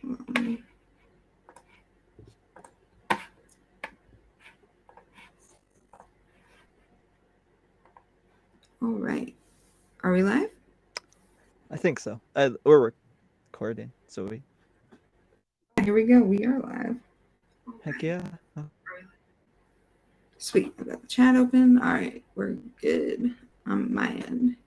All right. Are we live? I think so. We're recording, so we. Here we go. We are live. Heck yeah. Oh. Sweet. I've got the chat open. All right. We're good on my end.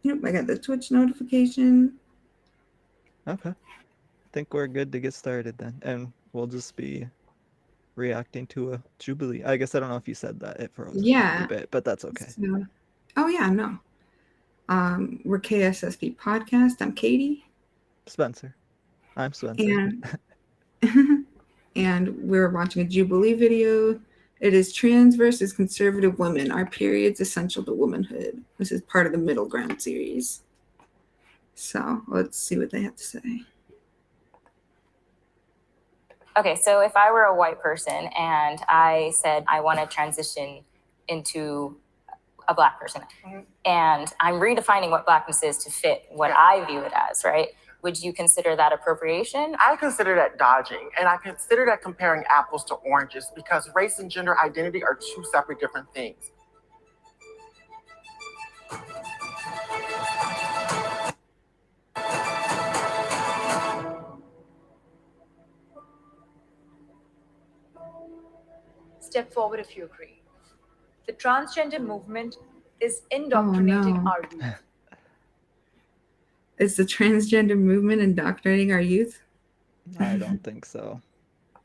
Yep. I got the Twitch notification. Okay. I think we're good to get started then. And we'll just be reacting to a Jubilee. I guess I don't know if you said that. It froze a bit, but that's okay. So, oh, yeah. No. We're KSSP Podcast. I'm Katie. Spencer. I'm Spencer. And we're watching a Jubilee video. It is Trans versus Conservative Women. Are periods essential to womanhood? This is part of the Middle Ground series. So let's see what they have to say. Okay, so if I were a white person and I said I want to transition into a Black person, and I'm redefining what Blackness is to fit what I view it as, right? Would you consider that appropriation? I consider that dodging, and I consider that comparing apples to oranges, because race and gender identity are two separate different things. Step forward if you agree. The transgender movement is indoctrinating our youth. Is the transgender movement indoctrinating our youth? I don't think so.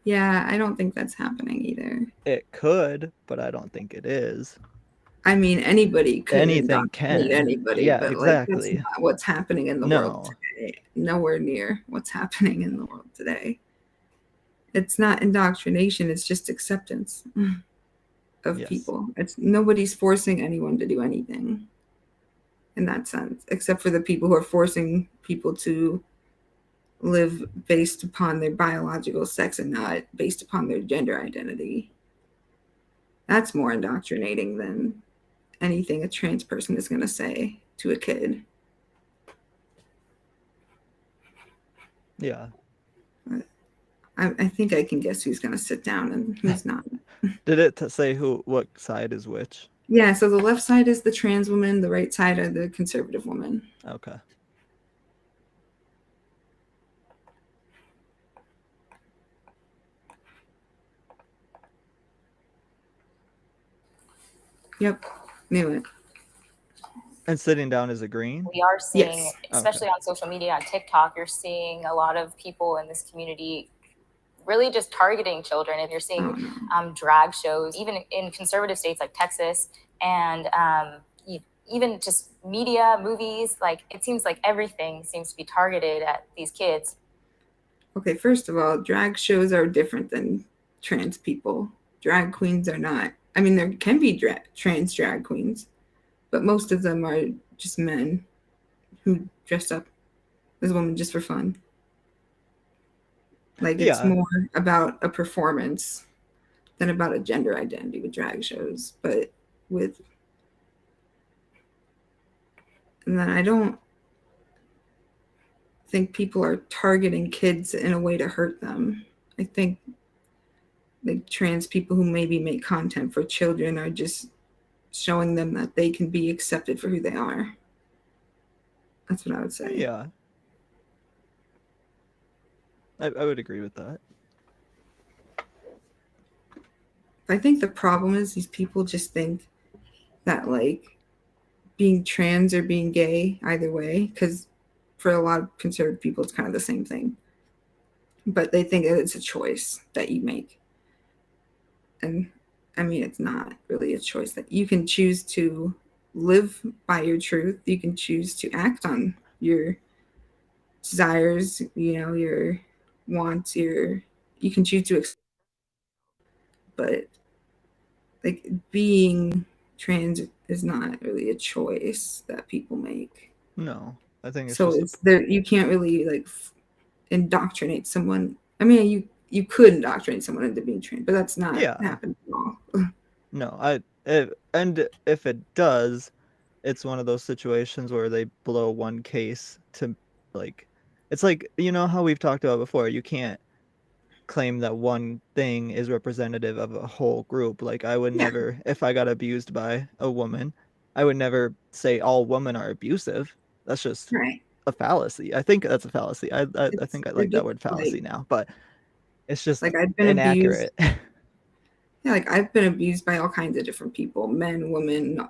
Yeah, I don't think that's happening either. It could, but I don't think it is. I mean, anybody could. Anything can. Anybody. Yeah, but exactly. Like, that's not what's happening in the world today. Nowhere near what's happening in the world today. It's not indoctrination. It's just acceptance of people. It's nobody's forcing anyone to do anything in that sense, except for the people who are forcing people to live based upon their biological sex and not based upon their gender identity. That's more indoctrinating than anything a trans person is going to say to a kid. Yeah. I think I can guess who's going to sit down and who's not. Did it say what side is which? Yeah, so the left side is the trans woman, the right side are the conservative woman. Okay. Yep, knew it. And sitting down is agreeing? We are seeing, especially on social media, on TikTok, you're seeing a lot of people in this community really just targeting children. If you're seeing drag shows, even in conservative states like Texas, and even just media, movies, like it seems like everything seems to be targeted at these kids. Okay, first of all, drag shows are different than trans people. Drag queens are not. I mean, there can be trans drag queens, but most of them are just men who dress up as women just for fun. Like, it's more about a performance than about a gender identity with drag shows. But and then I don't think people are targeting kids in a way to hurt them. I think like trans people who maybe make content for children are just showing them that they can be accepted for who they are. That's what I would say. Yeah. I would agree with that. I think the problem is these people just think that like being trans or being gay, either way, because for a lot of conservative people, it's kind of the same thing. But they think that it's a choice that you make. And I mean, it's not really a choice that you can choose to live by your truth. You can choose to act on your desires, your wants, you can choose to accept. But like being trans is not really a choice that people make. No, I think it's so. Just it's there. You can't really like indoctrinate someone. I mean, you could indoctrinate someone into being trans, but that's not happening at all. No, And if it does, it's one of those situations where they blow one case to, like, it's like, you know how we've talked about before, you can't claim that one thing is representative of a whole group. Like, I would never, if I got abused by a woman, I would never say all women are abusive. That's just a fallacy. I think that's a fallacy. I think I like that word fallacy now, but it's just like I've been inaccurate. Abused. Yeah, like I've been abused by all kinds of different people, men, women,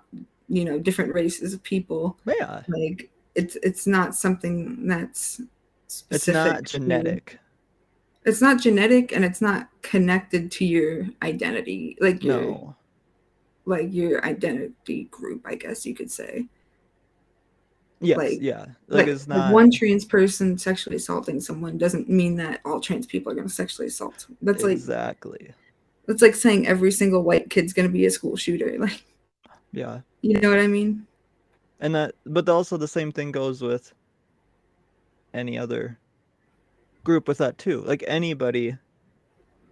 you know, different races of people. Yeah. Like it's not something that's specific. It's not genetic. It's not genetic, and it's not connected to your identity, like your identity group, I guess you could say. Yes, like, yeah. Like it's not one trans person sexually assaulting someone doesn't mean that all trans people are going to sexually assault. That's exactly. That's like saying every single white kid's going to be a school shooter. Like, yeah. You know what I mean? And that, but also the same thing goes with any other group with that too. Like anybody,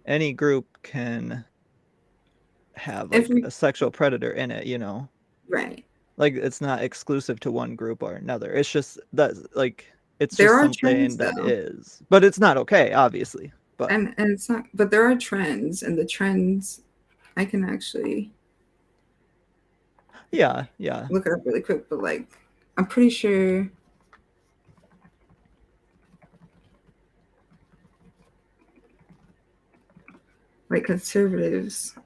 any group can have like a sexual predator in it, you know? Right. Like it's not exclusive to one group or another. It's just that, like, it's there just are something trends, that though. is. But it's not okay, obviously. But and it's not, but there are trends, and the trends I can actually yeah look it up really quick, but like I'm pretty sure like conservatives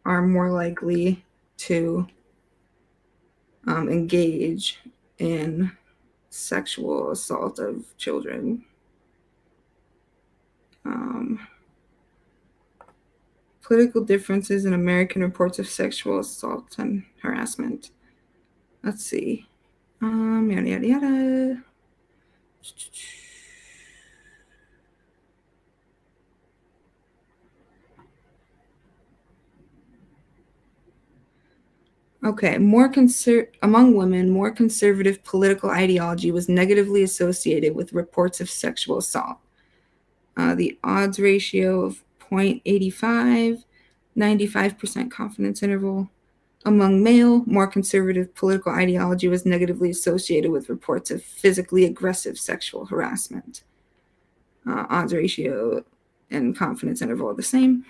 are more likely to engage in sexual assault of children. Political differences in American reports of sexual assault and harassment. Let's see. Yada yada yada. Okay, among women, more conservative political ideology was negatively associated with reports of sexual assault. The odds ratio of 0.85, 95% confidence interval. Among male, more conservative political ideology was negatively associated with reports of physically aggressive sexual harassment. Odds ratio and confidence interval are the same.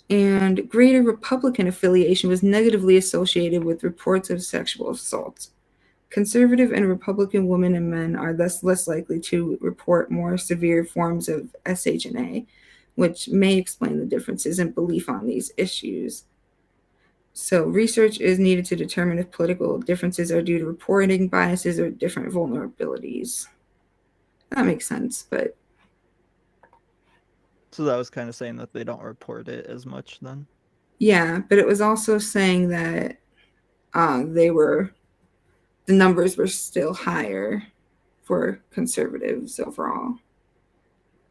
And greater Republican affiliation was negatively associated with reports of sexual assault. Conservative and Republican women and men are thus less likely to report more severe forms of SHNA, which may explain the differences in belief on these issues. So research is needed to determine if political differences are due to reporting biases or different vulnerabilities. That makes sense, but... So that was kind of saying that they don't report it as much then? Yeah, but it was also saying that the numbers were still higher for conservatives overall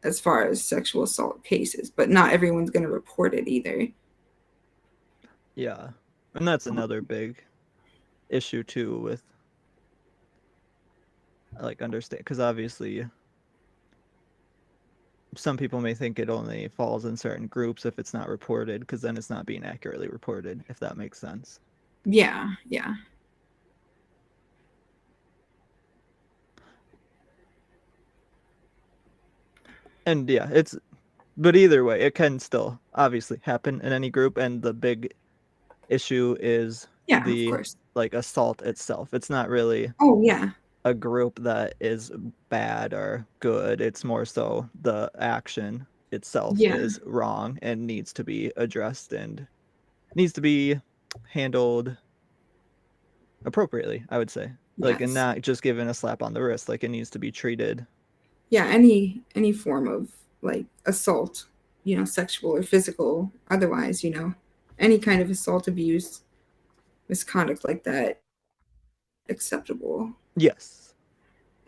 as far as sexual assault cases, but not everyone's going to report it either. Yeah, and that's another big issue too with, like, understand, because obviously some people may think it only falls in certain groups if it's not reported, because then it's not being accurately reported, if that makes sense. Yeah. And yeah, but either way, it can still obviously happen in any group, and the big issue is of course. like assault itself. It's not really a group that is bad or good. It's more so the action itself is wrong and needs to be addressed and needs to be handled appropriately, I would say. Like, and not just given a slap on the wrist. Like, it needs to be treated. Yeah, any form of like assault, you know, sexual or physical, otherwise, you know, any kind of assault, abuse, misconduct like that, acceptable. Yes.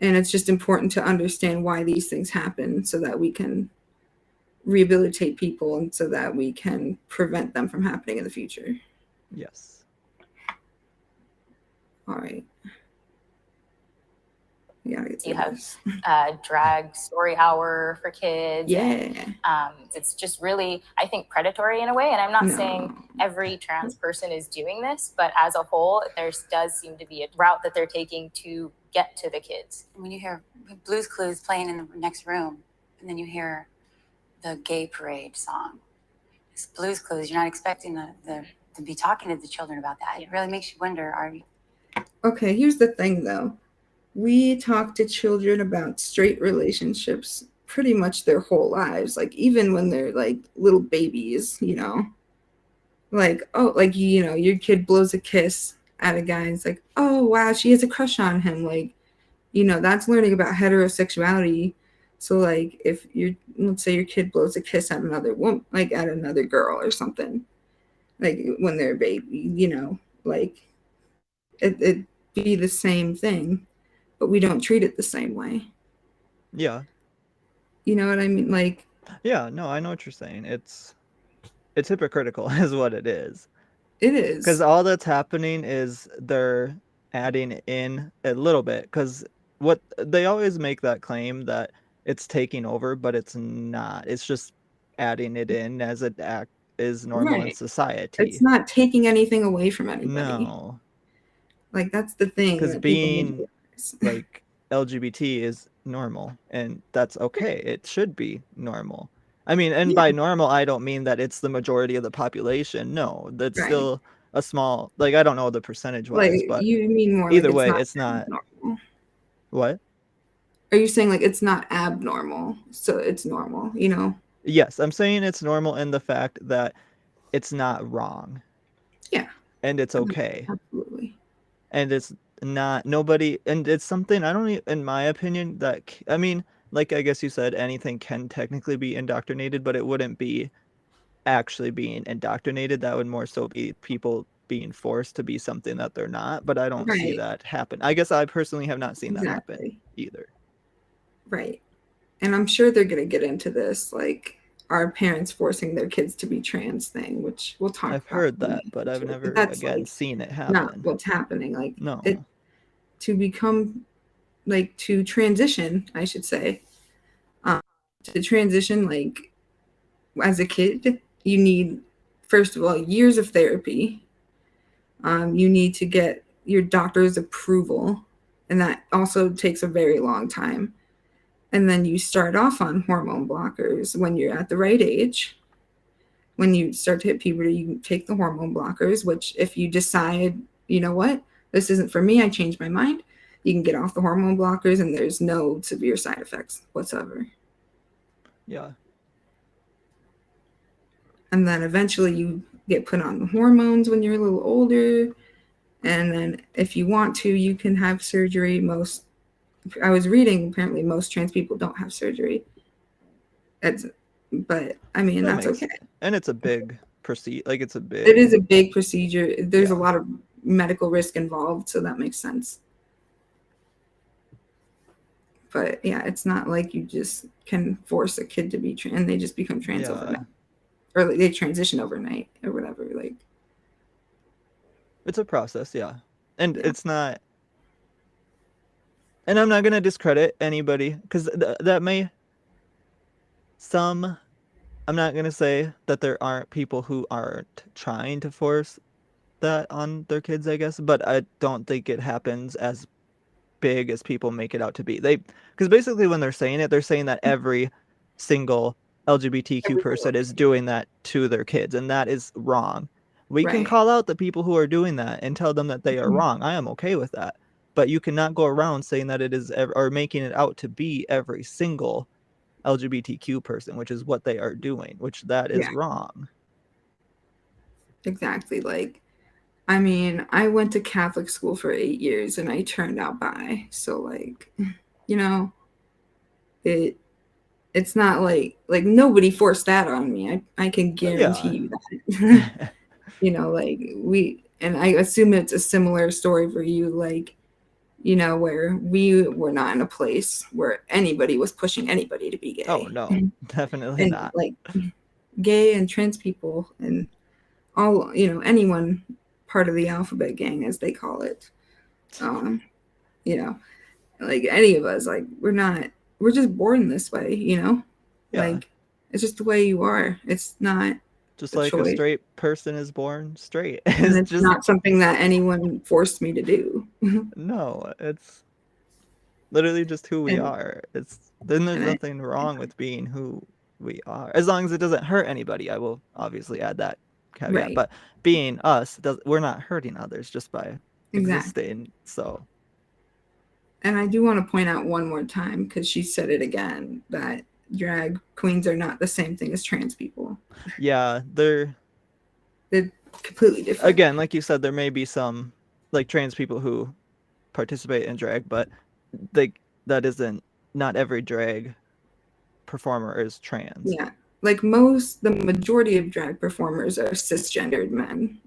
And it's just important to understand why these things happen so that we can rehabilitate people and so that we can prevent them from happening in the future. Yes. All right. You have drag story hour for kids. Yeah. And, it's just really, I think, predatory in a way. And I'm not saying every trans person is doing this, but as a whole, there does seem to be a route that they're taking to get to the kids. When you hear Blue's Clues playing in the next room, and then you hear the Gay Parade song, it's Blue's Clues. You're not expecting to be talking to the children about that. It really makes you wonder, are you? Okay, here's the thing though. We talk to children about straight relationships pretty much their whole lives, like even when they're like little babies, you know. Like, oh, like you know, your kid blows a kiss at a guy and it's like, oh wow, she has a crush on him. Like, you know, that's learning about heterosexuality. So like if let's say your kid blows a kiss at another woman, like at another girl or something, like when they're a baby, you know, like it'd be the same thing, but we don't treat it the same way. Yeah. You know what I mean? Like, yeah, no, I know what you're saying. It's hypocritical is what it is. It is. Because all that's happening is they're adding in a little bit, because what they always make that claim that it's taking over, but it's not. It's just adding it in as it is normal in society. It's not taking anything away from anybody. No. Like, that's the thing. Because being like LGBT is normal, and that's okay. It should be normal. I mean, and by normal, I don't mean that it's the majority of the population. No, that's still a small, like, I don't know the percentage-wise, like, but you mean more either like way, it's not normal. What? Are you saying like it's not abnormal, so it's normal, you know? Yes, I'm saying it's normal in the fact that it's not wrong. Yeah. And it's okay. Absolutely. And it's not, nobody, and it's something, I don't, in my opinion, that, I mean, like I guess you said, anything can technically be indoctrinated, but it wouldn't be actually being indoctrinated. That would more so be people being forced to be something that they're not, but I don't see that happen. I guess I personally have not seen that happen either. Right. And I'm sure they're going to get into this, like our parents forcing their kids to be trans thing, which we'll talk about. I've heard that, but I've never, again, seen it happen. Not what's happening. Like, no. To become, like, to transition, I should say, to transition, like, as a kid, you need, first of all, years of therapy. You need to get your doctor's approval, and that also takes a very long time. And then you start off on hormone blockers when you're at the right age. When you start to hit puberty, you take the hormone blockers, which if you decide, you know what, this isn't for me, I changed my mind, you can get off the hormone blockers and there's no severe side effects whatsoever. Yeah. And then eventually you get put on the hormones when you're a little older. And then if you want to, you can have surgery. I was reading, apparently most trans people don't have surgery. But I mean, that's okay. And it's a big procedure. Like, it is a big procedure. There's a lot of medical risk involved, so that makes sense. But yeah, it's not like you just can force a kid to be trans and they just become trans overnight, or like they transition overnight or whatever. Like, it's a process, and it's not. And I'm not gonna discredit anybody, because that may. I'm not gonna say that there aren't people who aren't trying to force that on their kids, I guess, but I don't think it happens as big as people make it out to be. Because basically when they're saying that every single LGBTQ person is doing that to their kids, and that is wrong. We can call out the people who are doing that and tell them that they are wrong. I am okay with that. But you cannot go around saying that it is, or making it out to be every single LGBTQ person, which is what they are doing, which that is wrong. Exactly. Like, I mean, I went to Catholic school for 8 years and I turned out bi. So, like, you know, it's not like nobody forced that on me. I can guarantee you that. You know, like, and I assume it's a similar story for you, like, you know, where we were not in a place where anybody was pushing anybody to be gay. Oh, no, definitely not. Like, gay and trans people and all, you know, anyone part of the alphabet gang, as they call it, you know, like any of us, like we're just born this way, you know? Yeah. Like it's just the way you are. It's not Just a like a choice. straight person is born straight. And it's just not something that anyone forced me to do. no, it's literally just who we are. There's nothing wrong with being who we are, as long as it doesn't hurt anybody. I will obviously add that caveat. Right. But being us, we're not hurting others just by Exactly. existing. So, and I do want to point out one more time, because she said it again, that drag queens are not the same thing as trans people. yeah, they're completely different. Again, like you said, there may be some like trans people who participate in drag, but that isn't, not every drag performer is trans. Yeah. Like the majority of drag performers are cisgendered men.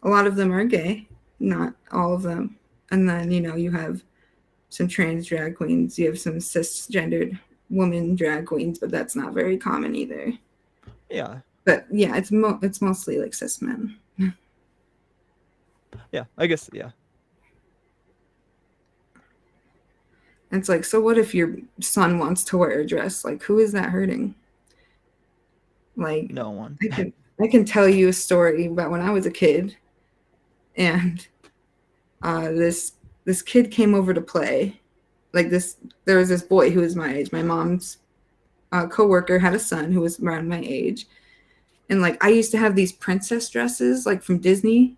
A lot of them are gay, not all of them. And then, you have some trans drag queens, you have some cisgendered woman drag queens, but that's not very common either. Yeah. But yeah, it's mostly like cis men. Yeah, I guess, yeah. And it's like, so what if your son wants to wear a dress? Like, who is that hurting? Like, no one. I can tell you a story about when I was a kid, and this kid came over to play. Like there was this boy who was my age. My mom's coworker had a son who was around my age, and like I used to have these princess dresses like from Disney,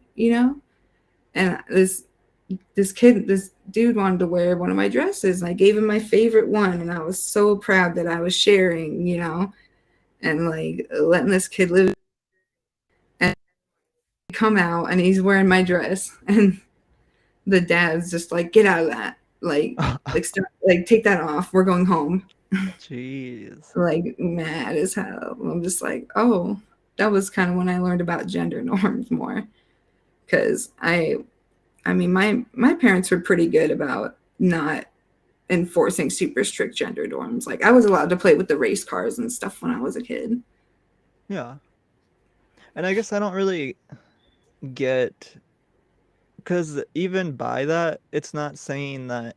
and this dude wanted to wear one of my dresses, and I gave him my favorite one, and I was so proud that I was sharing, and like letting this kid live. And come out, and he's wearing my dress, and the dad's just like, get out of that, like stop, like take that off, we're going home. Jeez. Like mad as hell. I'm just like, oh, that was kind of when I learned about gender norms more, because I mean my parents were pretty good about not enforcing super strict gender norms. Like I was allowed to play with the race cars and stuff when I was a kid. Yeah. And I guess I don't really get, because even by that, it's not saying that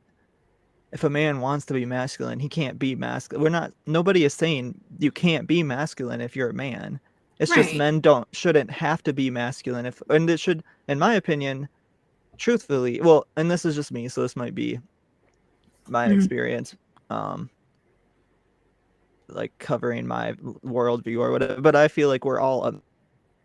if a man wants to be masculine, he can't be masculine. Nobody is saying you can't be masculine if you're a man. It's Right. just men shouldn't have to be masculine, and it should, in my opinion, truthfully, well, and this is just me, so this might be my experience, like covering my worldview or whatever, but I feel like we're all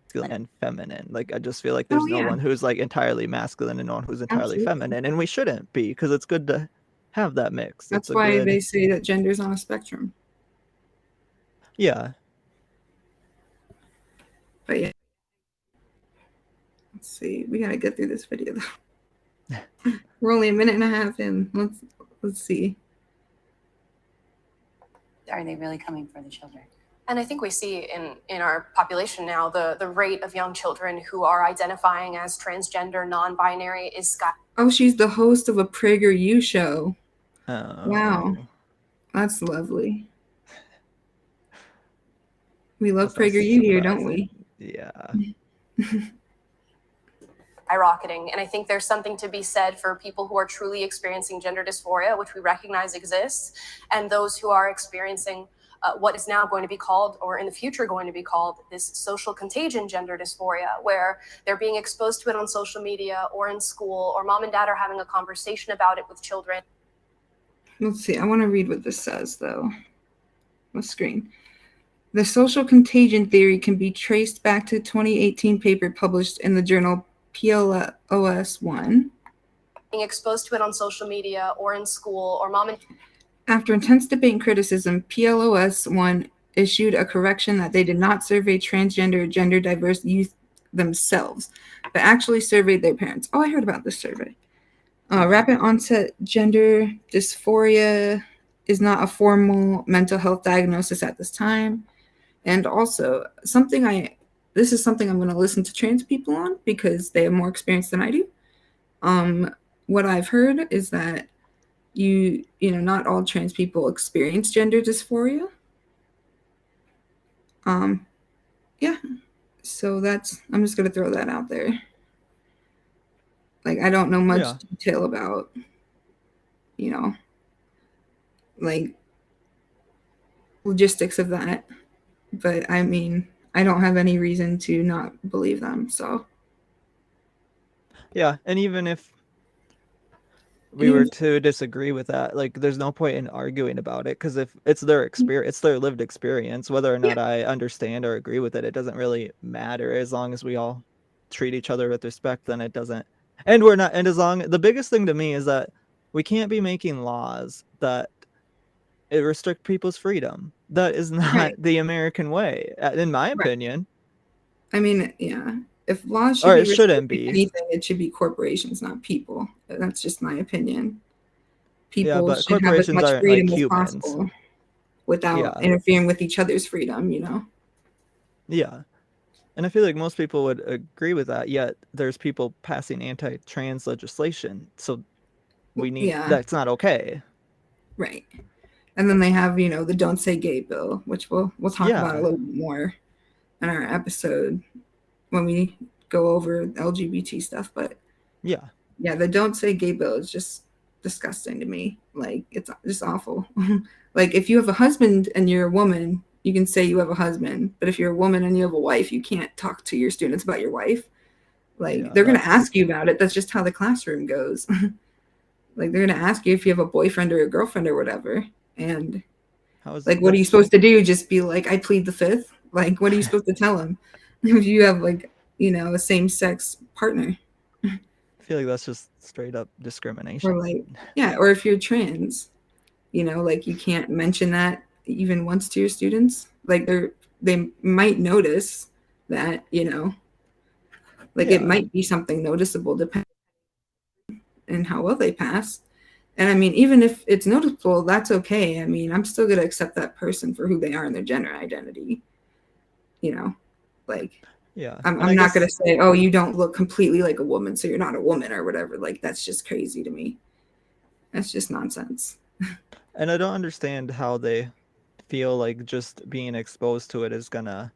masculine and feminine. Like I just feel like there's no one who's like entirely masculine and no one who's entirely feminine, and we shouldn't be, because it's good to have that mix. That's why they say that gender's on a spectrum. Yeah. But yeah. Let's see. We gotta get through this video though. We're only a minute and a half in. Let's see. Are they really coming for the children? And I think we see in our population now the rate of young children who are identifying as transgender, non-binary is sky. Oh, she's the host of a PragerU show. Oh. Wow. That's lovely. We love PragerU here, don't we? Yeah. Skyrocketing. And I think there's something to be said for people who are truly experiencing gender dysphoria, which we recognize exists, and those who are experiencing what is now going to be called, or in the future going to be called, this social contagion gender dysphoria, where they're being exposed to it on social media or in school, or mom and dad are having a conversation about it with children. Let's see. I want to read what this says, though. On the screen. The social contagion theory can be traced back to a 2018 paper published in the journal PLOS 1. Being exposed to it on social media or in school, or mom and... After intense debate and criticism, PLOS 1 issued a correction that they did not survey transgender or gender diverse youth themselves, but actually surveyed their parents. Oh, I heard about this survey. Rapid onset gender dysphoria is not a formal mental health diagnosis at this time. And also, this is something I'm going to listen to trans people on, because they have more experience than I do. What I've heard is that not all trans people experience gender dysphoria. Yeah. So I'm just going to throw that out there. Like, I don't know much detail about you know, like logistics of that. But I mean, I don't have any reason to not believe them. So Yeah, and even if we were to disagree with that, like there's no point in arguing about it, because if it's their experience, it's their lived experience, whether or not I understand or agree with it, it doesn't really matter. As long as we all treat each other with respect, then it doesn't. And we're not, and as long, the biggest thing to me is that we can't be making laws that it restrict people's freedom. That is not right. the American way, in my Right. opinion. I mean, yeah. If laws should Or be it shouldn't restricting be. anything, it should be corporations, not people. That's just my opinion. Yeah, People but should have as corporations much aren't like freedom as humans. possible without Yeah. interfering with each other's freedom, you know? Yeah. And I feel like most people would agree with that, yet there's people passing anti-trans legislation. So we need, Yeah, that's not okay. right. And then they have, you know, the Don't Say Gay bill, which we'll talk about a Yeah. little bit more in our episode when we go over LGBT stuff. But Yeah. yeah, the Don't Say Gay bill is just disgusting to me. Like, it's just awful. Like, if you have a husband and you're a woman, you can say you have a husband. But if you're a woman and you have a wife, you can't talk to your students about your wife. Like, Yeah, they're going to that's- ask you about it. That's just how the classroom goes. Like, they're going to ask you if you have a boyfriend or a girlfriend or whatever. And How is like, what are you supposed to do? Just be like, I plead the fifth? Like, what are you supposed to tell them if you have, like, you know, a same-sex partner? I feel like that's just straight up discrimination. Or like, yeah, or if you're trans, you know, like, you can't mention that even once to your students. Like, they might notice that, you know, like, it Yeah. might be something noticeable depending on how well they pass. And I mean, even if it's noticeable, that's okay. I mean, I'm still going to accept that person for who they are and their gender identity, you know, like, Yeah. I'm And I not guess, going to say, oh, you don't look completely like a woman, so you're not a woman or whatever. Like, that's just crazy to me. That's just nonsense. and I don't understand how they feel like just being exposed to it is gonna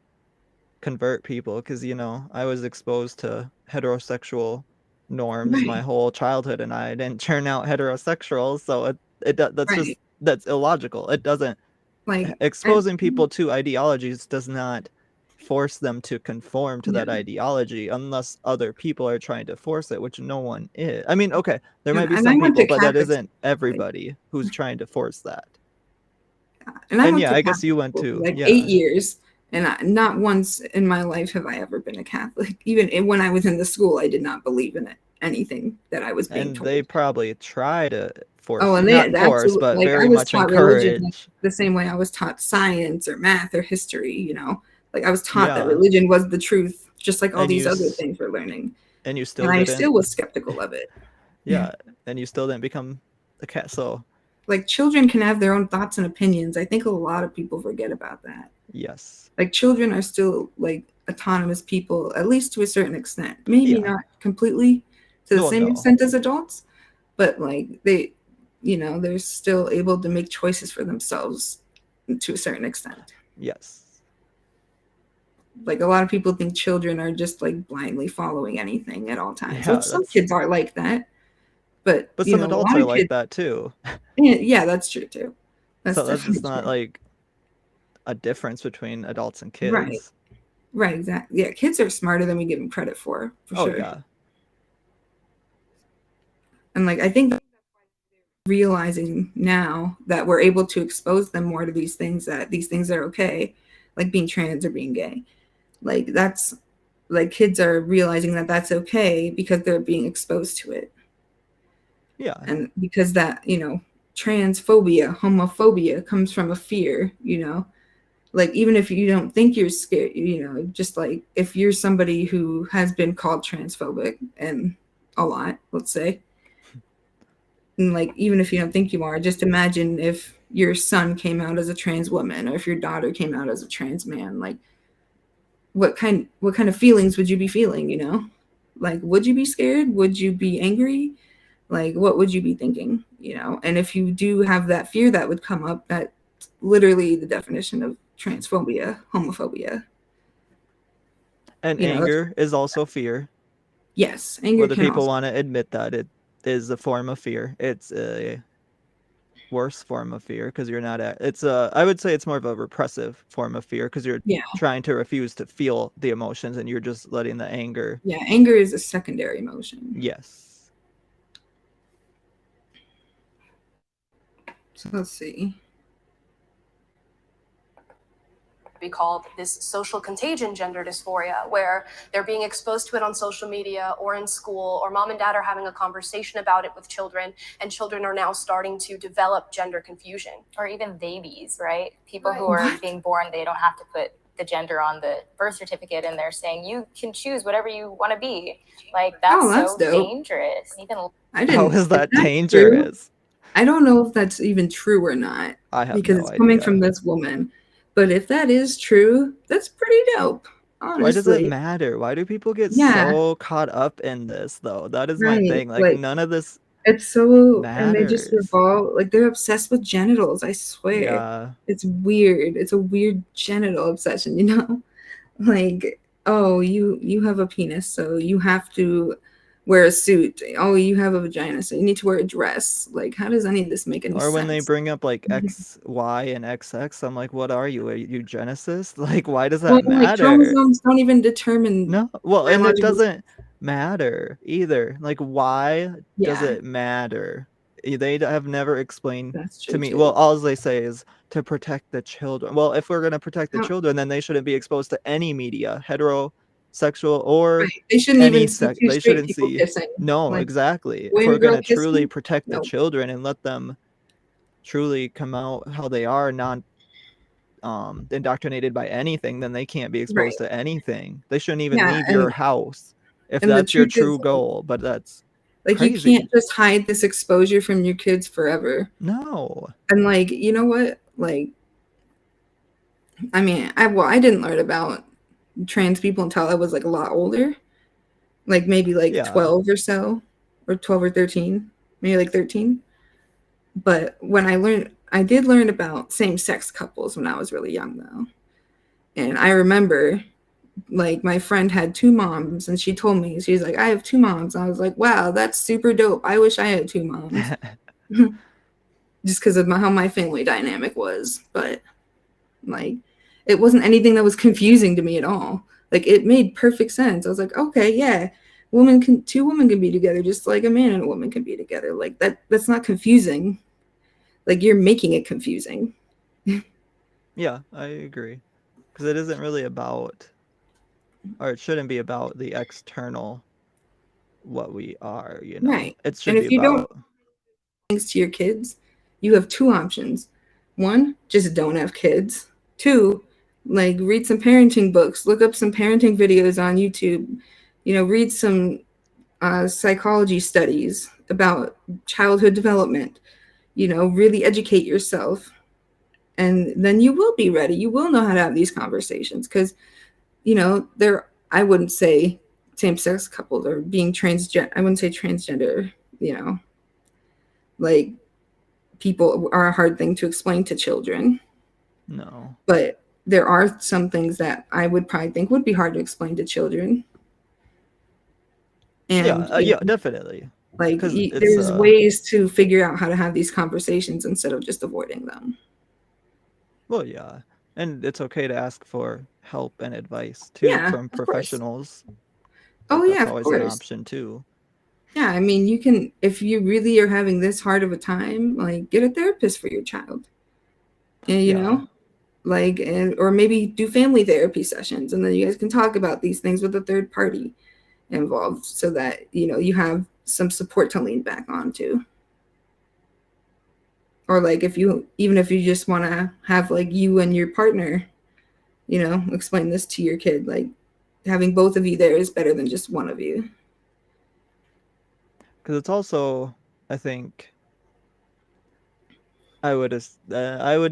convert people, because you know I was exposed to heterosexual norms my Right. whole childhood and I didn't turn out heterosexual, so that's just, Right. that's illogical. It doesn't, Like, exposing people to ideologies does not force them to conform to that yeah. ideology unless other people are trying to force it, which no one is. I mean, okay, there might be And I some went people, to but that Catholic isn't school, like, everybody who's trying to force that. and I And went yeah, to I guess Catholic you went school for to, like yeah. 8 years, and not once in my life have I ever been a Catholic. Even when I was in the school, I did not believe in it, anything that I was being And told. they probably try to force Oh, you, and not they force, absolutely, but like, I very was much taught religion like encourage. the same way I was taught science or math or history, you know? Like, I was taught that Yeah. religion was the truth, just like all And these other things we're learning. and you And still I didn't, still was skeptical of it. yeah, and you still didn't become a cat. So Like, children can have their own thoughts and opinions. I think a lot of people forget about that. yes. Like, children are still, like, autonomous people, at least to a certain extent. Maybe Yeah. not completely to the Well, same no. extent as adults, but like, they, you know, they're still able to make choices for themselves to a certain extent. Yes. Like, a lot of people think children are just like blindly following anything at all times, Yeah, which some kids are like that, but but you some know, a adults lot are of like kids, that too. yeah, that's true too. That's So that's definitely just not true. like a difference between adults and Right. kids. Right, exactly. Yeah, kids are smarter than we give them credit for Oh sure. yeah. And like, I think that's why they're realizing now that we're able to expose them more to these things, that these things are okay, like being trans or being gay. Like, that's, like, kids are realizing that that's okay because they're being exposed to it. Yeah. And because that, you know, transphobia, homophobia comes from a fear, you know, like, even if you don't think you're scared, you know, just like if you're somebody who has been called transphobic and a lot, let's say, and like, even if you don't think you are, just imagine if your son came out as a trans woman or if your daughter came out as a trans man. Like, what kind of feelings would you be feeling, you know? Like, would you be scared? Would you be angry? Like, what would you be thinking, you know? And if you do have that fear that would come up, that's literally the definition of transphobia, homophobia. And You know, anger is also fear. yes, anger Whether can people also, want to admit that, it is a form of fear. It's worse form of fear because you're not at it's a I would say it's more of a repressive form of fear because you're Yeah. trying to refuse to feel the emotions and you're just letting the anger. Yeah, anger is a secondary emotion. Yes. So let's see. Be called this social contagion gender dysphoria, where they're being exposed to it on social media or in school, or mom and dad are having a conversation about it with children, and children are now starting to develop gender confusion. Or even babies, right? People Right. who are What? being born, they don't have to put the gender on the birth certificate, and they're saying you can choose whatever you want to be. Like that's so dope. dangerous. Even I How didn't. is that true? dangerous? I don't know if that's even true or not I have because no it's coming idea. from this woman. But if that is true, that's pretty dope. Honestly. Why does it matter? Why do people get Yeah. so caught up in this though? That is my Right. thing. Like none of this It's so, and they just matters. revolve, like they're obsessed with genitals, I swear. Yeah. It's weird. It's a weird genital obsession, you know? Like, oh, you have a penis, so you have to wear a suit. Oh, you have a vagina, so you need to wear a dress. Like, how does any of this make any sense? Or when they bring up like X, Y, and XX, I'm like, what are you? A eugenicist? Like, why does that Well, like matter? chromosomes don't even determine. No, well, and it biological- doesn't matter either. Like, why does Yeah. it matter? They have never explained That's true to me. too. Well, all they say is to protect the children. Well, if we're gonna protect the How- children, then they shouldn't be exposed to any media, heterosexual or Right. They shouldn't any even see sex. two They straight shouldn't people see. kissing. No, Like, exactly. If boy we're and girl gonna truly kissing? protect the Nope. children and let them truly come out how they are, non indoctrinated by anything, then they can't be exposed to anything. They shouldn't even Yeah, leave your and- house if and the that's your truth true is, goal. But that's like, crazy. you can't just hide this exposure from your kids forever. No. And like, you know what? Like, I mean, I didn't learn about trans people until I was like a lot older. Like maybe like Yeah. 12 or so, or 12 or 13, maybe like 13. But when I did learn about same-sex couples when I was really young though. And I remember like my friend had two moms and she told me, she's like, I have two moms. I was like, wow, that's super dope. I wish I had two moms. Just because of how my family dynamic was. But like, it wasn't anything that was confusing to me at all. Like, it made perfect sense. I was like, okay, yeah, two women can be together just like a man and a woman can be together. Like that's not confusing. Like, you're making it confusing. Yeah, I agree. Because it isn't really about, or it shouldn't be about the external, what we are, you know. Right. It should And be if you about don't things to your kids, you have two options. One, just don't have kids. Two, like, read some parenting books, look up some parenting videos on YouTube, read some psychology studies about childhood development, really educate yourself. And then you will be ready. You will know how to have these conversations because, I wouldn't say same-sex couples or being transgender. I wouldn't say transgender, like, people are a hard thing to explain to children. no. But there are some things that I would probably think would be hard to explain to children. And Yeah, definitely. like, 'Cause there's ways to figure out how to have these conversations instead of just avoiding them. Well, yeah. And it's okay to ask for help and advice too from Of course. professionals. Oh, That's yeah, of always an course. option too. Yeah, I mean, you can, if you really are having this hard of a time, like, get a therapist for your child. And, or maybe do family therapy sessions, and then you guys can talk about these things with a third party involved so that, you have some support to lean back onto. Or like, if you just want to have like you and your partner, explain this to your kid, like, having both of you there is better than just one of you. Because it's also, I think, I would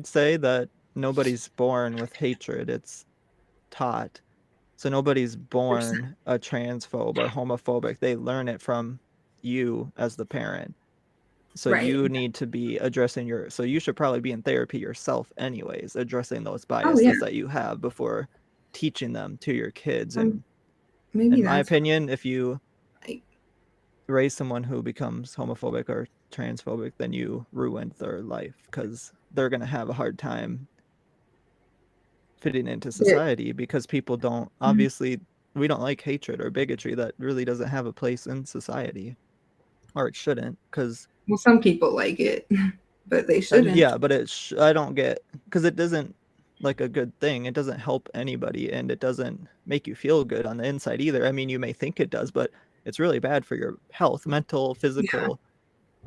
say that nobody's born with hatred. It's taught. So nobody's born a transphobe or homophobic. They learn it from you as the parent. So Right. you need to be addressing so you should probably be in therapy yourself anyways, addressing those biases that you have before teaching them to your kids. And maybe in my opinion, if you raise someone who becomes homophobic or transphobic, then you ruined their life, because they're going to have a hard time fitting into society, because people don't, obviously, we don't like hatred or bigotry. That really doesn't have a place in society, or it shouldn't, because well, some people like it, but they shouldn't. yeah, but I don't get, because it doesn't like a good thing. It doesn't help anybody, and it doesn't make you feel good on the inside either. I mean, you may think it does, but it's really bad for your health, mental, physical,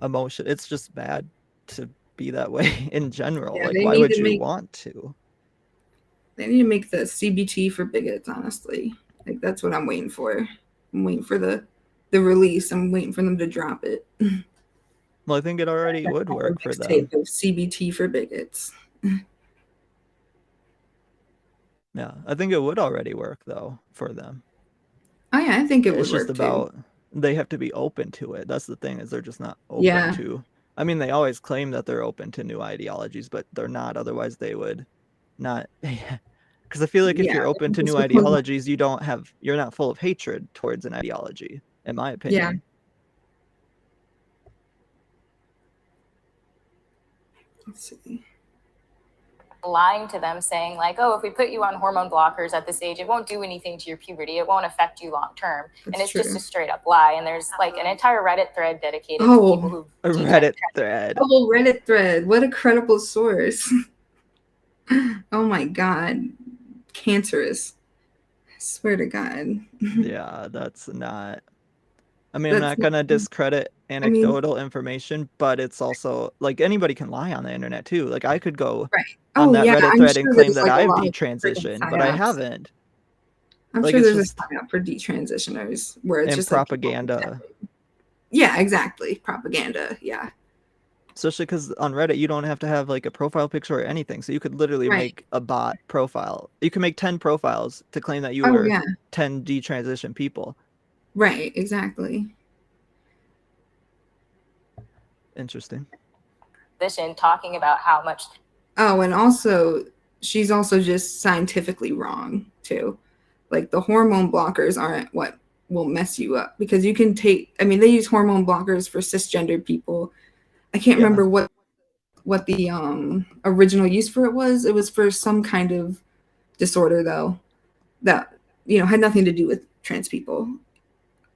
emotion. It's just bad to be that way in general. Yeah, like, they why need would to you make- want to? They need to make the CBT for bigots, honestly. Like, that's what I'm waiting for. I'm waiting for the release. I'm waiting for them to drop it. Well, I think it already would work for them. Mixtape of CBT for bigots. Yeah, I think it would already work though for them. Oh yeah, I think it would It's just work about too. they have to be open to it. That's the thing, is they're just not open to. I mean, they always claim that they're open to new ideologies, but they're not. Otherwise, they would not. Because I feel like if you're open to new ideologies, you're not full of hatred towards an ideology, in my opinion. Let's see. Lying to them, saying like, oh, if we put you on hormone blockers at this age, it won't do anything to your puberty, it won't affect you long term. And it's just a straight up lie. And there's like an entire Reddit thread dedicated to people who a Reddit thread. Oh, Reddit thread. What a credible source. Oh my god. Cancerous. I swear to God. Yeah, that's not. I mean, I'm not gonna discredit anecdotal information, but it's also like anybody can lie on the internet too. Like, I could go on that Reddit thread and claim that I've detransitioned, but I haven't. I'm like, sure it's there's just, a sign up for detransitioners where it's just propaganda. Like, yeah, exactly. Propaganda. Yeah. Especially because on Reddit, you don't have to have like a profile picture or anything. So you could literally make a bot profile. You can make 10 profiles to claim that you were 10 detransition people. Right, exactly. Interesting. Talking about how much. Oh, and also, she's also just scientifically wrong too. Like, the hormone blockers aren't what will mess you up, because you can take, I mean, they use hormone blockers for cisgender people. I can't remember what the original use for it was. It was for some kind of disorder though, that, you know, had nothing to do with trans people.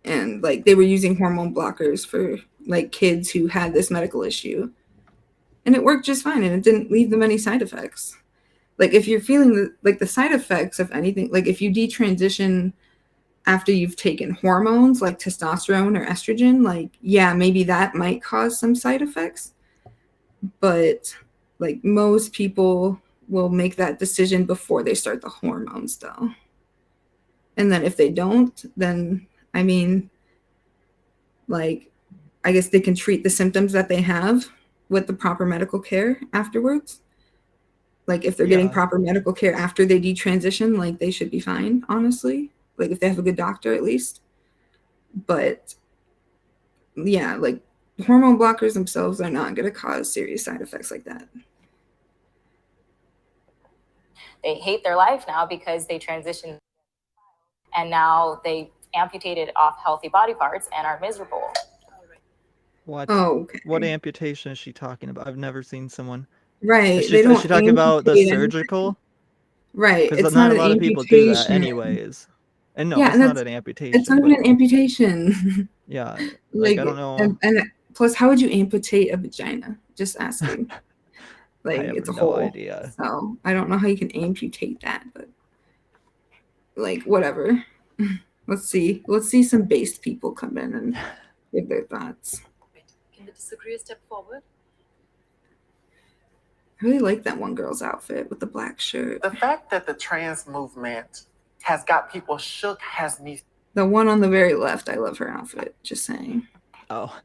And like, they were using hormone blockers for like kids who had this medical issue, and it worked just fine, and it didn't leave them any side effects. Like, if you're feeling the side effects of anything, like if you detransition after you've taken hormones like testosterone or estrogen, like, yeah, maybe that might cause some side effects, but like, most people will make that decision before they start the hormones though. And then if they don't, then I mean, like, I guess they can treat the symptoms that they have with the proper medical care afterwards. Like, if they're getting proper medical care after they detransition, like, they should be fine, honestly. Like, if they have a good doctor at least. But yeah, like, hormone blockers themselves are not going to cause serious side effects like that. They hate their life now because they transitioned and now they amputated off healthy body parts and are miserable. What? Oh, okay. What amputation is she talking about? I've never seen someone. Right. Is she talking about the surgical? Right. Because not a lot of people do that anyways. And no, it's not an amputation. It's not even an amputation. Yeah. Like, I don't know. And plus, how would you amputate a vagina? Just asking. Like, I have it's a no hole. idea. So I don't know how you can amputate that, but like, whatever. Let's see some based people come in and give their thoughts. Can the disagreeers step forward? I really like that one girl's outfit with the black shirt. The fact that the trans movement has got people shook has me. The one on the very left, I love her outfit. Just saying. Oh.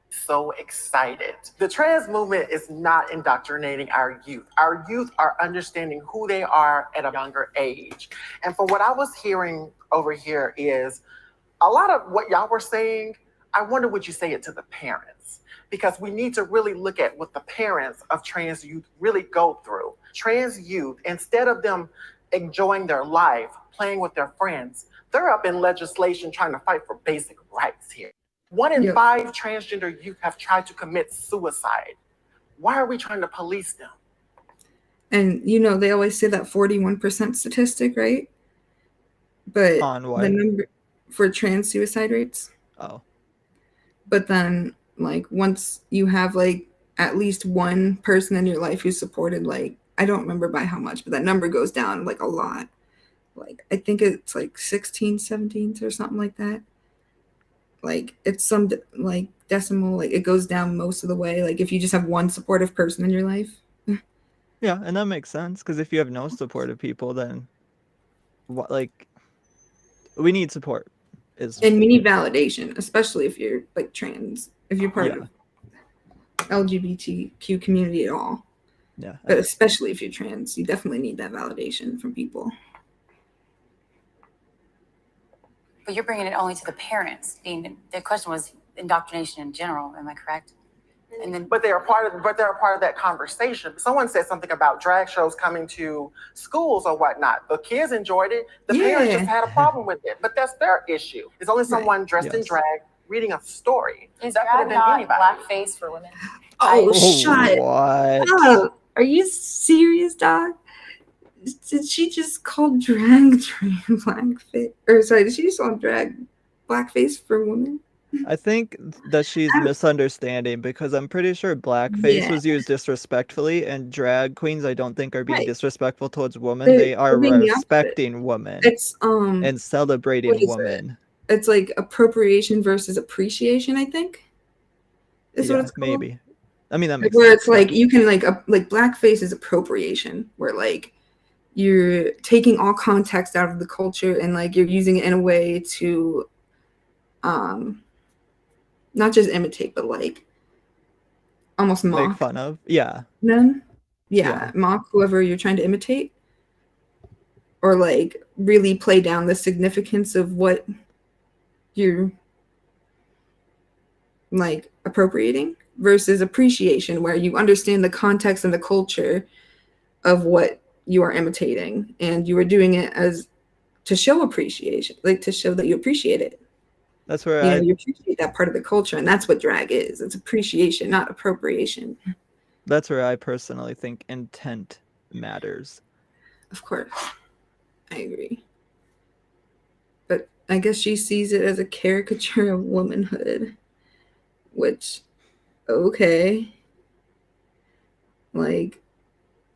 So excited. The trans movement is not indoctrinating our youth. Our youth are understanding who they are at a younger age. And for what I was hearing over here is a lot of what y'all were saying, I wonder would you say it to the parents? Because we need to really look at what the parents of trans youth really go through. Trans youth, instead of them enjoying their life, playing with their friends, they're up in legislation trying to fight for basic rights here. 1 in Yep. 5 transgender youth have tried to commit suicide. Why are we trying to police them? And you know, they always say that 41% statistic, right? But On what? the number for trans suicide rates. Oh. But then like once you have like at least one person in your life who supported, like, I don't remember by how much, but that number goes down like a lot. Like I think it's like 16, 17 or something like that. Like it's some like decimal, like it goes down most of the way. Like if you just have one supportive person in your life. Yeah, and that makes sense, because if you have no supportive people, then what, like, we need support. And we need validation, especially if you're like trans, if you're part of LGBTQ community at all. Yeah. But especially if you're trans, you definitely need that validation from people. But you're bringing it only to the parents. The question was indoctrination in general. Am I correct? And then, But they're a part of that conversation. Someone said something about drag shows coming to schools or whatnot. The kids enjoyed it. The parents just had a problem with it. But that's their issue. It's only someone dressed in drag reading a story. Is That could have drag been not anybody. blackface for women? Oh, shut What? up. Are you serious, dog? Did she just call drag blackface? Or sorry, did she just call drag blackface for women? I think that she's misunderstanding, because I'm pretty sure blackface was used disrespectfully, and drag queens I don't think are being disrespectful towards women. They are respecting women. It's and celebrating women. It's like appropriation versus appreciation, I think. Is what it's called. Maybe. I mean, that makes where sense. It's like you can like blackface is appropriation, where like you're taking all context out of the culture and like you're using it in a way to not just imitate, but like almost mock. Make fun of. Yeah. Them. Yeah, mock whoever you're trying to imitate. Or like really play down the significance of what you're like appropriating, versus appreciation, where you understand the context and the culture of what you are imitating, and you are doing it as to show appreciation, like to show that you appreciate it. That's where you appreciate that part of the culture, and that's what drag is. It's appreciation, not appropriation. That's where I personally think intent matters. Of course, I agree. But I guess she sees it as a caricature of womanhood, which, okay. Like,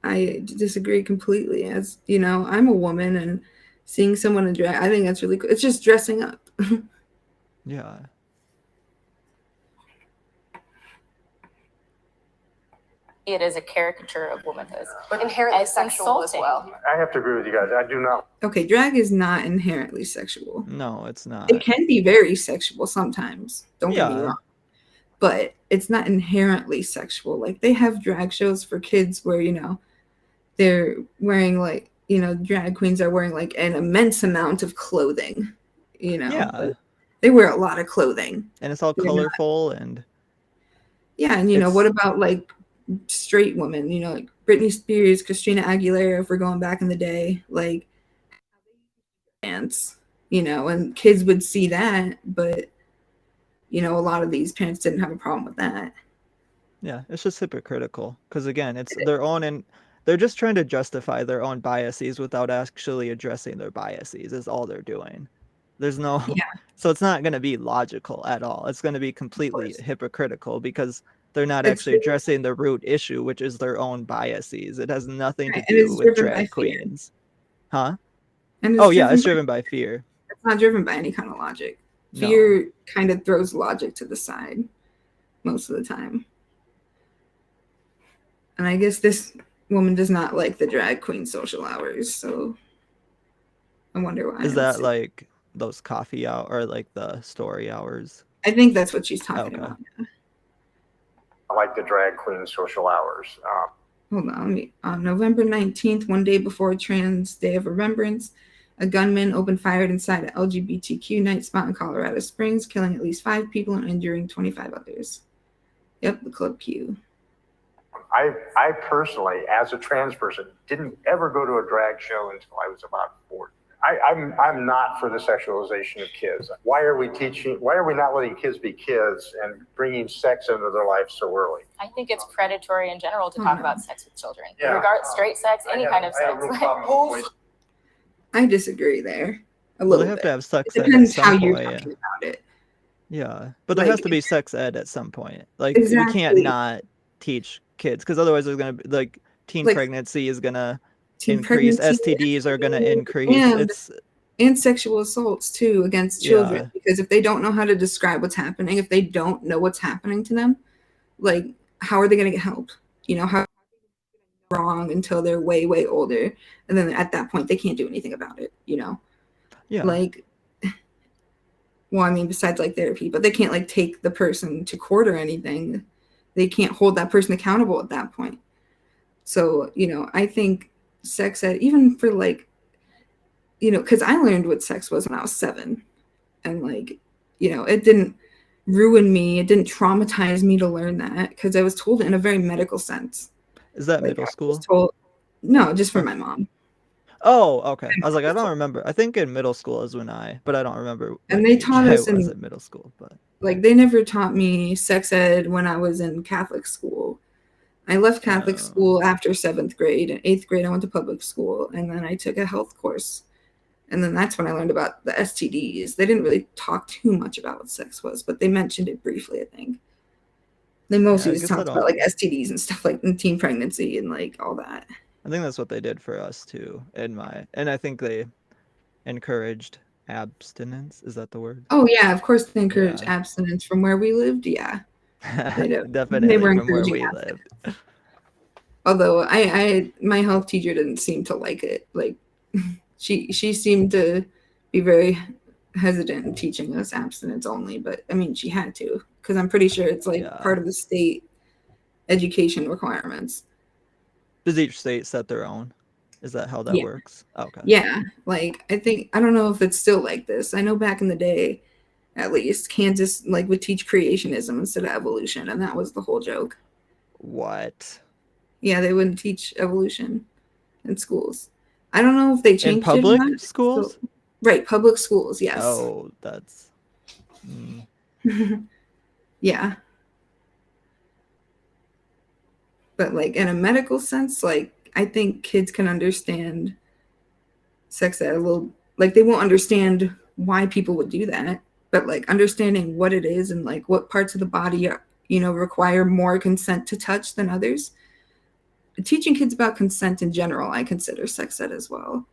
I disagree completely. As you know, I'm a woman, and seeing someone in drag, I think that's really cool. It's just dressing up. Yeah. It is a caricature of womanhood, but inherently It's sexual as insulting. well. I have to agree with you guys. I do not. Okay, drag is not inherently sexual. No, it's not. It can be very sexual sometimes. Don't get me wrong. But it's not inherently sexual. Like they have drag shows for kids where, you know, they're wearing like, you know, drag queens are wearing like an immense amount of clothing, you know. Yeah. They wear a lot of clothing. And it's all colorful and yeah, and you know, what about like straight women, you know, like Britney Spears, Christina Aguilera, if we're going back in the day, like dance, you know, and kids would see that, but you know, a lot of these parents didn't have a problem with that. Yeah, it's just hypocritical, because again, it's their own, and they're just trying to justify their own biases without actually addressing their biases is all they're doing. There's no so it's not going to be logical at all. It's going to be completely hypocritical, because they're not actually addressing the root issue, which is their own biases. It has nothing to do with drag queens. Huh? Oh yeah, it's driven by fear. It's not driven by any kind of logic. Fear kind of throws logic to the side most of the time. And I guess this woman does not like the drag queen social hours, so I wonder why. Is that like those coffee hour or like the story hours? I think that's what she's talking about. I like the drag queen social hours. Hold on, on November 19th, one day before Trans Day of Remembrance, a gunman opened fire inside an LGBTQ night spot in Colorado Springs, killing at least 5 people and injuring 25 others. Yep, the Club Q. I personally, as a trans person, didn't ever go to a drag show until I was about 40. I'm not for the sexualization of kids. Why are we not letting kids be kids and bringing sex into their life so early? I think it's predatory in general to talk about sex with children. Yeah. Straight sex, any kind of sex. I disagree there a Well, little they have bit. to have sex It ed at depends some how you're point. talking about it. Yeah, but there Like, has to be sex ed at some point. Like we can't Exactly. not teach kids because otherwise there's gonna be like teen Like, pregnancy is gonna teen increase, pregnancy, STDs are gonna increase. and sexual assaults too against children, Yeah. because if they don't know how to describe what's happening, if they don't know what's happening to them, like, how are they going to get help? You know, how wrong until they're way, way older, and then at that point they can't do anything about it, you know? Yeah. Like, well, I mean, besides like therapy, but they can't like take the person to court or anything. They can't hold that person accountable at that point. So, you know, I think sex ed, even for like, you know, because I learned what sex was when I was 7, and like, you know, it didn't ruin me, it didn't traumatize me to learn that, because I was told it in a very medical sense. Is that Like, middle I was school? told, no, just from my mom. Oh, okay. I was like, I don't remember. I think in middle school is but I don't remember. And they taught us I was in at middle school, but like, they never taught me sex ed when I was in Catholic school. I left Catholic school after 7th grade. In 8th grade, I went to public school, and then I took a health course. And then that's when I learned about the STDs. They didn't really talk too much about what sex was, but they mentioned it briefly, I think. They mostly just talked about like STDs and stuff, like in teen pregnancy and like all that. I think that's what they did for us too. And I think they encouraged abstinence. Is that the word? Oh yeah, of course they encouraged abstinence from where we lived. Yeah, they did. Definitely they were from where we abstinence. lived. Although my health teacher didn't seem to like it. Like, she seemed to be very hesitant in teaching us abstinence only, but I mean, she had to, because I'm pretty sure it's like part of the state education requirements. Does each state set their own? Is that how that works? Okay. Yeah, like, I don't know if it's still like this. I know back in the day, at least, Kansas like would teach creationism instead of evolution, and that was the whole joke. What? Yeah, they wouldn't teach evolution in schools. I don't know if they changed in public it schools. So, right, public schools. Yes. Oh, that's. Yeah. But like in a medical sense, like, I think kids can understand sex ed a little. Like, they won't understand why people would do that, but like understanding what it is and like what parts of the body are, you know, require more consent to touch than others. Teaching kids about consent in general, I consider sex ed as well,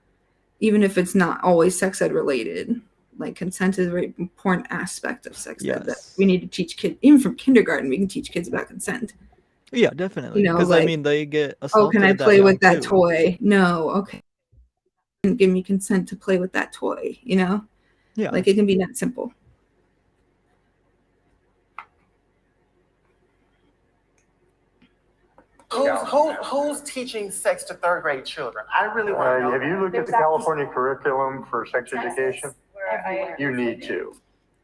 even if it's not always sex ed related. Like, consent is a very important aspect of sex ed that we need to teach kids. Even from kindergarten, we can teach kids about consent. Yeah, definitely. You know, because like, I mean, they get assaulted. Oh, can I play with that toy? No. Okay. Give me consent to play with that toy. You know. Yeah. Like, it can be that simple. Who's teaching sex to 3rd grade children? I really want to know. Have you looked at the California curriculum for sex education? You need to.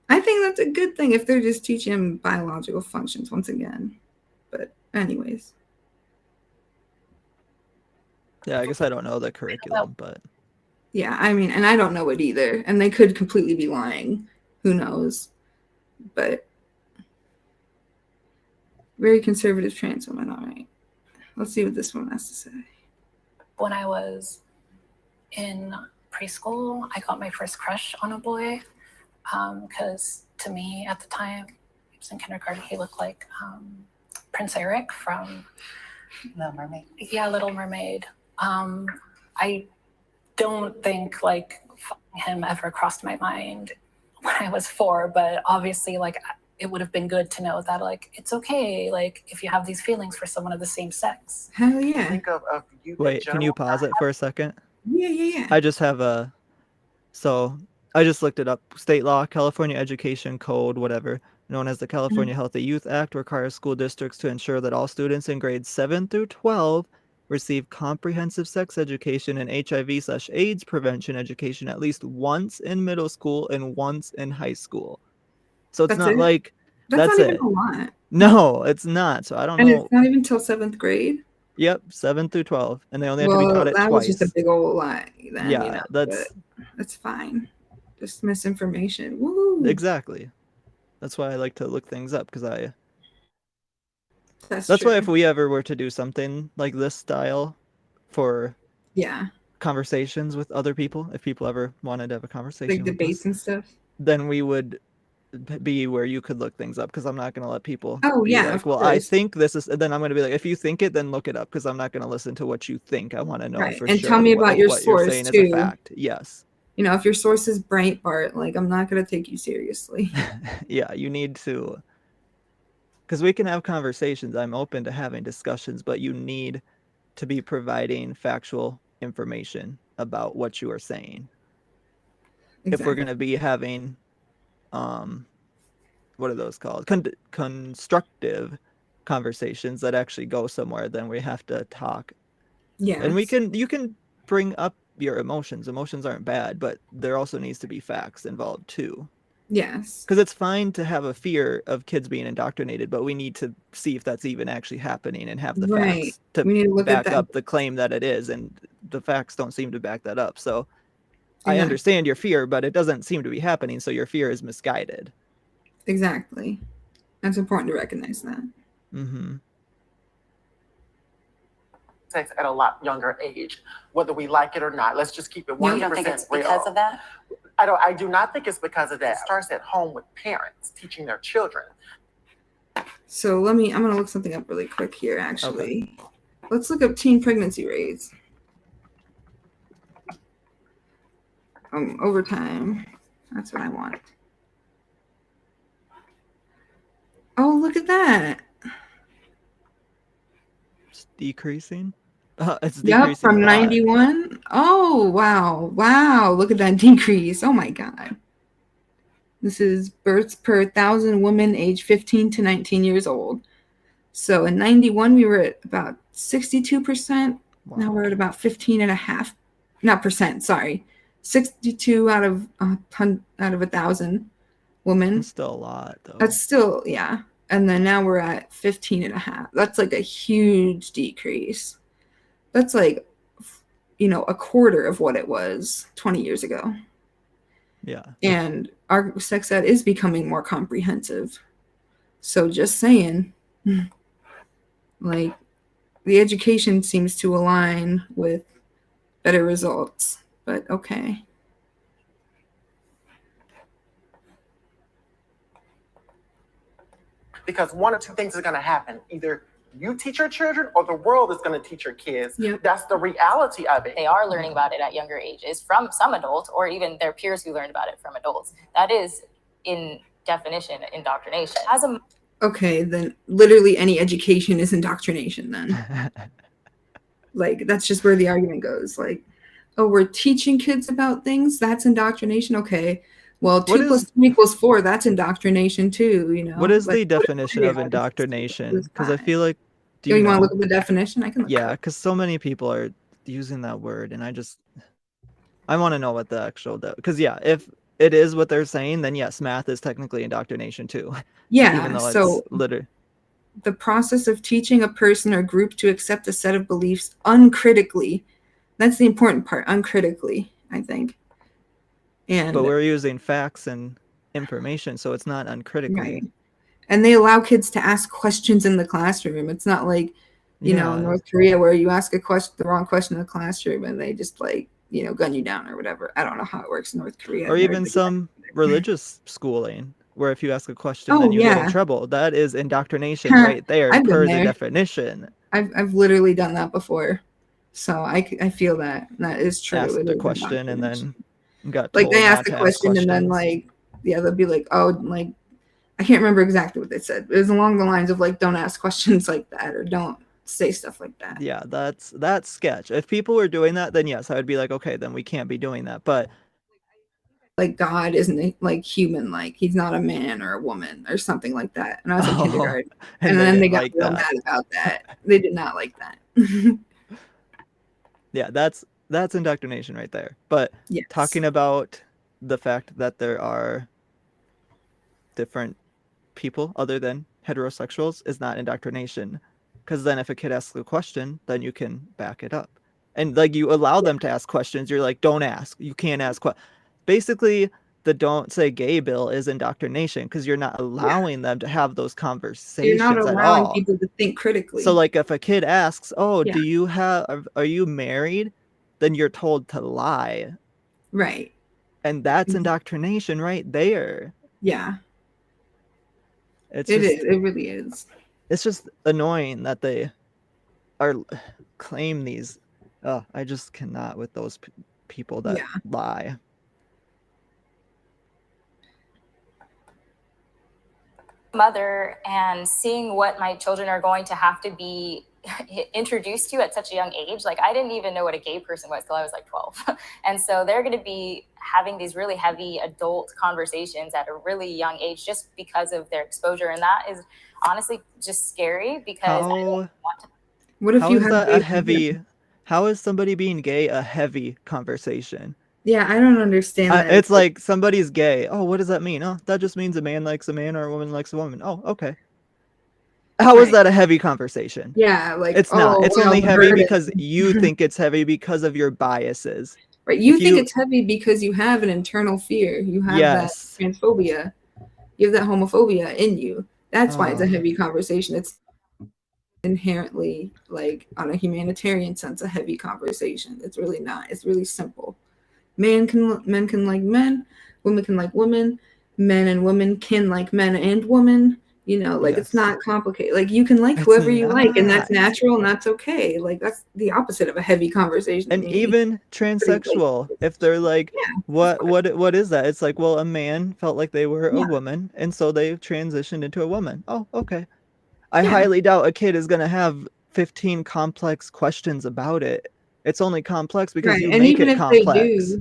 I think that's a good thing if they're just teaching biological functions once again. But anyways. Yeah, I guess I don't know the curriculum, but. Yeah, I mean, and I don't know it either. And they could completely be lying. Who knows? But very conservative trans woman, all right. Let's see what this one has to say. When I was in preschool, I got my first crush on a boy because to me at the time, I was in kindergarten, he looked like Prince Eric from Little Mermaid. Yeah, Little Mermaid. I don't think like him ever crossed my mind when I was 4, but obviously like it would have been good to know that like it's okay, like if you have these feelings for someone of the same sex. Hell yeah. Think of you. Wait, can you pause it for a second? Yeah. I just have so I just looked it up. State law, California Education Code, whatever, known as the California Healthy Youth Act, requires school districts to ensure that all students in grades 7 through 12 receive comprehensive sex education and HIV/AIDS prevention education at least once in middle school and once in high school. So it's not like that's not even a lot. No, it's not. So I don't know. And it's not even till 7th grade. Yep, 7 through 12, and they only have to be taught it that twice. Was just a big old lie. Then, yeah, you know, that's. That's fine. Just misinformation. Woo. Exactly. That's why I like to look things up, because That's why true. if we ever were to do something like this style for Yeah, conversations with other people, if people ever wanted to have a conversation like with debates us, and stuff. then we would be where you could look things up, because I'm not going to let people Oh, be yeah, like, of well, I course. think this is, and then I'm going to be like, if you think it, then look it up, because I'm not going to listen to what you think. I want to know Right. for And sure tell me if about your what you're source saying is a too. fact. Yes. You know, if your source is Breitbart, like I'm not gonna take you seriously. Yeah, you need to, because we can have conversations. I'm open to having discussions, but you need to be providing factual information about what you are saying. If we're going to be having what are those called, constructive conversations that actually go somewhere, then we have to talk. Yeah. And you can bring up your emotions aren't bad, but there also needs to be facts involved too. Yes. Because it's fine to have a fear of kids being indoctrinated, but we need to see if that's even actually happening and have the facts to we need to look back at that. up the claim that it is, and the facts don't seem to back that up. So I Exactly. understand your fear, but it doesn't seem to be happening, so your fear is misguided. Exactly. That's important to recognize that. Mm-hmm. Sex at a lot younger age, whether we like it or not. Let's just keep it 100% You don't think it's real. because of that? I do not think it's because of that. It starts at home with parents teaching their children. So I'm gonna look something up really quick here, actually. Okay. Let's look up teen pregnancy rates. Over time. That's what I want. Oh, look at that. It's decreasing. It's decreasing from 91. Oh, wow. Wow. Look at that decrease. Oh my God. This is births per 1,000 women aged 15 to 19 years old. So in 91, we were at about 62%. Wow. Now we're at about 15.5, not percent, sorry. 62 out of 1,000 women. That's still a lot, though. That's still, yeah. And then now we're at 15.5. That's like a huge decrease. That's like, a quarter of what it was 20 years ago. Yeah. And our sex ed is becoming more comprehensive. So just saying, like, the education seems to align with better results, but okay. Because one or two things is going to happen. Either you teach your children or the world is going to teach your kids. Yep. That's the reality of it. They are learning about it at younger ages from some adults or even their peers who learned about it from adults. That is, in definition, indoctrination. Okay, then literally any education is indoctrination then. Like, that's just where the argument goes. Like, oh, we're teaching kids about things? That's indoctrination? Okay. Well, 2 + 2 = 4, that's indoctrination too, What is like, the definition of indoctrination? Because I feel like, you want to look at the definition? I can look Yeah, because so many people are using that word, and I want to know what the actual, because yeah, if it is what they're saying, then yes, math is technically indoctrination too. Yeah, even though so it's literally the process of teaching a person or group to accept a set of beliefs uncritically. That's the important part, uncritically, I think. But we're using facts and information, so it's not uncritically. Right. And they allow kids to ask questions in the classroom. It's not like, North Korea where you ask the wrong question in the classroom and they just gun you down or whatever. I don't know how it works in North Korea. Or even some religious schooling where if you ask a question, then you get in trouble. That is indoctrination right there, per the definition. I've literally done that before. So I feel that is true. Asked a question and then got like told they asked not a to question ask and then they'll be like, oh, like I can't remember exactly what they said. It was along the lines of like, don't ask questions like that or don't say stuff like that. Yeah, that's sketch. If people were doing that, then yes, I would be like, okay, then we can't be doing that. But like God isn't like human, like he's not a man or a woman or something like that. And I was in kindergarten, and then they got real mad about that. They did not like that. Yeah, that's indoctrination right there. But yes. Talking about the fact that there are different people other than heterosexuals is not indoctrination. Because then if a kid asks a question, then you can back it up. And like you allow them to ask questions. You're like, don't ask. You can't ask. Basically, the Don't Say Gay bill is indoctrination because you're not allowing them to have those You're not conversations at allowing all. people to think critically. So like if a kid asks, oh, Yeah. are you married? Then you're told to lie. Right. And that's indoctrination right there. Yeah. It really is. It's just annoying that they are claim these. I just cannot with those people that lie. Mother and seeing what my children are going to have to be introduced to at such a young age. Like I didn't even know what a gay person was till I was like 12. And so they're going to be having these really heavy adult conversations at a really young age just because of their exposure. And that is honestly just scary because I don't want to. What if how you is have that a heavy? How is somebody being gay a heavy conversation? Yeah, I don't understand that. It's like somebody's gay. Oh, what does that mean? Oh, that just means a man likes a man or a woman likes a woman. Oh, okay. How is that a heavy conversation? Yeah, like it's not. It's only heavy because you think it's heavy because of your biases. Right. You think it's heavy because you have an internal fear. You have that transphobia. You have that homophobia in you. That's why it's a heavy conversation. It's inherently, like, on a humanitarian sense, a heavy conversation. It's really not. It's really simple. Men can like men, women can like women, men and women can like men and women. You know, like it's not complicated. Like you can like whoever you like, and that's natural and that's okay. Like that's the opposite of a heavy conversation. And even transsexual, if they're like, what is that? It's like, well, a man felt like they were a woman, and so they transitioned into a woman. Oh, okay. I highly doubt a kid is gonna have 15 complex questions about it. It's only complex because you make it complex.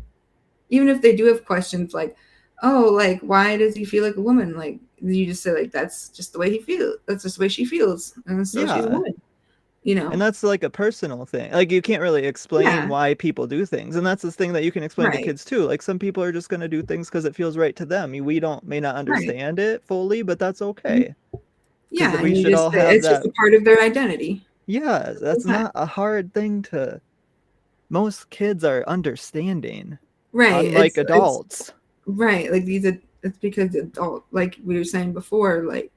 Even if they do have questions like, oh, like why does he feel like a woman? Like you just say like that's just the way he feels. That's just the way she feels, and so she's a woman. You know, and that's like a personal thing. Like you can't really explain why people do things, and that's the thing that you can explain to kids too. Like some people are just gonna do things because it feels right to them. We may not understand it fully, but that's okay. Yeah, we should all have it's just a part of their identity. Yeah, that's not a hard thing to. Most kids are understanding, right? Unlike adults, right? Like it's because adult, like we were saying before, like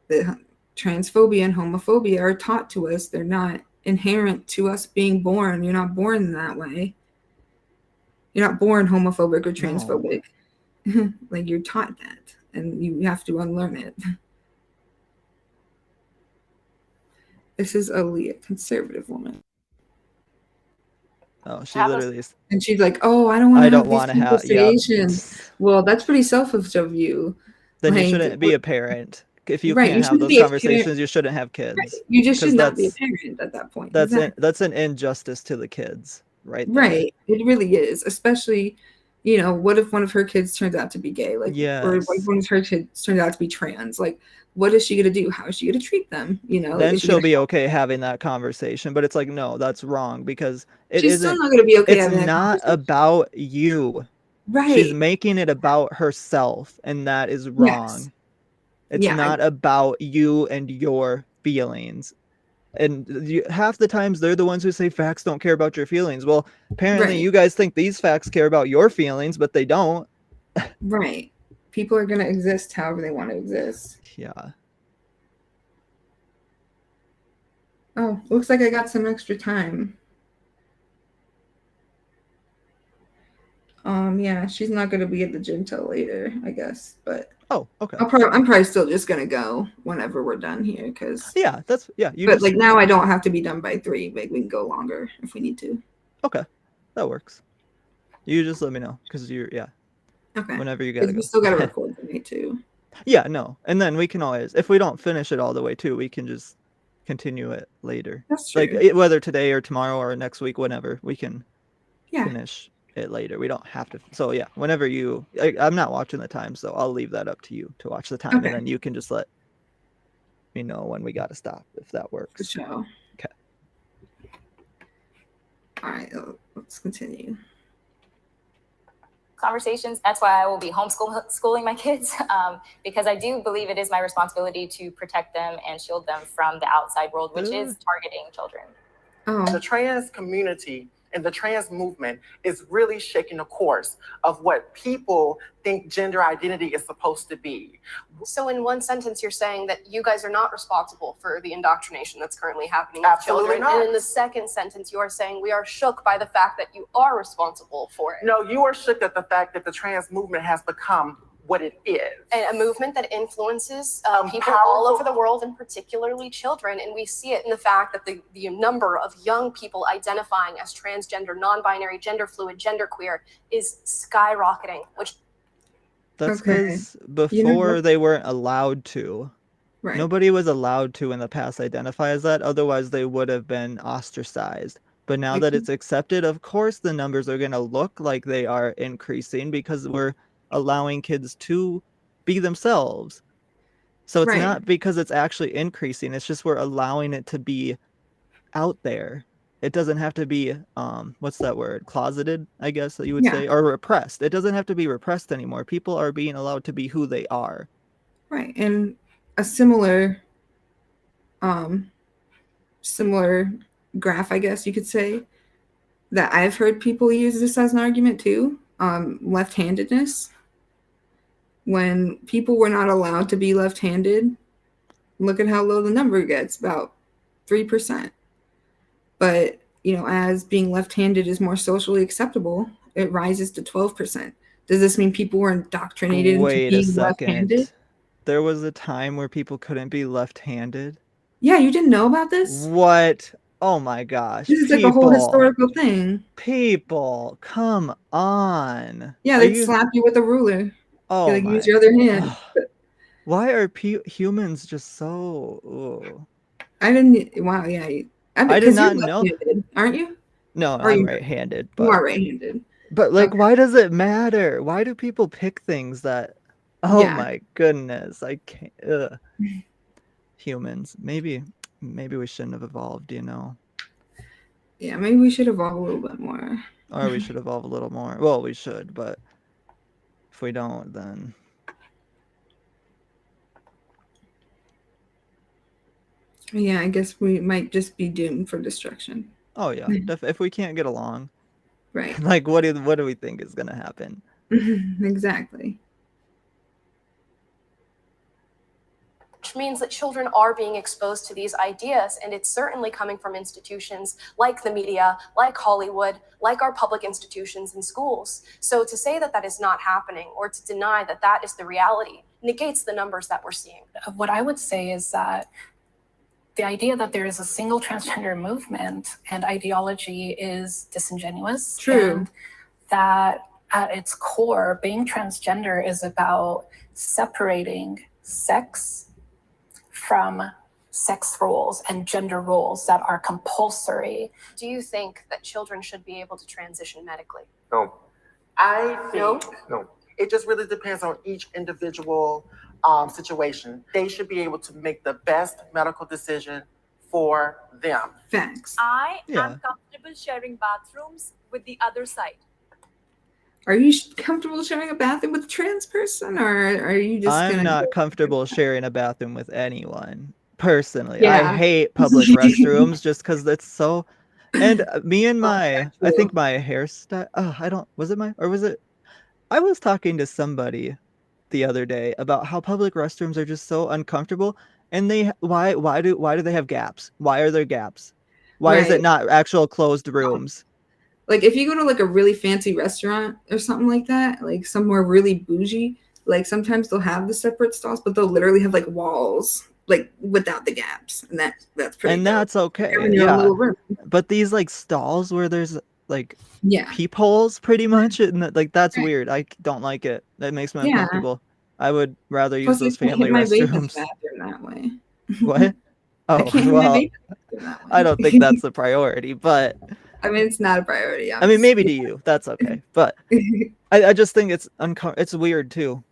the transphobia and homophobia are taught to us. They're not inherent to us being born. You're not born that way. You're not born homophobic or transphobic. No. Like you're taught that, and you have to unlearn it. This is a conservative woman. Oh, she literally is. And she's like, "Oh, I don't want to have these conversations." Well, that's pretty selfish of you. Then you shouldn't be a parent. If you can't have those conversations, you shouldn't have kids. Right. You just should not be a parent at that point. That's an injustice to the kids, right there. Right. It really is. Especially, you know, what if one of her kids turns out to be gay? Like, or like one of her kids turns out to be trans? Like, what is she gonna do? How is she gonna treat them? You know, then she'll be okay having that conversation. But it's like, no, that's wrong because she's still not gonna be okay. It's not about you. Right. She's making it about herself, and that is wrong. Yes. It's not about you and your feelings. And half the times they're the ones who say facts don't care about your feelings. Well, apparently you guys think these facts care about your feelings, but they don't. Right. People are going to exist however they want to exist. Yeah. Oh, looks like I got some extra time. Yeah, she's not going to be at the gym till later, I guess, but oh, okay. I'm probably still just going to go whenever we're done here because but like now I don't have to be done by 3, but we can go longer if we need to. Okay. That works. You just let me know because okay. Whenever you gotta go. We still gotta record tonight too. Yeah, no. And then we can always, if we don't finish it all the way too, we can just continue it later. That's true. Like whether today or tomorrow or next week, whenever we can finish it later. We don't have to. So yeah, whenever I'm not watching the time, so I'll leave that up to you to watch the time, and then you can just let me know when we gotta stop if that works. For sure. Okay. All right, let's continue. Conversations. That's why I will be homeschooling my kids because I do believe it is my responsibility to protect them and shield them from the outside world, which is targeting children. The trans community and the trans movement is really shaking the course of what people think gender identity is supposed to be. So in one sentence, you're saying that you guys are not responsible for the indoctrination that's currently happening with Absolutely children. not. And in the second sentence, you are saying we are shook by the fact that you are responsible for it. No, you are shook at the fact that the trans movement has become what it is. A movement that influences people Powerful. all over the world, and particularly children. And we see it in the fact that the number of young people identifying as transgender, non-binary, gender fluid, genderqueer is skyrocketing, which That's because before they weren't allowed to. Right. Nobody was allowed to in the past identify as that. Otherwise, they would have been ostracized. But now that it's accepted, of course, the numbers are going to look like they are increasing because we're allowing kids to be themselves. So it's not because it's actually increasing. It's just we're allowing it to be out there. It doesn't have to be, what's that word? Closeted, I guess that you would say, or repressed. It doesn't have to be repressed anymore. People are being allowed to be who they are. Right. And a similar graph, I guess you could say, that I've heard people use this as an argument too, left-handedness. When people were not allowed to be left-handed, look at how low the number gets, about 3%. But, as being left-handed is more socially acceptable, it rises to 12%. Does this mean people were indoctrinated into being left-handed? There was a time where people couldn't be left-handed. Yeah, you didn't know about this? What? Oh my gosh. This is like a whole historical thing. People, come on. Yeah, they'd slap you with a ruler. Oh like, my. use your other hand. Why are humans just so... Ugh. I didn't... Wow, yeah. I did not know. Aren't you? No, I'm right-handed. But, you are right-handed. But, why does it matter? Why do people pick things that... Oh my goodness. I can't... Ugh. Humans. Maybe we shouldn't have evolved, Yeah, maybe we should evolve a little bit more. Or we should evolve a little more. Well, we should, but if we don't, then... Yeah, I guess we might just be doomed for destruction. Oh, yeah. If we can't get along. Right. What do we think is going to happen? Exactly. which means that children are being exposed to these ideas. And it's certainly coming from institutions like the media, like Hollywood, like our public institutions and schools. So to say that that is not happening or to deny that that is the reality negates the numbers that we're seeing. What I would say is that the idea that there is a single transgender movement and ideology is disingenuous. True. And that at its core, being transgender is about separating sex from sex roles and gender roles that are compulsory. Do you think that children should be able to transition medically? No. I think no. It just really depends on each individual situation. They should be able to make the best medical decision for them. Facts. I am comfortable sharing bathrooms with the other side. Are you comfortable sharing a bathroom with a trans person, or are you just I'm gonna not comfortable sharing a bathroom with anyone, personally. Yeah. I hate public restrooms just because it's so... And me and my... I think my hairstyle... I was talking to somebody the other day about how public restrooms are just so uncomfortable, and why do they have gaps? Why are there gaps? Why is it not actual closed rooms? Like, if you go to like a really fancy restaurant or something like that, like somewhere really bougie, like sometimes they'll have the separate stalls, but they'll literally have like walls, like without the gaps, and that's pretty. And dope. that's okay. Having your own little room. But these like stalls where there's like peepholes, pretty much, and that's weird. I don't like it. That makes me uncomfortable. I would rather use those family restrooms. That way. What? Oh well, I don't think that's a priority, but. I mean, it's not a priority. I mean, maybe to you, that's okay. But I just think it's weird too.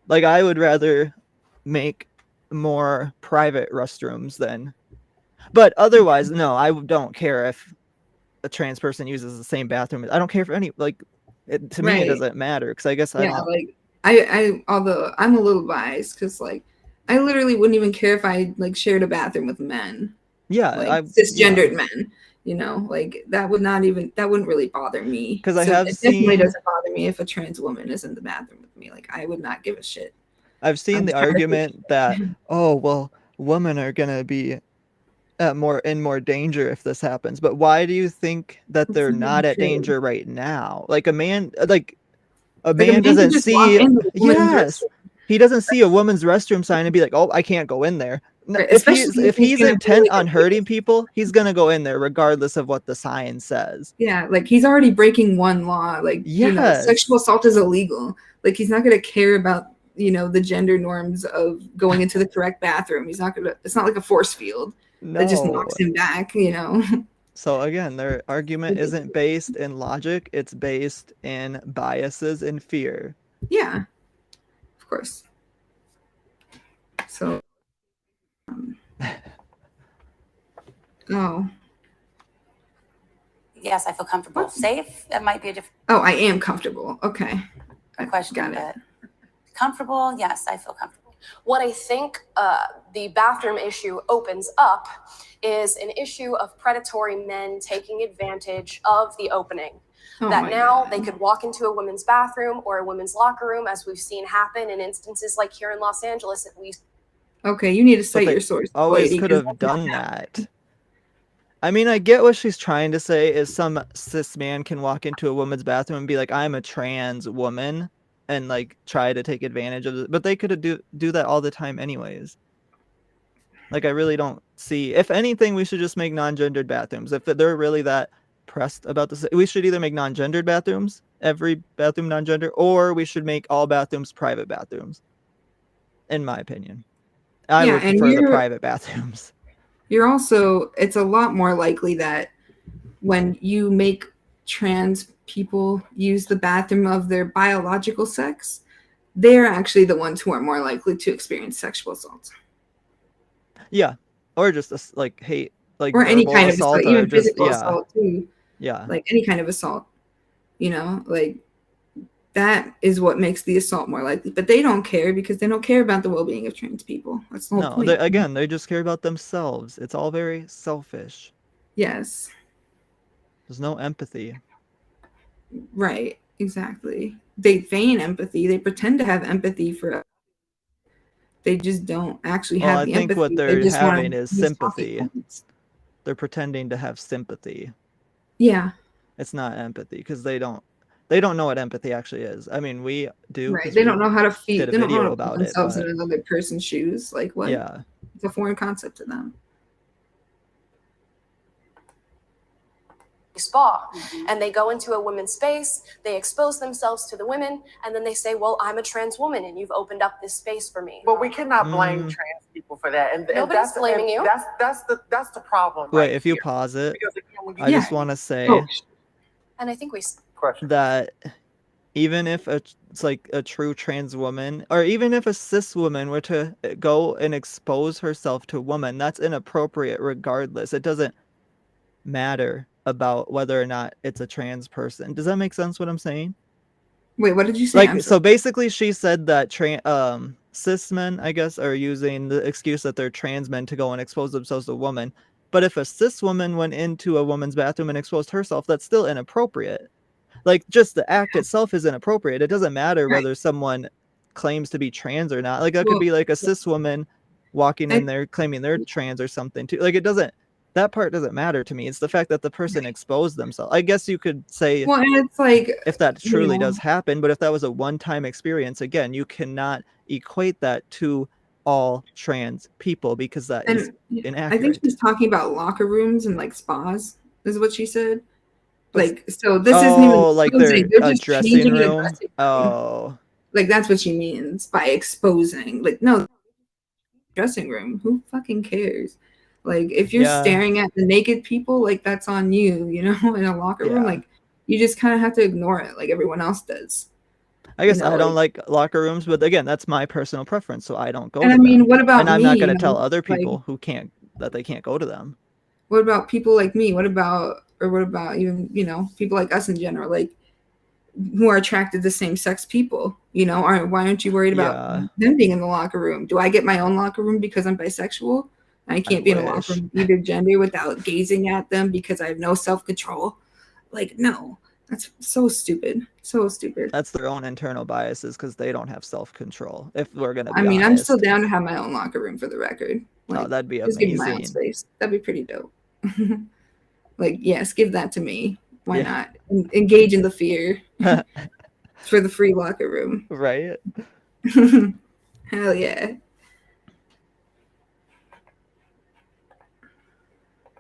Like, I would rather make more private restrooms than. But otherwise, no, I don't care if a trans person uses the same bathroom. I don't care for any, like, to me, it doesn't matter. Because I guess although I'm a little biased, because like, I literally wouldn't even care if I like shared a bathroom with men. Yeah, like, cisgendered men. You know, like that wouldn't really bother me. Because I So have it definitely seen doesn't bother me if a trans woman is in the bathroom with me. Like I would not give a shit. I've seen I'm the just trying to argument that, oh well, women are gonna be in more danger if this happens. But why do you think that they're That's not not at true. danger right now? Like a man, like a Like a man man doesn't can just walk see. into the woman's Yes, restroom. he doesn't see a woman's restroom sign and be like, "Oh, I can't go in there." No, Right, if especially if he's he's gonna be intent like on hurting people, he's gonna go in there regardless of what the sign says. yeah, like he's already breaking one law. Like, you know, Yes. sexual assault is illegal. Like he's not gonna care about, you know, the gender norms of going into the correct bathroom. He's not gonna, it's not like a force field that just No. knocks him back, you know. So again, their argument isn't based in logic, it's based in biases and fear. Yeah, of course. So oh. Yes, I feel comfortable. What? Safe, that might be a different Oh, I am comfortable. Okay. question, Got it. but comfortable, yes, I feel comfortable. What I think the bathroom issue opens up is an issue of predatory men taking advantage of the opening. Oh That my now God. they could walk into a women's bathroom or a women's locker room, as we've seen happen in instances like here in Los Angeles, at least. Okay, you need to But cite they your source. always lady, could 'cause have done that. I mean, I get what she's trying to say is some cis man can walk into a woman's bathroom and be like, I'm a trans woman, and like try to take advantage of it. But they could do that all the time anyways. Like, I really don't see. If anything, we should just make non-gendered bathrooms. If they're really that pressed about this, we should either make non-gendered bathrooms, every bathroom non-gender, or we should make all bathrooms private bathrooms. In my opinion, I Yeah, would and prefer the private bathrooms. You're also, it's a lot more likely that when you make trans people use the bathroom of their biological sex, they're actually the ones who are more likely to experience sexual assault. Yeah, or just like hate, like Or any verbal kind of assault, assault, or even just physical assault too. yeah. Like any kind of assault, you know, like that is what makes the assault more likely. But they don't care because they don't care about the well-being of trans people. That's the whole No, point. they just care about themselves. It's all very selfish. Yes. There's no empathy. Right, exactly. They feign empathy. They pretend to have empathy for. They just don't actually Well, have I the think empathy. what They they're just want having to is use talking sympathy. points. They're pretending to have sympathy. Yeah. It's not empathy because they don't know what empathy actually is. I mean, we do. Right. They don't know how to feel. Did a They don't know video how to put about it, themselves in but another person's shoes. Like what? yeah. It's a foreign concept to them. Spa, and they go into a women's space, they expose themselves to the women, and then they say, well, I'm a trans woman and you've opened up this space for me. But we cannot blame trans people for that. And Nobody's that's blaming you. That's the problem. Wait, right if you here. pause it, Because again, when you I just want to say And I think we question. that even if it's like a true trans woman, or even if a cis woman were to go and expose herself to a woman, that's inappropriate regardless. It doesn't matter about whether or not it's a trans person. Does that make sense what I'm saying? Wait, what did you say? Like, so basically she said that cis men, I guess, are using the excuse that they're trans men to go and expose themselves to a woman. But if a cis woman went into a woman's bathroom and exposed herself, that's still inappropriate. Like, just the act itself is inappropriate. It doesn't matter whether someone claims to be trans or not. Like, that could be like a cis woman walking in there claiming they're trans or something too. Like, that part doesn't matter to me. It's the fact that the person exposed themselves. I guess you could say, well, and it's like, if that truly know, does happen, but if that was a one-time experience, again, you cannot equate that to all trans people because that is inaccurate. I think she's talking about locker rooms and like spas, is what she said. Like, so this isn't even like they're just dressing changing room. a dressing room. Oh, like that's what she means by exposing. Like, no, dressing room. Who fucking cares? Like, if you're staring at the naked people, like that's on you, you know, in a locker room. Like, you just kind of have to ignore it, like everyone else does. I guess I don't like locker rooms, but again, that's my personal preference, so I don't go. And to I mean, them. what about and I'm me, not going to you tell know, other people like, who can't that they can't go to them. What about people like me? What about even, you know, people like us in general, like who are attracted to same-sex people? You know, why aren't you worried about them being in the locker room? Do I get my own locker room because I'm bisexual? I can't be in a locker room with either gender without gazing at them because I have no self-control. Like, no, that's so stupid. So stupid. That's their own internal biases because they don't have self-control. If we're gonna be I'm honest. still down to have my own locker room for the record. Like, oh, that'd be just give me my own amazing. space. That'd be pretty dope. Like, yes, give that to me. Why not? Engage in the fear for the free locker room. Right? Hell yeah.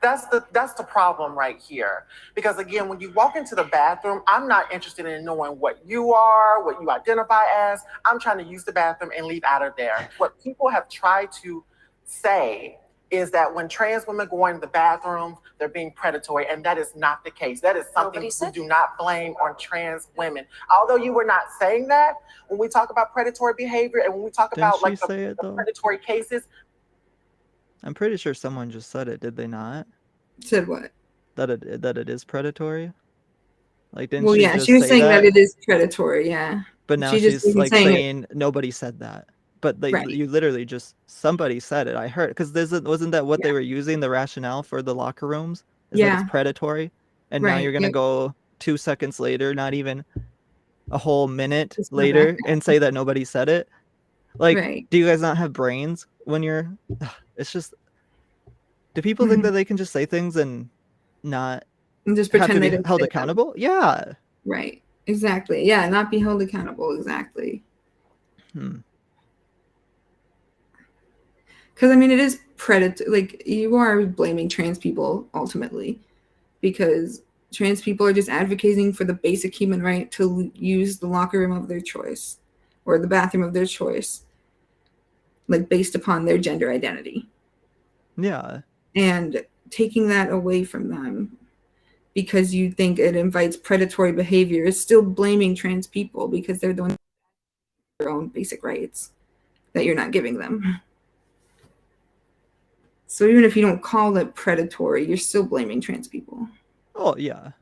That's the problem right here. Because again, when you walk into the bathroom, I'm not interested in knowing what you are, what you identify as. I'm trying to use the bathroom and leave out of there. What people have tried to say is that when trans women go into the bathroom, they're being predatory, and that is not the case. That is something we do not blame on trans women. Although you were not saying that, when we talk about predatory behavior and when we talk about like the predatory cases, I'm pretty sure someone just said it, did they not? Said what? That it is predatory? Like, didn't well, she yeah, just she was say saying that it is predatory, yeah. But now she she's like saying it. nobody said that. But Right. you literally just, somebody said it. I heard, because wasn't that what they were using, the rationale for the locker rooms? Is that it's predatory? And now you're going to go 2 seconds later, not even a whole minute later, and say that nobody said it? Like, do you guys not have brains when you're... It's just... Do people think that they can just say things and not just have pretend to be held accountable? Yeah. Right. Exactly. Yeah, not be held accountable. Exactly. Because I mean, it is predatory. Like, you are blaming trans people ultimately, because trans people are just advocating for the basic human right to use the locker room of their choice or the bathroom of their choice, like based upon their gender identity. Yeah. And taking that away from them because you think it invites predatory behavior is still blaming trans people because they're doing their own basic rights that you're not giving them. So even if you don't call it predatory, you're still blaming trans people. Oh, yeah.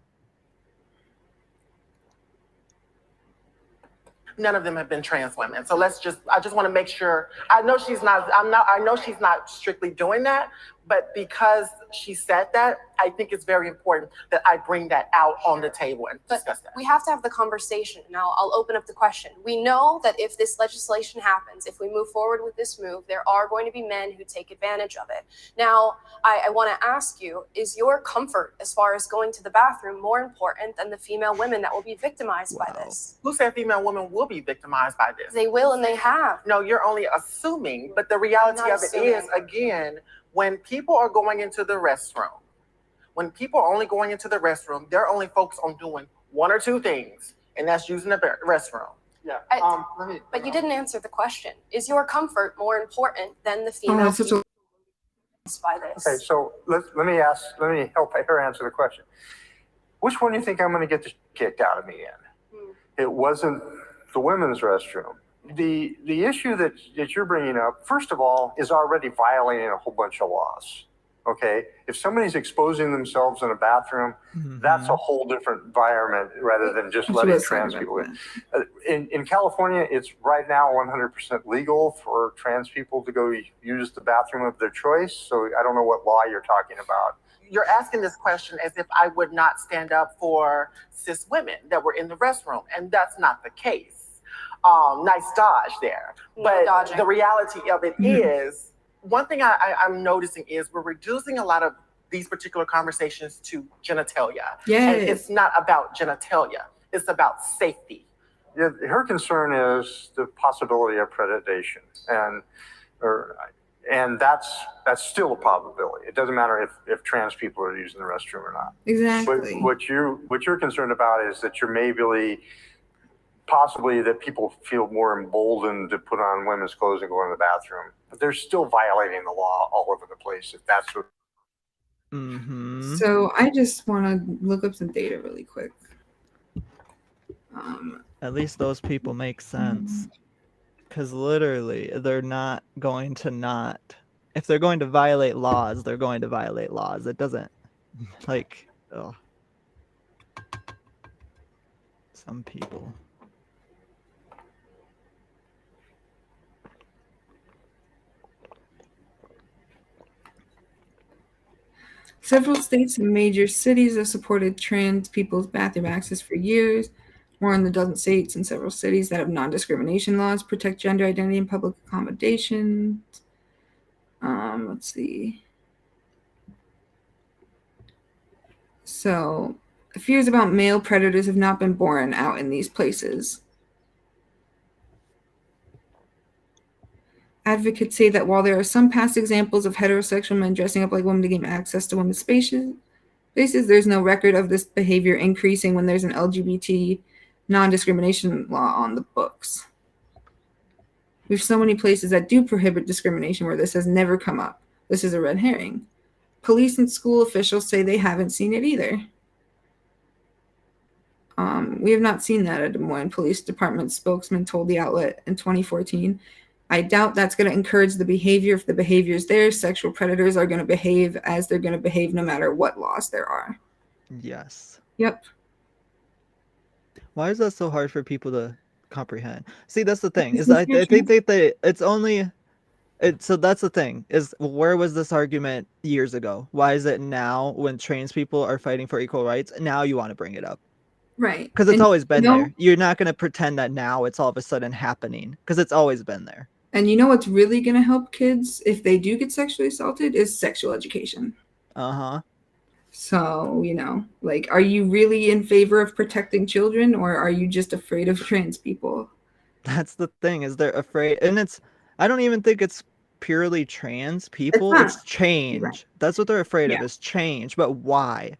None of them have been trans women. So I just want to make sure. I know she's not strictly doing that, but because she said that, I think it's very important that I bring that out on the table and discuss that. We have to have the conversation. Now, I'll open up the question. We know that if this legislation happens, if we move forward with this move, there are going to be men who take advantage of it. Now, I want to ask you, is your comfort as far as going to the bathroom more important than the female women that will be victimized by this? Who said female women will be victimized by this? They will, and they have. No, you're only assuming, but the reality of it is, again, when people are going into the restroom, when people are only going into the restroom, they're only focused on doing one or two things, and that's using the restroom. Yeah. But you didn't answer the question. Is your comfort more important than the female by this? Okay, so let me help her answer the question. Which one do you think I'm going to get kicked out of me in? It wasn't the women's restroom. The issue that you're bringing up, first of all, is already violating a whole bunch of laws. Okay, if somebody's exposing themselves in a bathroom, that's a whole different environment rather than just letting trans people in. In California, it's right now 100% legal for trans people to go use the bathroom of their choice. So I don't know what law you're talking about. You're asking this question as if I would not stand up for cis women that were in the restroom, and that's not the case. Nice dodge there. But the reality of it is, one thing I'm noticing is we're reducing a lot of these particular conversations to genitalia. Yes. And it's not about genitalia. It's about safety. Yeah, her concern is the possibility of predation, and that's still a probability. It doesn't matter if trans people are using the restroom or not. Exactly. But what you're concerned about is that you're possibly that people feel more emboldened to put on women's clothes and go in the bathroom, but they're still violating the law all over the place. If that's what. So I just want to look up some data really quick. At least those people make sense, because literally they're not going to not. If they're going to violate laws, they're going to violate laws. It doesn't like. Ugh. Some people. Several states and major cities have supported trans people's bathroom access for years. More than a dozen states and several cities that have non-discrimination laws protect gender identity in public accommodations. Let's see. So, fears about male predators have not been borne out in these places. Advocates say that while there are some past examples of heterosexual men dressing up like women to gain access to women's spaces, there's no record of this behavior increasing when there's an LGBT non-discrimination law on the books. We have so many places that do prohibit discrimination where this has never come up. This is a red herring. Police and school officials say they haven't seen it either. We have not seen that, a Des Moines Police Department spokesman told the outlet in 2014. I doubt that's going to encourage the behavior. If the behavior is there, sexual predators are going to behave as they're going to behave no matter what laws there are. Yes. Yep. Why is that so hard for people to comprehend? See, that's the thing. Is I think it's only so that's the thing. Is where was this argument years ago? Why is it now when trans people are fighting for equal rights? Now you want to bring it up. Right. Because it's always been there. You're not going to pretend that now it's all of a sudden happening because it's always been there. And you know what's really going to help kids if they do get sexually assaulted is sexual education. Uh-huh. So, like, are you really in favor of protecting children or are you just afraid of trans people? That's the thing, is they're afraid. And I don't even think it's purely trans people. It's change. Right. That's what they're afraid of, is change. But why?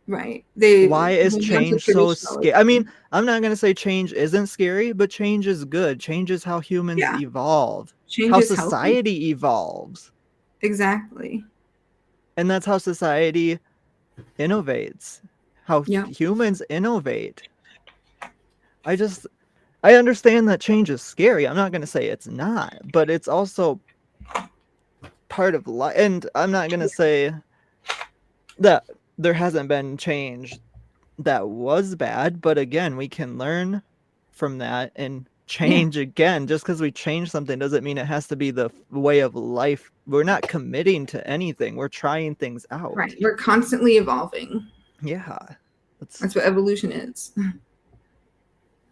Right. Why is change so scary? I mean, I'm not going to say change isn't scary, but change is good. Change is how humans evolve. Change how is society healthy. Evolves. Exactly. And that's how society innovates. How humans innovate. I understand that change is scary. I'm not going to say it's not, but it's also part of life. And I'm not going to say that there hasn't been change that was bad, but again, we can learn from that and change again. Just because we change something doesn't mean it has to be the way of life. We're not committing to anything. We're trying things out. Right. We're constantly evolving. Yeah. That's what evolution is.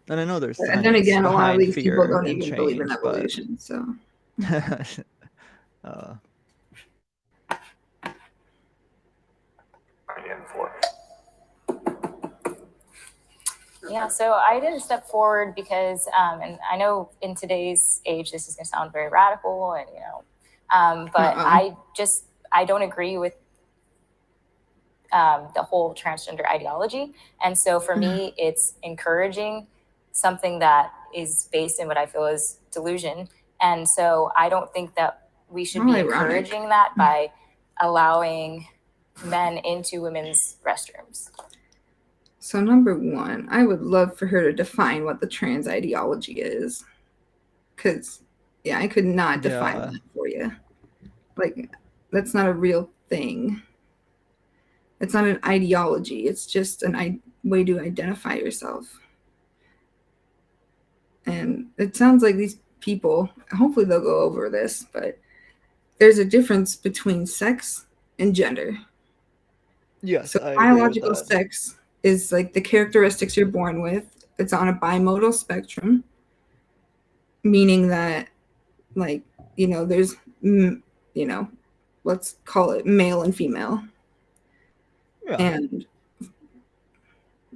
And I know there's science. And then again, a lot of these people don't even change, believe in evolution. So. Yeah, so I didn't step forward because, and I know in today's age, this is going to sound very radical and, but I don't agree with the whole transgender ideology. And so for me, it's encouraging something that is based in what I feel is delusion. And so I don't think that we should be encouraging that by allowing men into women's restrooms. So number one, I would love for her to define what the trans ideology is. Because, I could not define that for you. Like, that's not a real thing. It's not an ideology. It's just a way to identify yourself. And it sounds like these people, hopefully they'll go over this, but there's a difference between sex and gender. Yes, so biological sex is like the characteristics you're born with. It's on a bimodal spectrum, meaning that, like, there's, let's call it male and female. Yeah. And,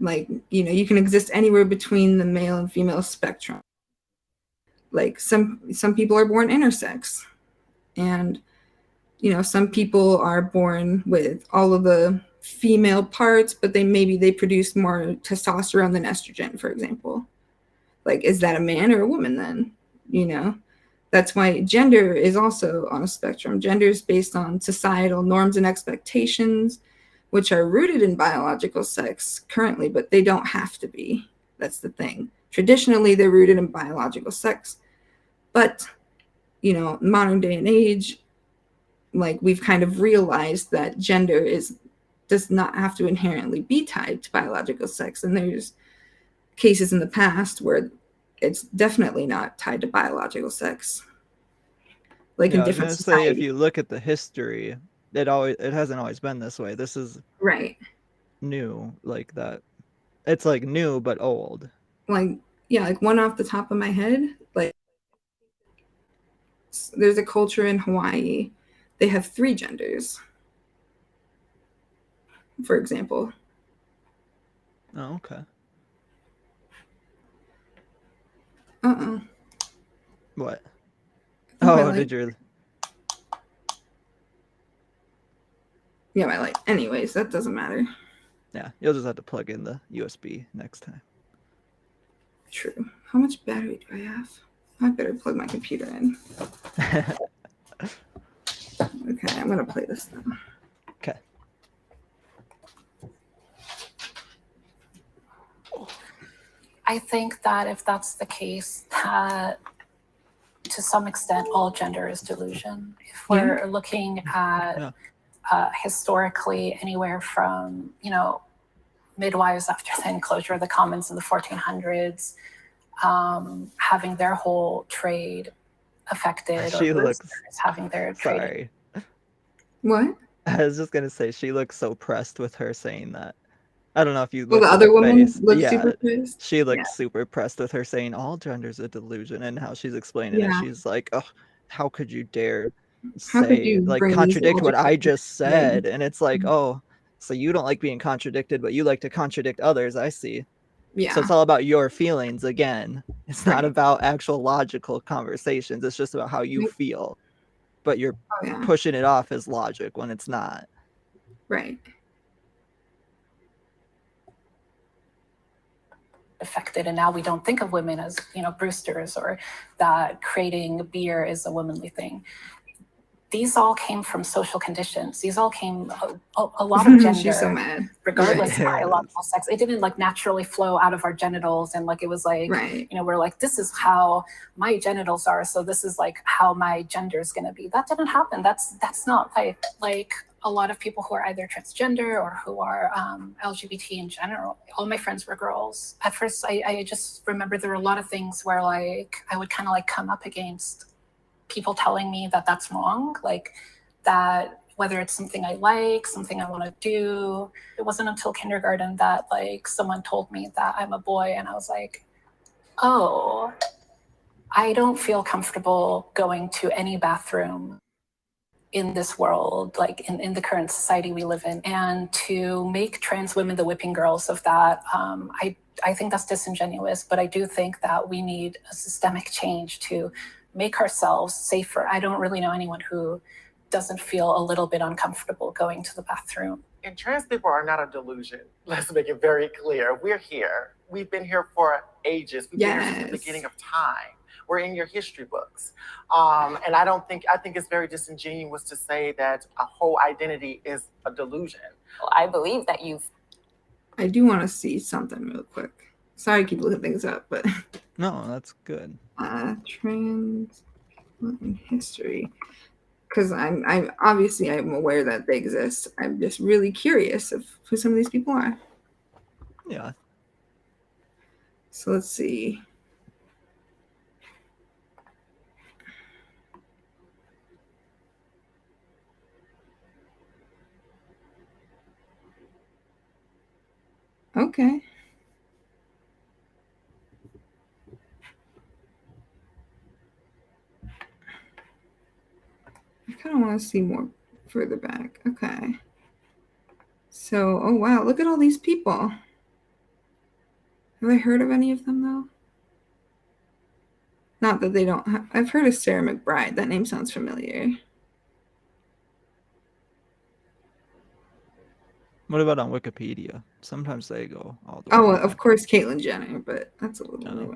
like, you can exist anywhere between the male and female spectrum. Like, some people are born intersex. And, some people are born with all of the female parts, but they produce more testosterone than estrogen, for example. Like, is that a man or a woman then? That's why gender is also on a spectrum. Gender is based on societal norms and expectations, which are rooted in biological sex currently, but they don't have to be. That's the thing. Traditionally, they're rooted in biological sex. But, modern day and age, like, we've kind of realized that gender does not have to inherently be tied to biological sex. And there's cases in the past where it's definitely not tied to biological sex. Like, in different societies. If you look at the history it hasn't always been this way. This is right. new, like that. It's like new but old. Like, yeah, like one off the top of my head, like there's a culture in Hawaii. They have 3 genders, for example. Oh, okay. What? Oh, did you? Yeah, my light. Anyways, that doesn't matter. Yeah, you'll just have to plug in the USB next time. True. How much battery do I have? I better plug my computer in. Okay, I'm gonna play this now. Okay. I think that if that's the case, that to some extent all gender is delusion. If we're looking at historically anywhere from, midwives after the enclosure of the commons in the 1400s, having their whole trade affected, She or looks having their trade. Sorry. What? I was just gonna say she looks so pressed with her saying that. I don't know if you Well, looked the at other her woman face. looked Yeah, super pissed. she looked super pressed with her saying all gender's a delusion, and how she's explaining it. She's like, "Oh, how could you dare How could say you like bring these contradict what I logical just said?" things? And it's like, "Oh, so you don't like being contradicted, but you like to contradict others. I see." Yeah. So it's all about your feelings again. It's not Right. about actual logical conversations. It's just about how you feel. But you're yeah. pushing it off as logic when it's not. Right. Affected, and now we don't think of women as Brewsters, or that creating beer is a womanly thing. These all came from social conditions. These all came a lot of gender. She's so mad. Regardless of biological sex, it didn't like naturally flow out of our genitals, and like it was like we're like, this is how my genitals are, so this is like how my gender is going to be. That didn't happen. That's not like a lot of people who are either transgender or who are LGBT in general. All my friends were girls. At first, I just remember there were a lot of things where like I would kind of like come up against people telling me that that's wrong, like that whether it's something I like, something I want to do. It wasn't until kindergarten that like someone told me that I'm a boy, and I was like, oh, I don't feel comfortable going to any bathroom in this world, like in the current society we live in. And to make trans women the whipping girls of that, I think that's disingenuous, but I do think that we need a systemic change to make ourselves safer. I don't really know anyone who doesn't feel a little bit uncomfortable going to the bathroom. And trans people are not a delusion. Let's make it very clear. We're here. We've been here for ages. We've been here since the beginning of time. We're in your history books. And I think it's very disingenuous to say that a whole identity is a delusion. Well, I believe that I do want to see something real quick. Sorry, I keep looking things up, but no, that's good. Trans in history, because I'm obviously I'm aware that they exist. I'm just really curious of who some of these people are. Yeah. So let's see. Okay. I kind of want to see more further back. Okay. So, oh wow, look at all these people. Have I heard of any of them though? Not that they don't. I've heard of Sarah McBride. That name sounds familiar. What about on Wikipedia? Sometimes they go all the way. Oh, of course, Caitlyn Jenner, but that's a little newer.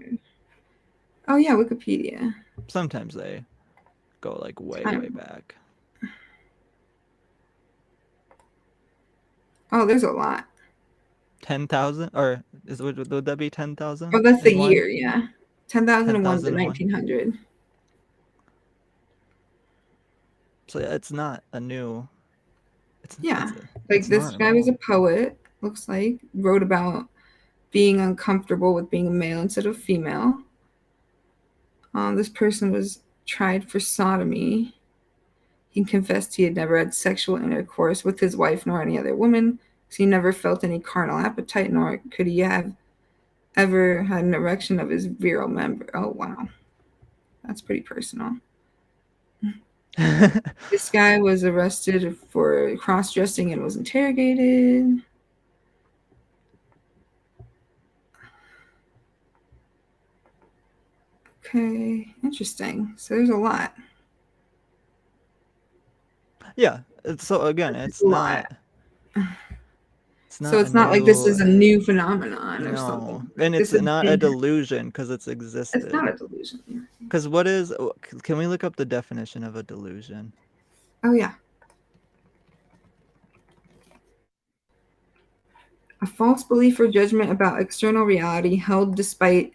Oh yeah, Wikipedia. Sometimes they go like way back. Oh, there's a lot. 10,000, or would that be 10,000? Oh, that's the year, yeah. 10,001 to 1900. So yeah, it's not a new. Like this guy was a poet. Looks like wrote about being uncomfortable with being a male instead of female. This person was tried for sodomy. He confessed he had never had sexual intercourse with his wife nor any other woman, because he never felt any carnal appetite, nor could he have ever had an erection of his virile member. Oh, wow. That's pretty personal. This guy was arrested for cross-dressing and was interrogated. Okay, interesting. So there's a lot. Yeah. So again, it's not. So it's not like this is a new phenomenon or No, something. and it's not a delusion because it's existed. It's not a delusion. Because what is? Can we look up the definition of a delusion? Oh yeah. A false belief or judgment about external reality held despite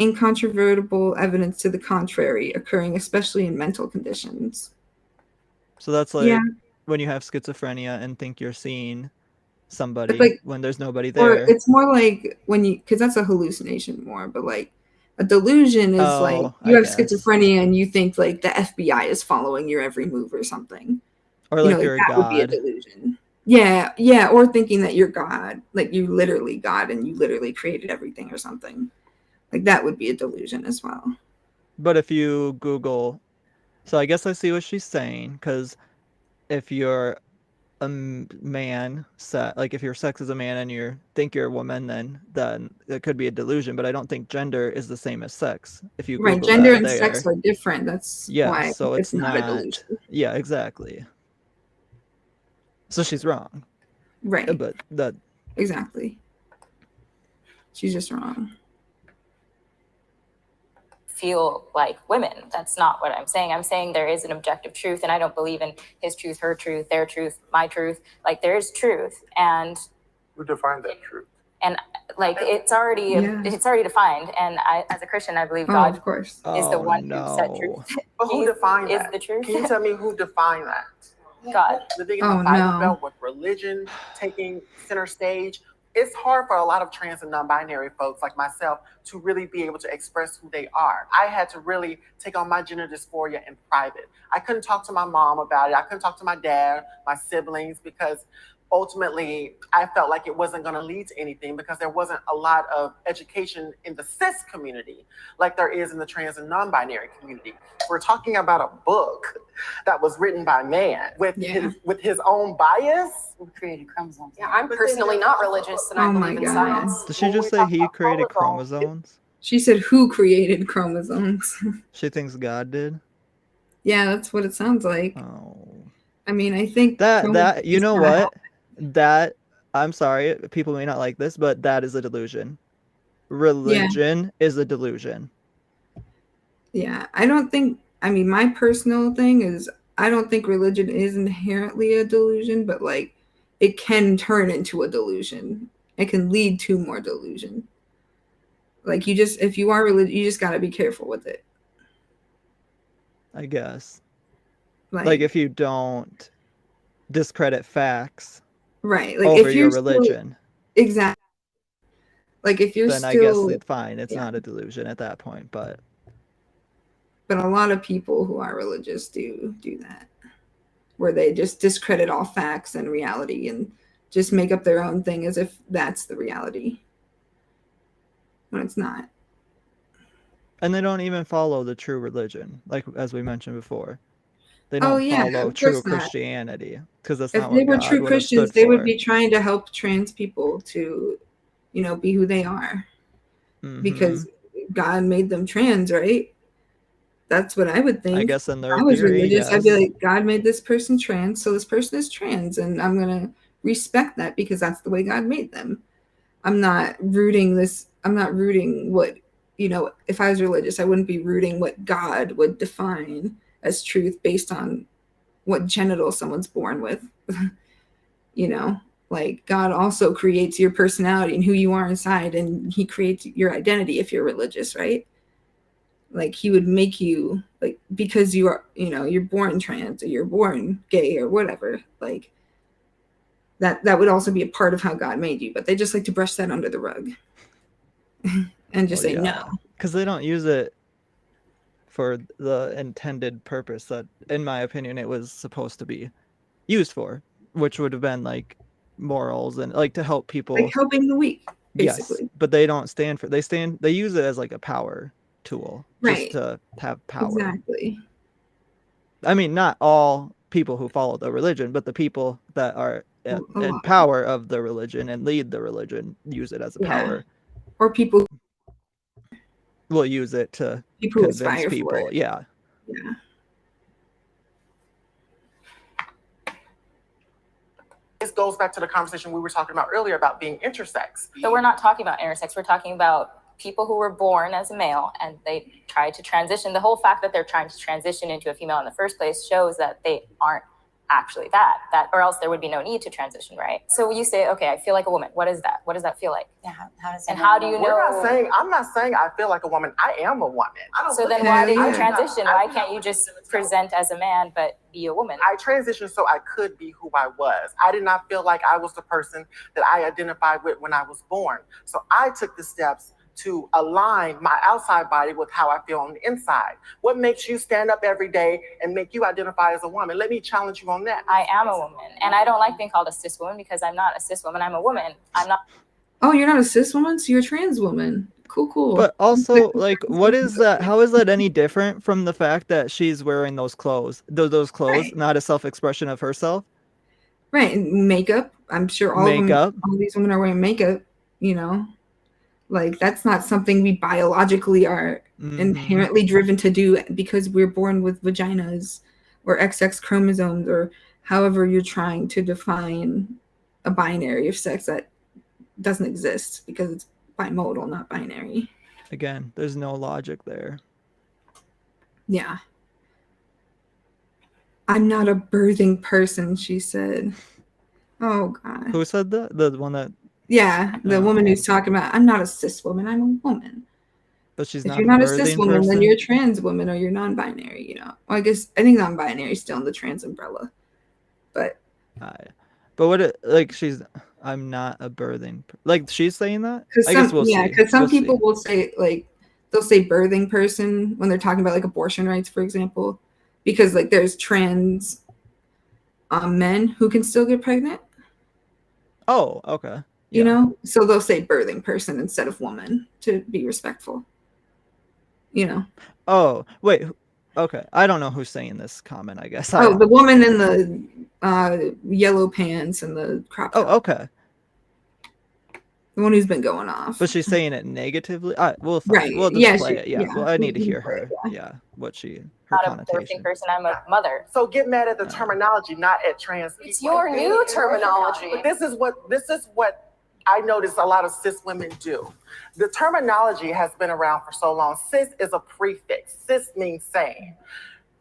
incontrovertible evidence to the contrary, occurring especially in mental conditions. So that's like when you have schizophrenia and think you're seeing somebody when there's nobody there. Or it's more like when you, because that's a hallucination more, but like a delusion is like you have schizophrenia and you think like the FBI is following your every move or something. Or like you're that a god. Would be a delusion. Yeah, or thinking that you're God, like you literally God and you literally created everything or something. Like that would be a delusion as well. But if you Google, so I guess I see what she's saying, because if you're a man, like if your sex is a man and you think you're a woman, then it could be a delusion. But I don't think gender is the same as sex. If you Google gender that and there. Sex are different. That's why so it's not a delusion. Yeah, exactly. So she's wrong. Right. But that exactly. She's just wrong. Feel like women. That's not what I'm saying. I'm saying there is an objective truth, and I don't believe in his truth, her truth, their truth, my truth. Like there is truth, and who defined that truth? And like it's already defined. And I, as a Christian, I believe God of course. is the one who set truth. But who defined that? Is the truth? Can you tell me who defined that? God. Living in the Bible Belt with religion taking center stage. It's hard for a lot of trans and non-binary folks like myself to really be able to express who they are. I had to really take on my gender dysphoria in private. I couldn't talk to my mom about it. I couldn't talk to my dad, my siblings, because ultimately I felt like it wasn't going to lead to anything because there wasn't a lot of education in the cis community like there is in the trans and non-binary community. We're talking about a book that was written by man with his own bias. Who created chromosomes? Yeah, I'm personally not religious and I believe in science. Did she just say he created chromosomes? She said who created chromosomes. She thinks God did? Yeah, that's what it sounds like. Oh. I mean, I think that you know what? That I'm sorry, people may not like this, but that is a delusion. Religion is a delusion. Yeah, I don't think, I mean, my personal thing is I don't think religion is inherently a delusion, but like it can turn into a delusion. It can lead to more delusion. Like you just, if you are religious, you just got to be careful with it. I guess. Like if you don't discredit facts. Right. Like over if you're your religion. Exactly. Like if you're then I guess it's fine. It's not a delusion at that point, but a lot of people who are religious do that, where they just discredit all facts and reality and just make up their own thing as if that's the reality when it's not. And they don't even follow the true religion, like as we mentioned before. They don't follow true Christianity because that's not what God would have stood for. If they were true Christians, they would be trying to help trans people to, be who they are, because God made them trans, right? That's what I would think. I guess in their I was theory, religious. yes. I'd be like, God made this person trans, so this person is trans, and I'm gonna respect that because that's the way God made them. I'm not rooting what, if I was religious, I wouldn't be rooting what God would define as truth based on what genitals someone's born with. Like God also creates your personality and who you are inside, and he creates your identity if you're religious, right? Like he would make you, like, because you are, you're born trans or you're born gay or whatever, like that would also be a part of how God made you, but they just like to brush that under the rug and just say no. Because they don't use it for the intended purpose that, in my opinion, it was supposed to be used for, which would have been like morals and like to help people, like helping the weak, yes, basically. but they don't stand for, they use it as like a power tool, just Right. to have power. Exactly. I mean, not all people who follow the religion, but the people that are A in lot. power of the religion and lead the religion use it as a Yeah. power. Or people Will use it to who convince aspire people. for it. Yeah. Yeah. This goes back to the conversation we were talking about earlier about being intersex. So we're not talking about intersex. We're talking about people who were born as a male and they tried to transition. The whole fact that they're trying to transition into a female in the first place shows that they aren't actually that, or else there would be no need to transition, right? So you say, okay, I feel like a woman. What is that? What does that feel like? Yeah, how does And how do you know? I'm not saying I feel like a woman. I am a woman. So then why do you Yeah. transition? Why can't you just present as a man but be a woman? I transitioned so I could be who I was. I did not feel like I was the person that I identified with when I was born. So I took the steps to align my outside body with how I feel on the inside. What makes you stand up every day and make you identify as a woman? Let me challenge you on that. I am a woman, and I don't like being called a cis woman because I'm not a cis woman. I'm a woman. I'm not. Oh, you're not a cis woman, so you're a trans woman. Cool. But also, like, what is that? How is that any different from the fact that she's wearing those clothes? Those clothes, Right. not a self-expression of herself. Right, and makeup. I'm sure all these women are wearing makeup. You know, like that's not something we biologically are inherently driven to do because we're born with vaginas or XX chromosomes or however you're trying to define a binary of sex that doesn't exist because it's bimodal, not binary. Again, there's no logic there. Yeah. I'm not a birthing person, she said. Oh God. Who said that? The one that? Yeah, the woman who's talking about, I'm not a cis woman, I'm a woman. But she's if not. You're not a cis woman, person? then you're a trans woman or you're non-binary. You know, well, I think non-binary is still in the trans umbrella, but. But what it like? I'm not a birthing. Like she's saying that. Because some people will say like they'll say birthing person when they're talking about like abortion rights, for example, because like there's trans men who can still get pregnant. Oh, okay. You know, so they'll say birthing person instead of woman to be respectful. You know. Oh, wait. Okay. I don't know who's saying this comment, I guess. The woman in the yellow pants and the crop top. Oh, okay. The one who's been going off. But she's saying it negatively? We'll Yeah, play it. Yeah. Well, I need to hear her. What her not connotation. a birthing person, I'm a mother. So get mad at the terminology, not at trans people. It's your new terminology. But this is what I notice a lot of cis women do. The terminology has been around for so long. Cis is a prefix. Cis means same.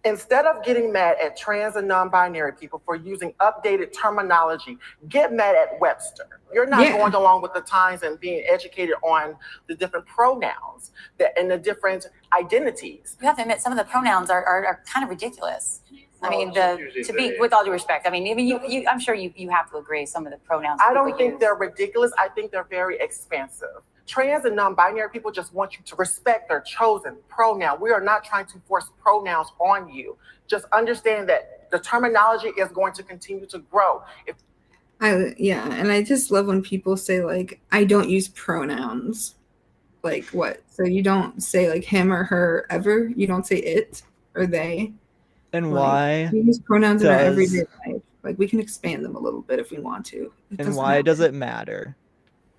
Instead of getting mad at trans and non-binary people for using updated terminology, get mad at Webster. You're not going along with the times and being educated on the different pronouns and the different identities. You have to admit, some of the pronouns are kind of ridiculous. I mean, to be with all due respect, I mean, even you I'm sure you have to agree some of the pronouns. I don't think they're ridiculous. I think they're very expansive. Trans and non-binary people just want you to respect their chosen pronoun. We are not trying to force pronouns on you. Just understand that the terminology is going to continue to grow. And I just love when people say like, I don't use pronouns. Like what? So you don't say like him or her ever? You don't say it or they? And why? We use pronouns in our everyday life. Like we can expand them a little bit if we want to. And why does it matter?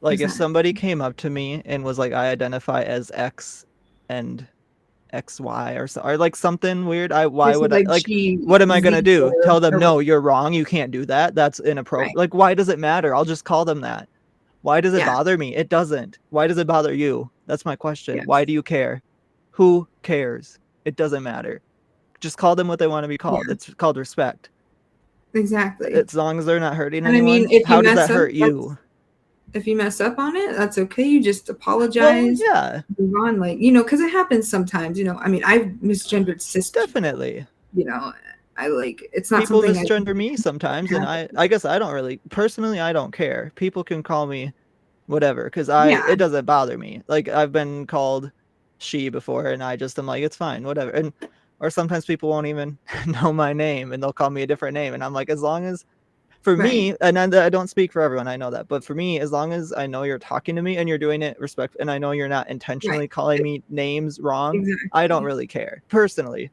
Like if somebody came up to me and was like, I identify as X and XY or like something weird, what am I gonna do? Tell them no, you're wrong, you can't do that. That's inappropriate. Like why does it matter? I'll just call them that. Why does it bother me? It doesn't. Why does it bother you? That's my question. Why do you care? Who cares? It doesn't matter. Just call them what they want to be called. It's called respect. Exactly. As long as they're not hurting and anyone. I mean, how does that hurt you? If you mess up on it, that's okay. You just apologize. Well, move on, like, you know, because it happens sometimes. You know, I mean, I've misgendered cis. Definitely. You know, I like it's not people something misgender me sometimes, and I guess I don't really personally. I don't care. People can call me whatever because it doesn't bother me. Like I've been called she before, and I just am like, it's fine, whatever. And or sometimes people won't even know my name and they'll call me a different name, and I'm like, as long as for me, and I don't speak for everyone, I know that, but for me, as long as I know you're talking to me and you're doing it respect, and I know you're not intentionally calling me names wrong, I don't really care personally.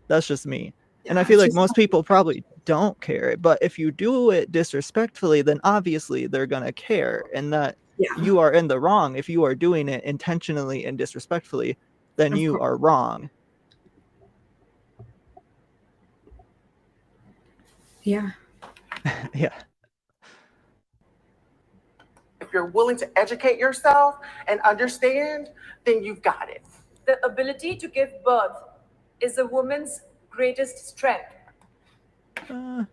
That's just me. And I feel like most people probably don't care, but if you do it disrespectfully, then obviously they're gonna care, and that you are in the wrong. If you are doing it intentionally and disrespectfully, then you are wrong. Yeah. Yeah. If you're willing to educate yourself and understand, then you've got it. The ability to give birth is a woman's greatest strength. I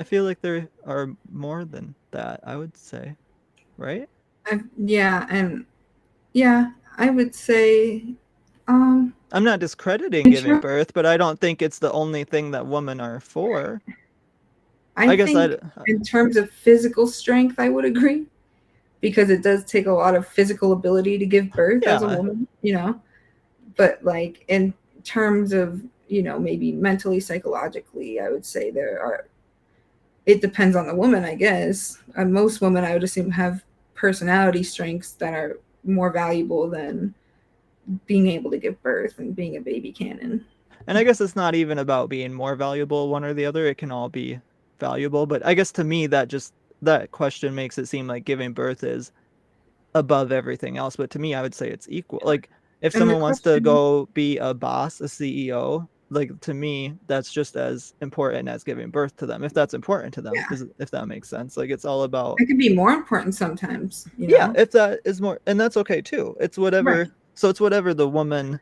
feel like there are more than that, I would say, right? I would say I'm not discrediting giving birth, but I don't think it's the only thing that women are for. I think in terms of physical strength, I would agree, because it does take a lot of physical ability to give birth as a woman, you know. But like in terms of, you know, maybe mentally, psychologically, I would say it depends on the woman, I guess. Most women, I would assume, have personality strengths that are more valuable than being able to give birth and being a baby cannon. And I guess it's not even about being more valuable one or the other. It can all be valuable. But I guess to me, that question makes it seem like giving birth is above everything else. But to me, I would say it's equal. Like if someone wants to go be a boss, a CEO, like to me, that's just as important as giving birth to them. If that's important to them, if that makes sense. Like it's all about. It can be more important sometimes. You know? Yeah, if that is more, and that's okay too. It's whatever. Right. So it's whatever the woman.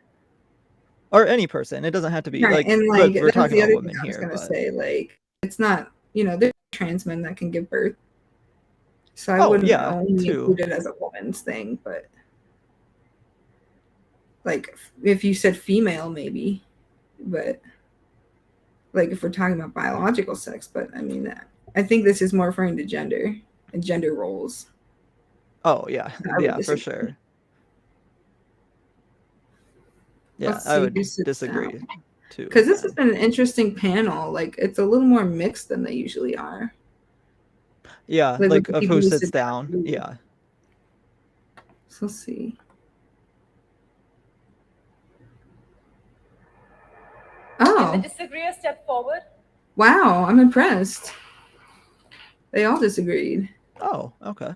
Or any person. It doesn't have to be like, and like we're talking about women here. I was here. gonna say, like, it's not, you know, there's trans men that can give birth. So I wouldn't only include it as a woman's thing, but like if you said female, maybe, but like if we're talking about biological sex, but I mean, I think this is more referring to gender and gender roles. Oh yeah, yeah, for sure. Yeah, I would disagree too. Because this has been an interesting panel. Like it's a little more mixed than they usually are. Yeah, like of who sits down. Yeah. So let's see. Oh. Can the disagreeer step forward? Wow, I'm impressed. They all disagreed. Oh, okay.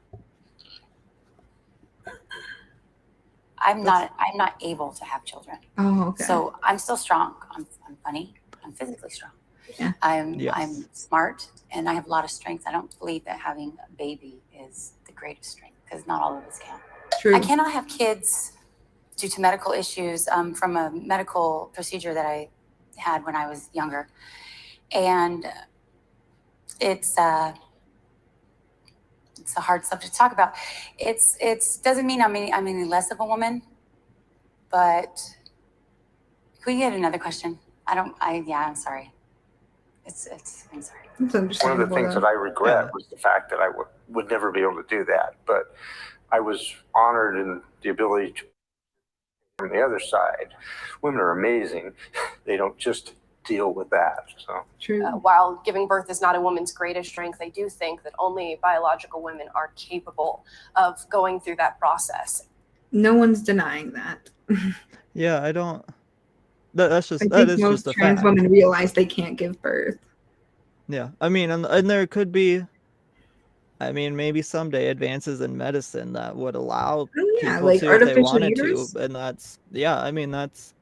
I'm not able to have children. Oh, okay. So I'm still strong. I'm funny. I'm physically strong. Yeah. I'm smart and I have a lot of strength. I don't believe that having a baby is the greatest strength because not all of us can. True. I cannot have kids due to medical issues from a medical procedure that I had when I was younger. And it's a hard subject to talk about. It's doesn't mean I'm any less of a woman, but can we get another question? I'm sorry. I'm sorry. One of the things that I regret was the fact that I would never be able to do that, but I was honored in the ability to. From the other side, women are amazing. They don't just deal with that. So true. While giving birth is not a woman's greatest strength, I do think that only biological women are capable of going through that process. No one's denying that. Yeah, I don't. That's just most trans women realize they can't give birth. Yeah, I mean, and there could be. I mean, maybe someday advances in medicine that would allow people like to if they wanted uterus? to, and that's I mean that's.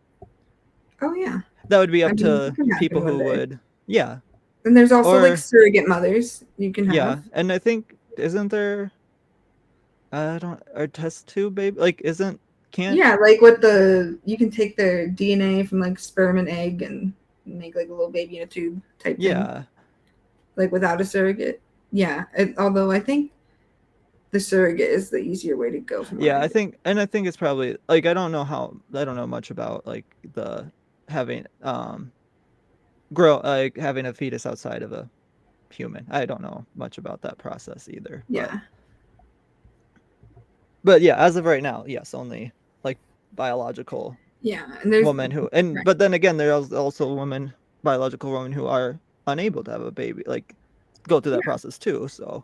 Oh yeah. That would be up to people who would. Yeah. And there's also like surrogate mothers you can have. Yeah, and I think isn't there? Are test tube baby like can't? Yeah, like you can take their DNA from like sperm and egg and make like a little baby in a tube type thing. Yeah. Like without a surrogate. Yeah, although I think the surrogate is the easier way to go. I think it's probably like I don't know much about like the having having a fetus outside of a human. I don't know much about that process either. Yeah. But yeah, as of right now, yes, only like biological and there's women who, and but then again, there's also women, biological women who are unable to have a baby, like go through that process too. So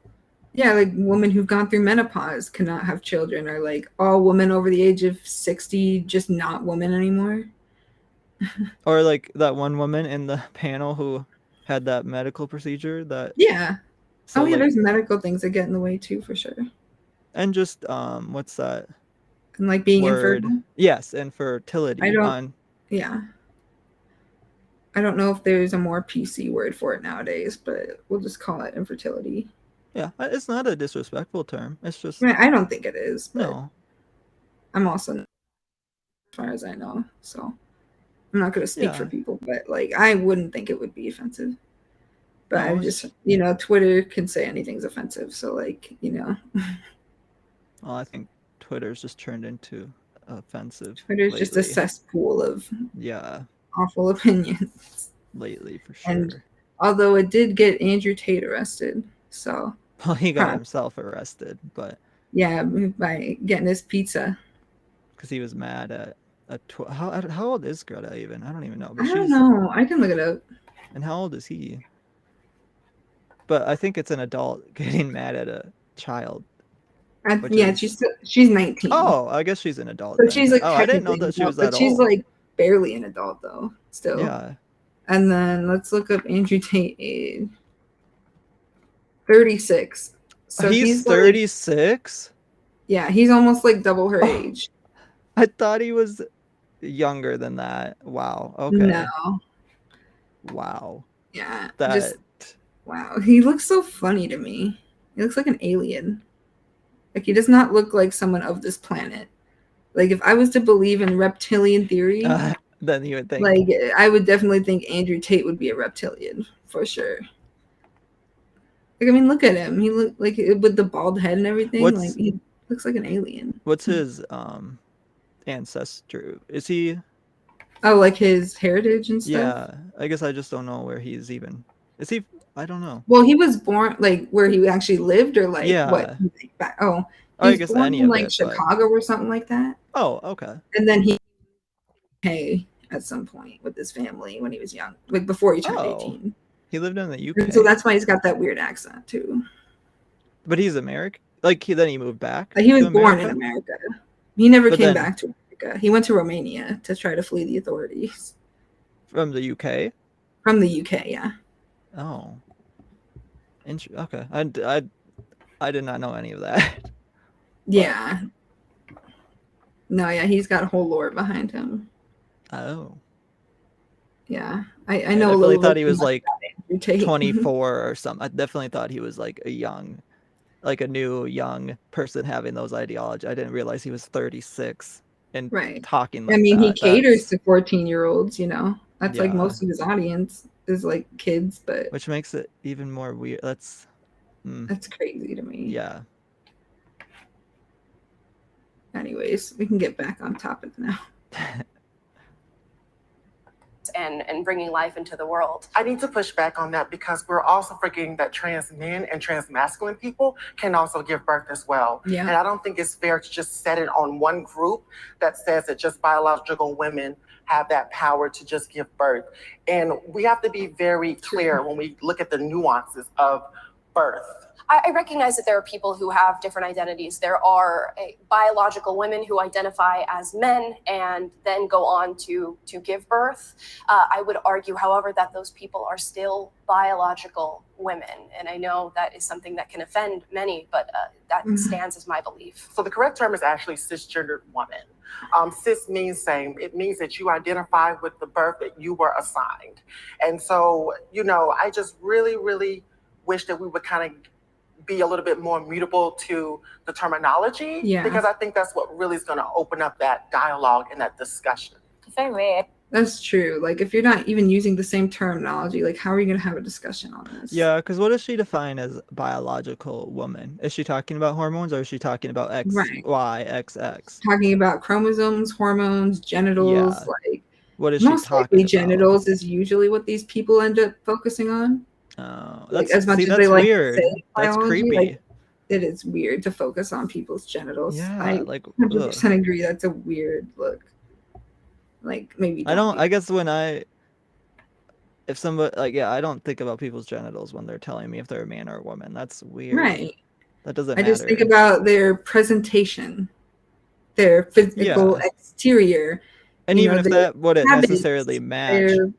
like women who've gone through menopause cannot have children, or like all women over the age of 60 just not women anymore. or like that one woman in the panel who had that medical procedure that So like, there's medical things that get in the way too, for sure. And just what's that? And like being word? infertile. Yes, infertility. I don't know if there's a more PC word for it nowadays, but we'll just call it infertility. Yeah, it's not a disrespectful term. It's just I don't think it is. But no. I'm also, as far as I know, so I'm not going to speak for people, but like I wouldn't think it would be offensive. But I just, Twitter can say anything's offensive, so like, Well, I think Twitter's just turned into offensive. Twitter's just a cesspool of awful opinions lately, for sure. And although it did get Andrew Tate arrested, so well, he got himself arrested, but by getting his pizza because he was mad at how old is Greta even? I don't even know. But I don't know. I can look it up. And how old is he? But I think it's an adult getting mad at a child. She's 19. Oh, I guess she's an adult. So she's like, I didn't know that she was that old. But she's like barely an adult though, still. Yeah. And then let's look up Andrew Tate age. 36. So he's 36? Yeah, he's almost like double her age. I thought he was younger than that. Wow. Okay. No. Wow. Yeah. Wow. He looks so funny to me. He looks like an alien. Like he does not look like someone of this planet. Like if I was to believe in reptilian theory, then you would think. Like I would definitely think Andrew Tate would be a reptilian for sure. Like I mean, look at him. He look like with the bald head and everything. Like he looks like an alien. What's his ancestry? Is he? Oh, like his heritage and stuff. Yeah, I guess I just don't know where he's even. Is he? I don't know. Well, he was born like where he actually lived, or like what? I guess born any in of like it, Chicago or something like that. Oh, okay. And then he at some point with his family when he was young, like before he turned 18. He lived in the UK. And so that's why he's got that weird accent too. But he's American. Like then he moved back. He was born in America. He never came back to America. He went to Romania to try to flee the authorities. From the UK? From the UK, yeah. Oh. Okay. I did not know any of that. Yeah. No, yeah, he's got a whole lore behind him. Oh. Yeah. I know. I really thought he was like 24 or something. I definitely thought he was like a new young person having those ideologies. I didn't realize he was 36 and talking like that. I mean, he caters to 14-year-olds, That's like most of his audience is like kids, but which makes it even more weird. That's crazy to me. Yeah. Anyways, we can get back on topic now. And bringing life into the world. I need to push back on that because we're also forgetting that trans men and trans masculine people can also give birth as well. Yeah. And I don't think it's fair to just set it on one group that says that just biological women have that power to just give birth. And we have to be very clear when we look at the nuances of birth. I recognize that there are people who have different identities. There are biological women who identify as men and then go on to give birth. I would argue, however, that those people are still biological women. And I know that is something that can offend many, but that stands as my belief. So the correct term is actually cisgendered woman. Cis means same. It means that you identify with the birth that you were assigned. And so, I just really, really wish that we would kind of be a little bit more mutable to the terminology, because I think that's what really is going to open up that dialogue and that discussion. That's true. Like if you're not even using the same terminology, like how are you going to have a discussion on this? Yeah, because what does she define as biological woman? Is she talking about hormones or is she talking about X, Y, XX? Talking about chromosomes, hormones, genitals. Like what is she talking about? Genitals is usually what these people end up focusing on. Oh, that's as much as they weird. Say that's biology, creepy. it is weird to focus on people's genitals. Yeah, I like 100% agree. That's a weird look. Like, maybe I guess if somebody, like, yeah, I don't think about people's genitals when they're telling me if they're a man or a woman. That's weird. Right. That doesn't I matter. just think about their presentation, their physical exterior. And even if that wouldn't habits, necessarily match, their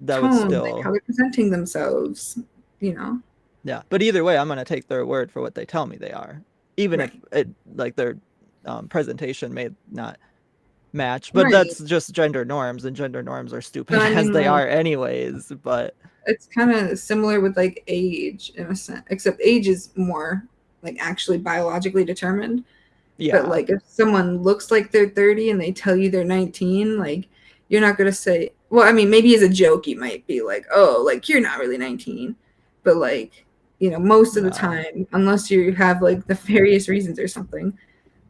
that tone, would still, like how they're presenting themselves, you know? Yeah, but either way, I'm going to take their word for what they tell me they are. Even if it, like, their presentation may not match, but that's just gender norms, and gender norms are stupid as they are anyways. But it's kind of similar with like age in a sense, except age is more like actually biologically determined. Yeah. But like if someone looks like they're 30 and they tell you they're 19, like you're not gonna say, well, I mean, maybe as a joke you might be like, oh, like you're not really 19, but like, you know, most of the time, unless you have like nefarious reasons or something,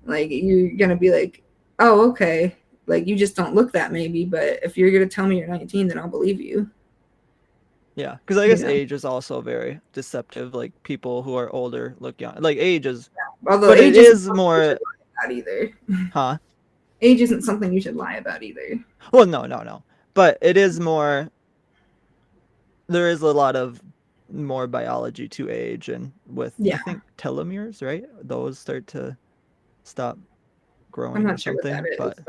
like you're gonna be like, oh, okay, like you just don't look that maybe, but if you're gonna tell me you're 19, then I'll believe you. Yeah, because I guess age is also very deceptive. Like, people who are older look young. Like, age is, although but age it is more about either. Huh? Age isn't something you should lie about either. Well, no. But it is more, there is a lot of more biology to age, and with, I think, telomeres, right? Those start to stop growing I'm not or sure something. what that is,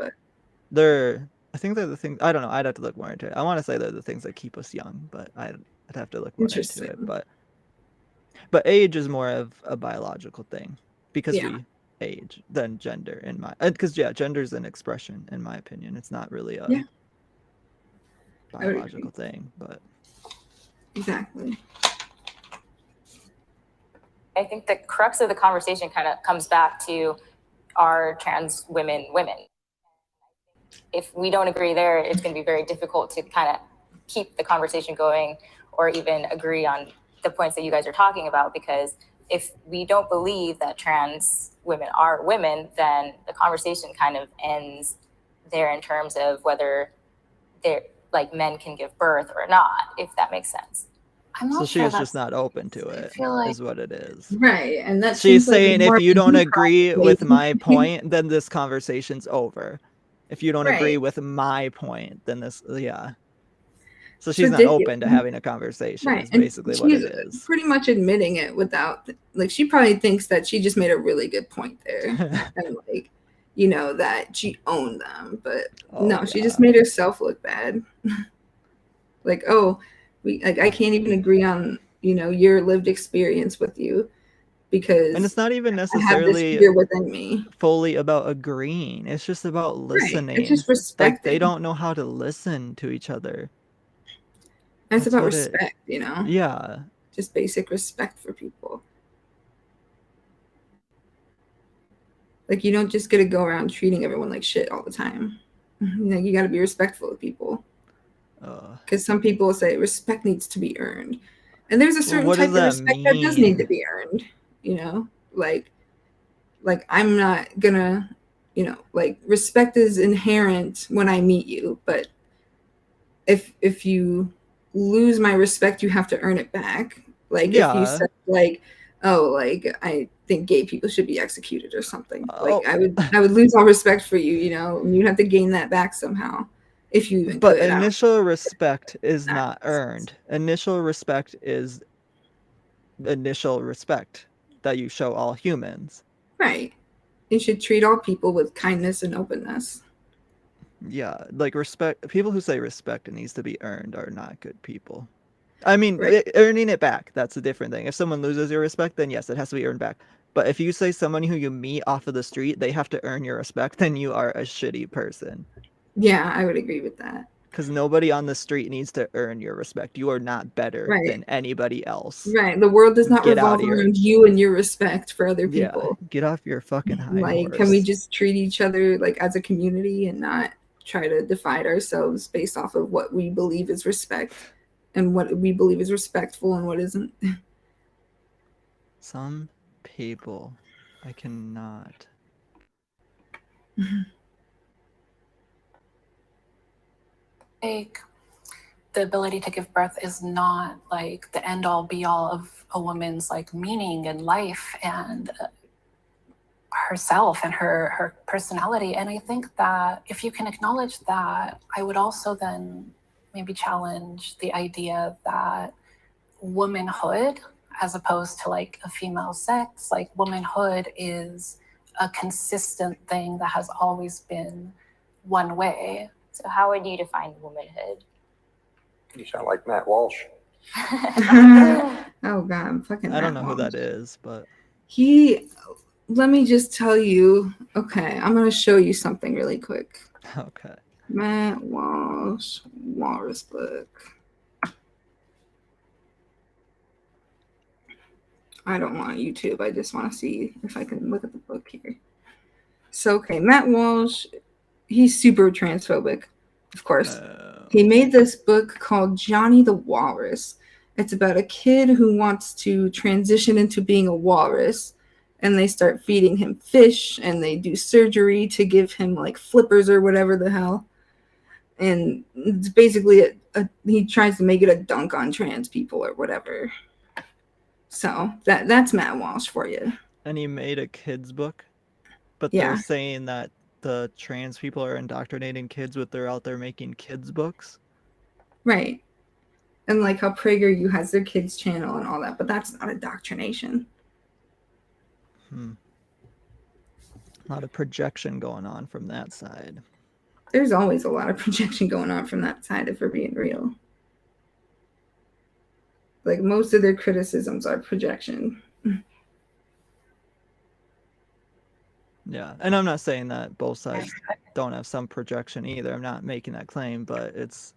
but I think they're the things, I don't know, I'd have to look more into it. I want to say they're the things that keep us young, but I'd have to look more into it. But age is more of a biological thing because we age than gender in my, because gender is an expression in my opinion. It's not really a biological thing, but exactly. I think the crux of the conversation kind of comes back to, are trans women women? If we don't agree there, it's going to be very difficult to kind of keep the conversation going or even agree on the points that you guys are talking about, because if we don't believe that trans women are women, then the conversation kind of ends there in terms of whether they're like men can give birth or not, if that makes sense. I'm not so sure she's just not open to it, is what it is. Right, and that she's saying, if you don't agree with my point, then this conversation's over. If you don't agree with my point, then this, So she's not open to having a conversation, is basically what it is. Pretty much admitting it without, like, she probably thinks that she just made a really good point there. And, like, you know, that she owned them. But no, she just made herself look bad. Like, oh, I can't even agree on, you know, your lived experience with you because and it's not even necessarily within me. fully about agreeing. It's just about listening. It's just respecting. Like, they don't know how to listen to each other. And it's about respect, you know? Yeah. Just basic respect for people. Like, you don't just get to go around treating everyone like shit all the time. You know, you got to be respectful of people. Because some people say respect needs to be earned. And there's a certain type of respect that does need to be earned, you know? Like I'm not gonna, you know, like, respect is inherent when I meet you, but if you lose my respect, you have to earn it back. Like, if you said, like, oh, like, I think gay people should be executed or something, like, I would lose all respect for you, you know, and you'd have to gain that back somehow if you even could. Initial respect is not earned. Initial respect is initial respect that you show all humans. Right. You should treat all people with kindness and openness. Yeah, like, respect. People who say respect needs to be earned are not good people. I mean, earning it back, that's a different thing. If someone loses your respect, then yes, it has to be earned back. But if you say someone who you meet off of the street, they have to earn your respect, then you are a shitty person. Yeah, I would agree with that. Because nobody on the street needs to earn your respect. You are not better than anybody else. Right. The world does not revolve around you and your respect for other people. Yeah, get off your fucking high horse. Can we just treat each other like as a community and not try to divide ourselves based off of what we believe is respect and what we believe is respectful and what isn't? Some people, I cannot. Like, the ability to give birth is not like the end all be all of a woman's like meaning in life and herself and her personality. And I think that if you can acknowledge that, I would also then maybe challenge the idea that womanhood, as opposed to like a female sex, like womanhood is a consistent thing that has always been one way. So how would you define womanhood? You sound like Matt Walsh. Oh God, I'm fucking. I don't know Matt who that Walsh. is, but Let me just tell you. Okay, I'm gonna show you something really quick. okay. Matt Walsh, Walrus book. I don't want YouTube. I just want to see if I can look at the book here. So, okay, Matt Walsh, he's super transphobic, of course. He made this book called Johnny the Walrus. It's about a kid who wants to transition into being a walrus, and they start feeding him fish, and they do surgery to give him like flippers or whatever the hell. And it's basically he tries to make it a dunk on trans people or whatever. So that's Matt Walsh for you. And he made a kid's book, but Yeah. they're saying that the trans people are indoctrinating kids with they're out there making kids books. Right. And like how PragerU has their kids channel and all that, but that's not indoctrination. A lot of projection going on from that side. There's always a lot of projection going on from that side if we're being real. Like most of their criticisms are projection. Yeah, and I'm not saying that both sides don't have some projection either. I'm not making that claim, but it's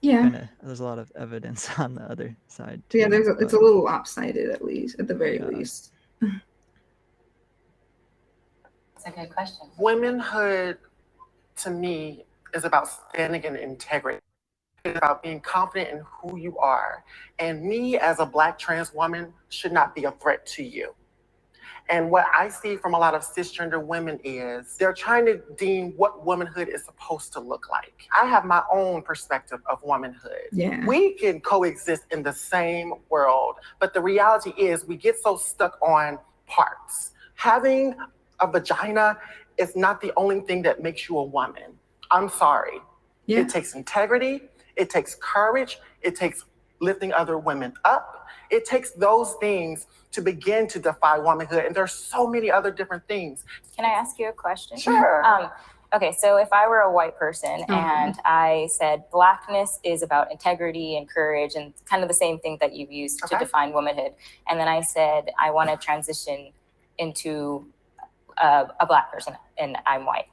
there's a lot of evidence on the other side too. Yeah, it's a little lopsided at least, at the very least. That's a good question. Womanhood, to me, is about standing in integrity. It's about being confident in who you are. And me as a Black trans woman should not be a threat to you. And what I see from a lot of cisgender women is they're trying to deem what womanhood is supposed to look like. I have my own perspective of womanhood. Yeah. We can coexist in the same world, but the reality is we get so stuck on parts. Having a vagina is not the only thing that makes you a woman. I'm sorry. Yeah. It takes integrity, it takes courage, it takes lifting other women up. It takes those things to begin to defy womanhood. And there's so many other different things. Can I ask you a question? Sure. Okay, so if I were a white person and I said Blackness is about integrity and courage and kind of the same thing that you've used to define womanhood, and then I said I want to transition into a Black person and I'm white.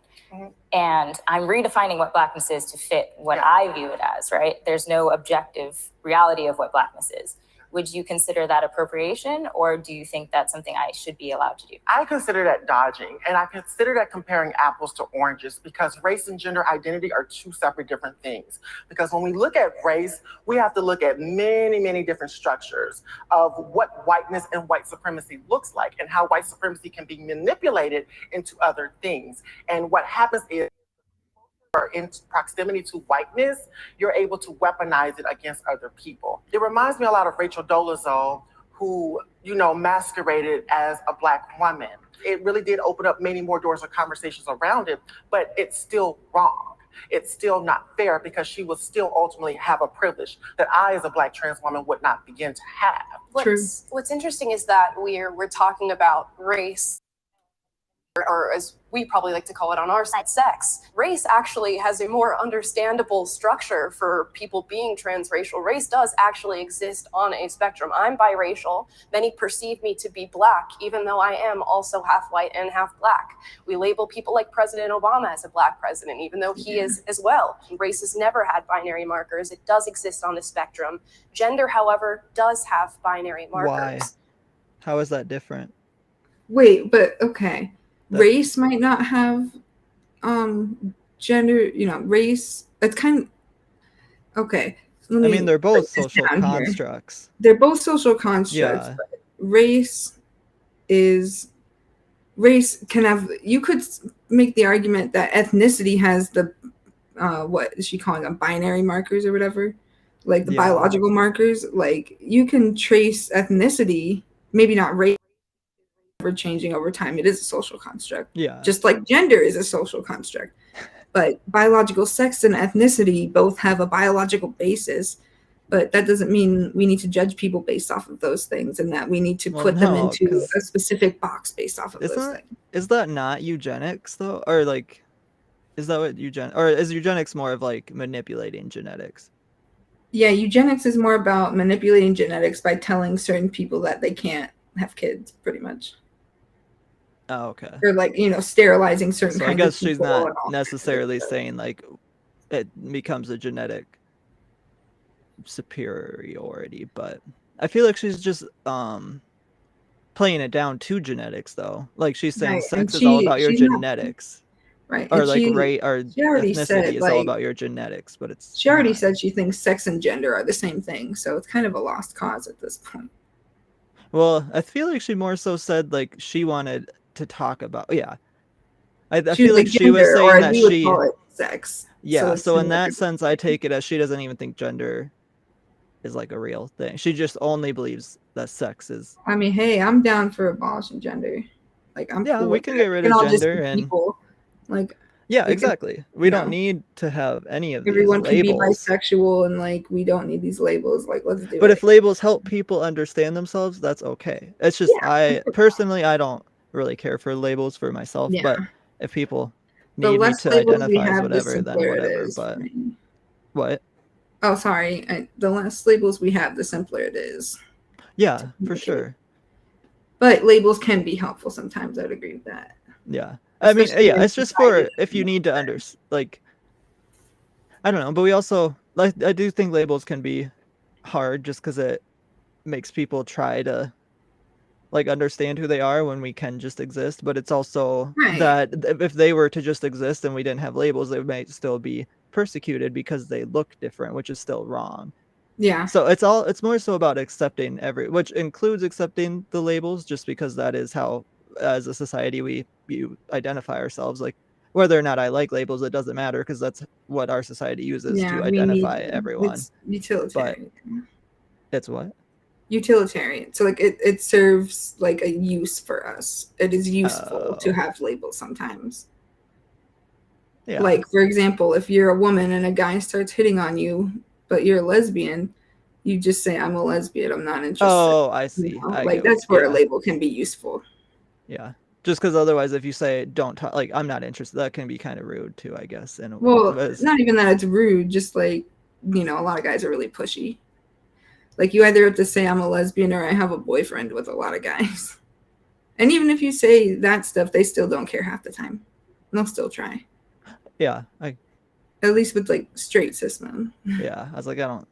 And I'm redefining what Blackness is to fit what I view it as, right? There's no objective reality of what Blackness is. Would you consider that appropriation, or do you think that's something I should be allowed to do? I consider that dodging, and I consider that comparing apples to oranges, because race and gender identity are two separate different things. Because when we look at race, we have to look at many, many different structures of what whiteness and white supremacy looks like and how white supremacy can be manipulated into other things. And what happens is, in proximity to whiteness, you're able to weaponize it against other people. It reminds me a lot of Rachel Dolezal, who, masqueraded as a Black woman. It really did open up many more doors of conversations around it, but it's still wrong. It's still not fair, because she will still ultimately have a privilege that I, as a Black trans woman, would not begin to have. What's interesting is that we're talking about race, or as we probably like to call it on our side, sex. Race actually has a more understandable structure for people being transracial. Race does actually exist on a spectrum. I'm biracial. Many perceive me to be Black, even though I am also half white and half Black. We label people like President Obama as a Black president, even though he is as well. Race has never had binary markers. It does exist on the spectrum. Gender, however, does have binary markers. Why? How is that different? Wait, but okay. Race might not have gender, race. It's kind of okay. They're both social constructs. They're both social constructs. Yeah. But race can have, you could make the argument that ethnicity has the what is she calling them, binary markers or whatever, like the biological markers. Like you can trace ethnicity, maybe not race, ever changing over time. It is a social construct. Yeah. Just like gender is a social construct. But biological sex and ethnicity both have a biological basis. But that doesn't mean we need to judge people based off of those things, and that we need to put them into a specific box based off of those things. Is that not eugenics though? Or like, is that what or is eugenics more of like manipulating genetics? Yeah, eugenics is more about manipulating genetics by telling certain people that they can't have kids, pretty much. Oh, okay. Or like, sterilizing certain kinds of people. So I guess she's not necessarily saying like it becomes a genetic superiority, but I feel like she's just playing it down to genetics though. Like she's saying sex is all about your genetics. Right. Or like rate or ethnicity is all about your genetics, but she already said she thinks sex and gender are the same thing, so it's kind of a lost cause at this point. Well, I feel like she more so said like she wanted to talk about I feel like she was saying that she would call it sex. Yeah, so in that sense I take it as she doesn't even think gender is like a real thing. She just only believes that sex is. I mean, hey, I'm down for abolishing gender. Like I'm cool we can get rid of gender and people. Like exactly. We don't need to have any of everyone these labels. Can be bisexual and like we don't need these labels. Like let's do it. But if labels help people understand themselves, that's okay. It's just I personally I don't really care for labels for myself, but if people need me to identify as whatever, then whatever. But what? Oh, sorry. The less labels we have, the simpler it is. Yeah, for sure. But labels can be helpful sometimes. I'd agree with that. Yeah. I mean, it's just for if you need to understand, like, I don't know, but we also, like, I do think labels can be hard just because it makes people try to, like, understand who they are when we can just exist. But it's also that if they were to just exist and we didn't have labels, they might still be persecuted because they look different, which is still wrong. Yeah. So it's more so about accepting which includes accepting the labels, just because that is how, as a society, we identify ourselves. Like whether or not I like labels, it doesn't matter because that's what our society uses to identify everyone. It's utilitarian. But it's what? Utilitarian. So like it serves like a use for us. It is useful to have labels sometimes. Yeah. Like for example, if you're a woman and a guy starts hitting on you, but you're a lesbian, you just say, I'm a lesbian, I'm not interested. Oh, I see. Like that's where a label can be useful. Yeah. Just because otherwise if you say don't talk, like I'm not interested, that can be kind of rude too, I guess. And it's not even that it's rude, just like, a lot of guys are really pushy. Like you either have to say I'm a lesbian or I have a boyfriend with a lot of guys. And even if you say that stuff, they still don't care half the time. They'll still try. Yeah. At least with like straight cis men. Yeah. I was like, I don't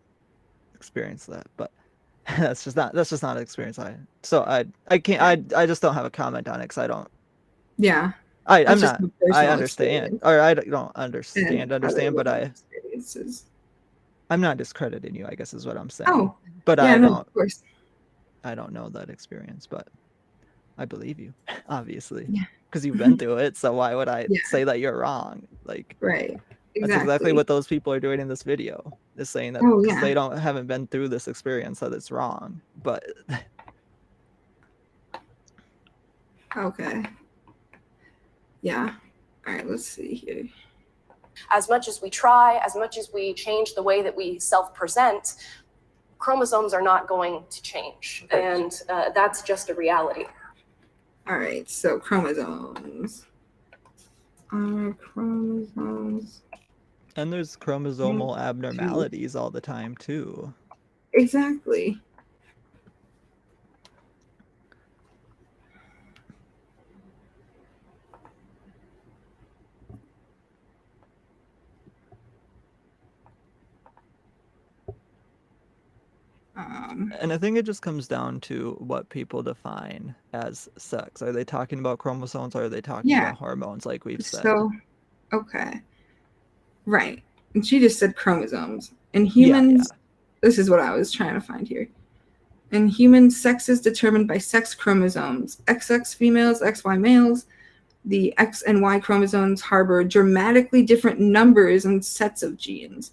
experience that, but that's just not an experience I just don't have a comment on it because I don't. Yeah. I understand. Or I don't understand, but I'm not discrediting you, I guess is what I'm saying. Oh, but yeah, of course. I don't know that experience, but I believe you, obviously. Yeah. Because you've been through it, so why would I say that you're wrong? Like, right. Exactly. That's exactly what those people are doing in this video. Is saying that they haven't been through this experience, that it's wrong. But okay. Yeah. All right, let's see here. As much as we try, as much as we change the way that we self-present, chromosomes are not going to change. And that's just a reality. All right, so chromosomes. Chromosomes. And there's chromosomal abnormalities all the time, too. Exactly. And I think it just comes down to what people define as sex. Are they talking about chromosomes or are they talking about hormones, like we've said? So, okay. Right. And she just said chromosomes. In humans, this is what I was trying to find here. In humans, sex is determined by sex chromosomes. XX females, XY males. The X and Y chromosomes harbor dramatically different numbers and sets of genes.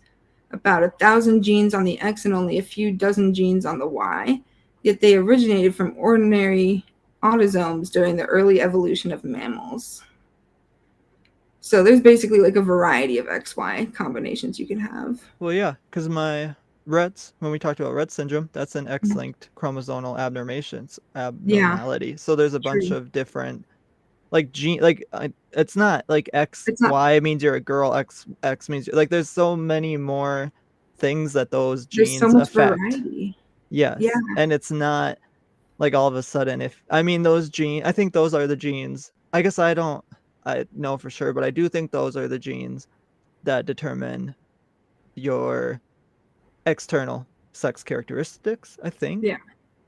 about 1,000 genes on the X and only a few dozen genes on the Y, yet they originated from ordinary autosomes during the early evolution of mammals. So there's basically like a variety of XY combinations you can have. Well, yeah, because my Rett's, when we talked about Rett syndrome, that's an X-linked chromosomal abnormality. So there's a bunch of different, like gene, like it's not like XY means you're a girl, X means like there's so many more things that those genes there's so much affect. variety. Yes, Yeah. and it's not like all of a sudden those genes, I think those are the genes. I guess I know for sure, but I do think those are the genes that determine your external sex characteristics, I think. Yeah.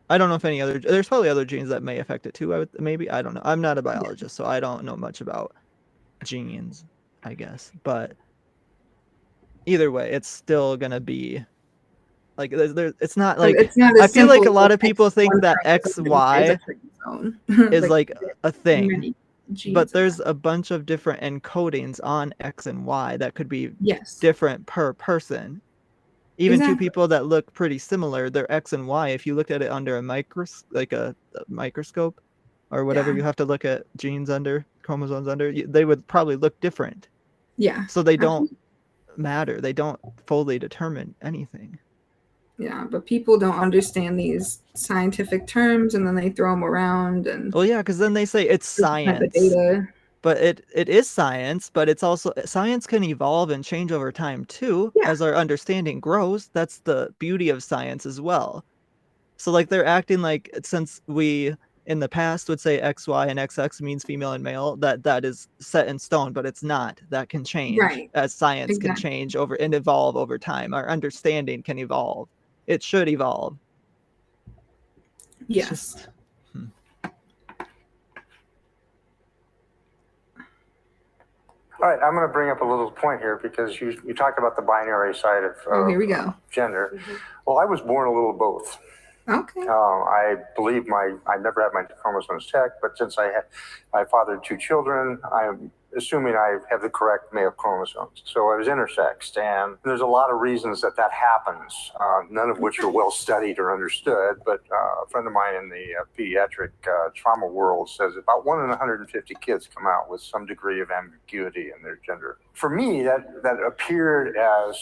I don't know if there's probably other genes that may affect it too. I don't know. I'm not a biologist, so I don't know much about genes, I guess. But either way, it's still gonna be like it's not like It's not I feel like a lot of people think that XY is like a thing. But there's a bunch of different encodings on X and Y that could be different per person. Even two people that look pretty similar, they're X and Y. If you looked at it under a microscope or whatever you have to look at genes under, chromosomes under, they would probably look different. Yeah. So they don't matter. They don't fully determine anything. Yeah, but people don't understand these scientific terms, and then they throw them around. And well, yeah, because then they say it's science. Data. But it is science, but it's also science can evolve and change over time too, as our understanding grows. That's the beauty of science as well. So like they're acting like, since we in the past would say XY and XX means female and male, that is set in stone, but it's not. That can change as science can change over and evolve over time. Our understanding can evolve. It should evolve. Yes. All right, I'm going to bring up a little point here because you talked about the binary side of here we go. Gender. Well, I was born a little of both. Okay. I believe I never had my chromosomes checked, but since I fathered 2 children, I'm assuming I have the correct male chromosomes. So I was intersexed, and there's a lot of reasons that happens, none of which are well studied or understood. But a friend of mine in the pediatric trauma world says about 1 in 150 kids come out with some degree of ambiguity in their gender. For me, that appeared as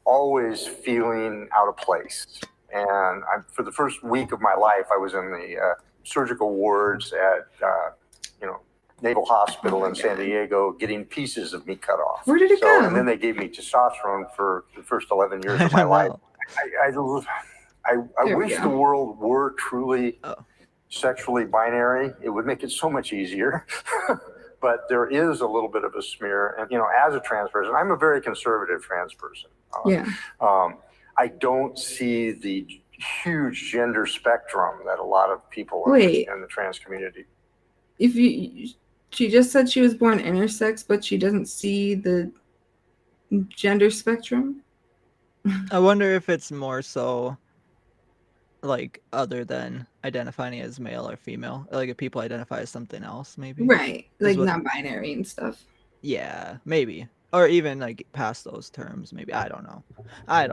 always feeling out of place. And for the first week of my life, I was in the surgical wards at Naval Hospital in San Diego, getting pieces of me cut off. Where did it go? And then they gave me testosterone for the first 11 years of my life. I wish the world were truly sexually binary. It would make it so much easier. But there is a little bit of a smear. And, as a trans person, I'm a very conservative trans person. I don't see the huge gender spectrum that a lot of people in the trans community. She just said she was born intersex, but she doesn't see the gender spectrum. I wonder if it's more so like other than identifying as male or female, like if people identify as something else, maybe. Right, like non-binary and stuff. Yeah, maybe. Or even like past those terms, maybe. I don't know. I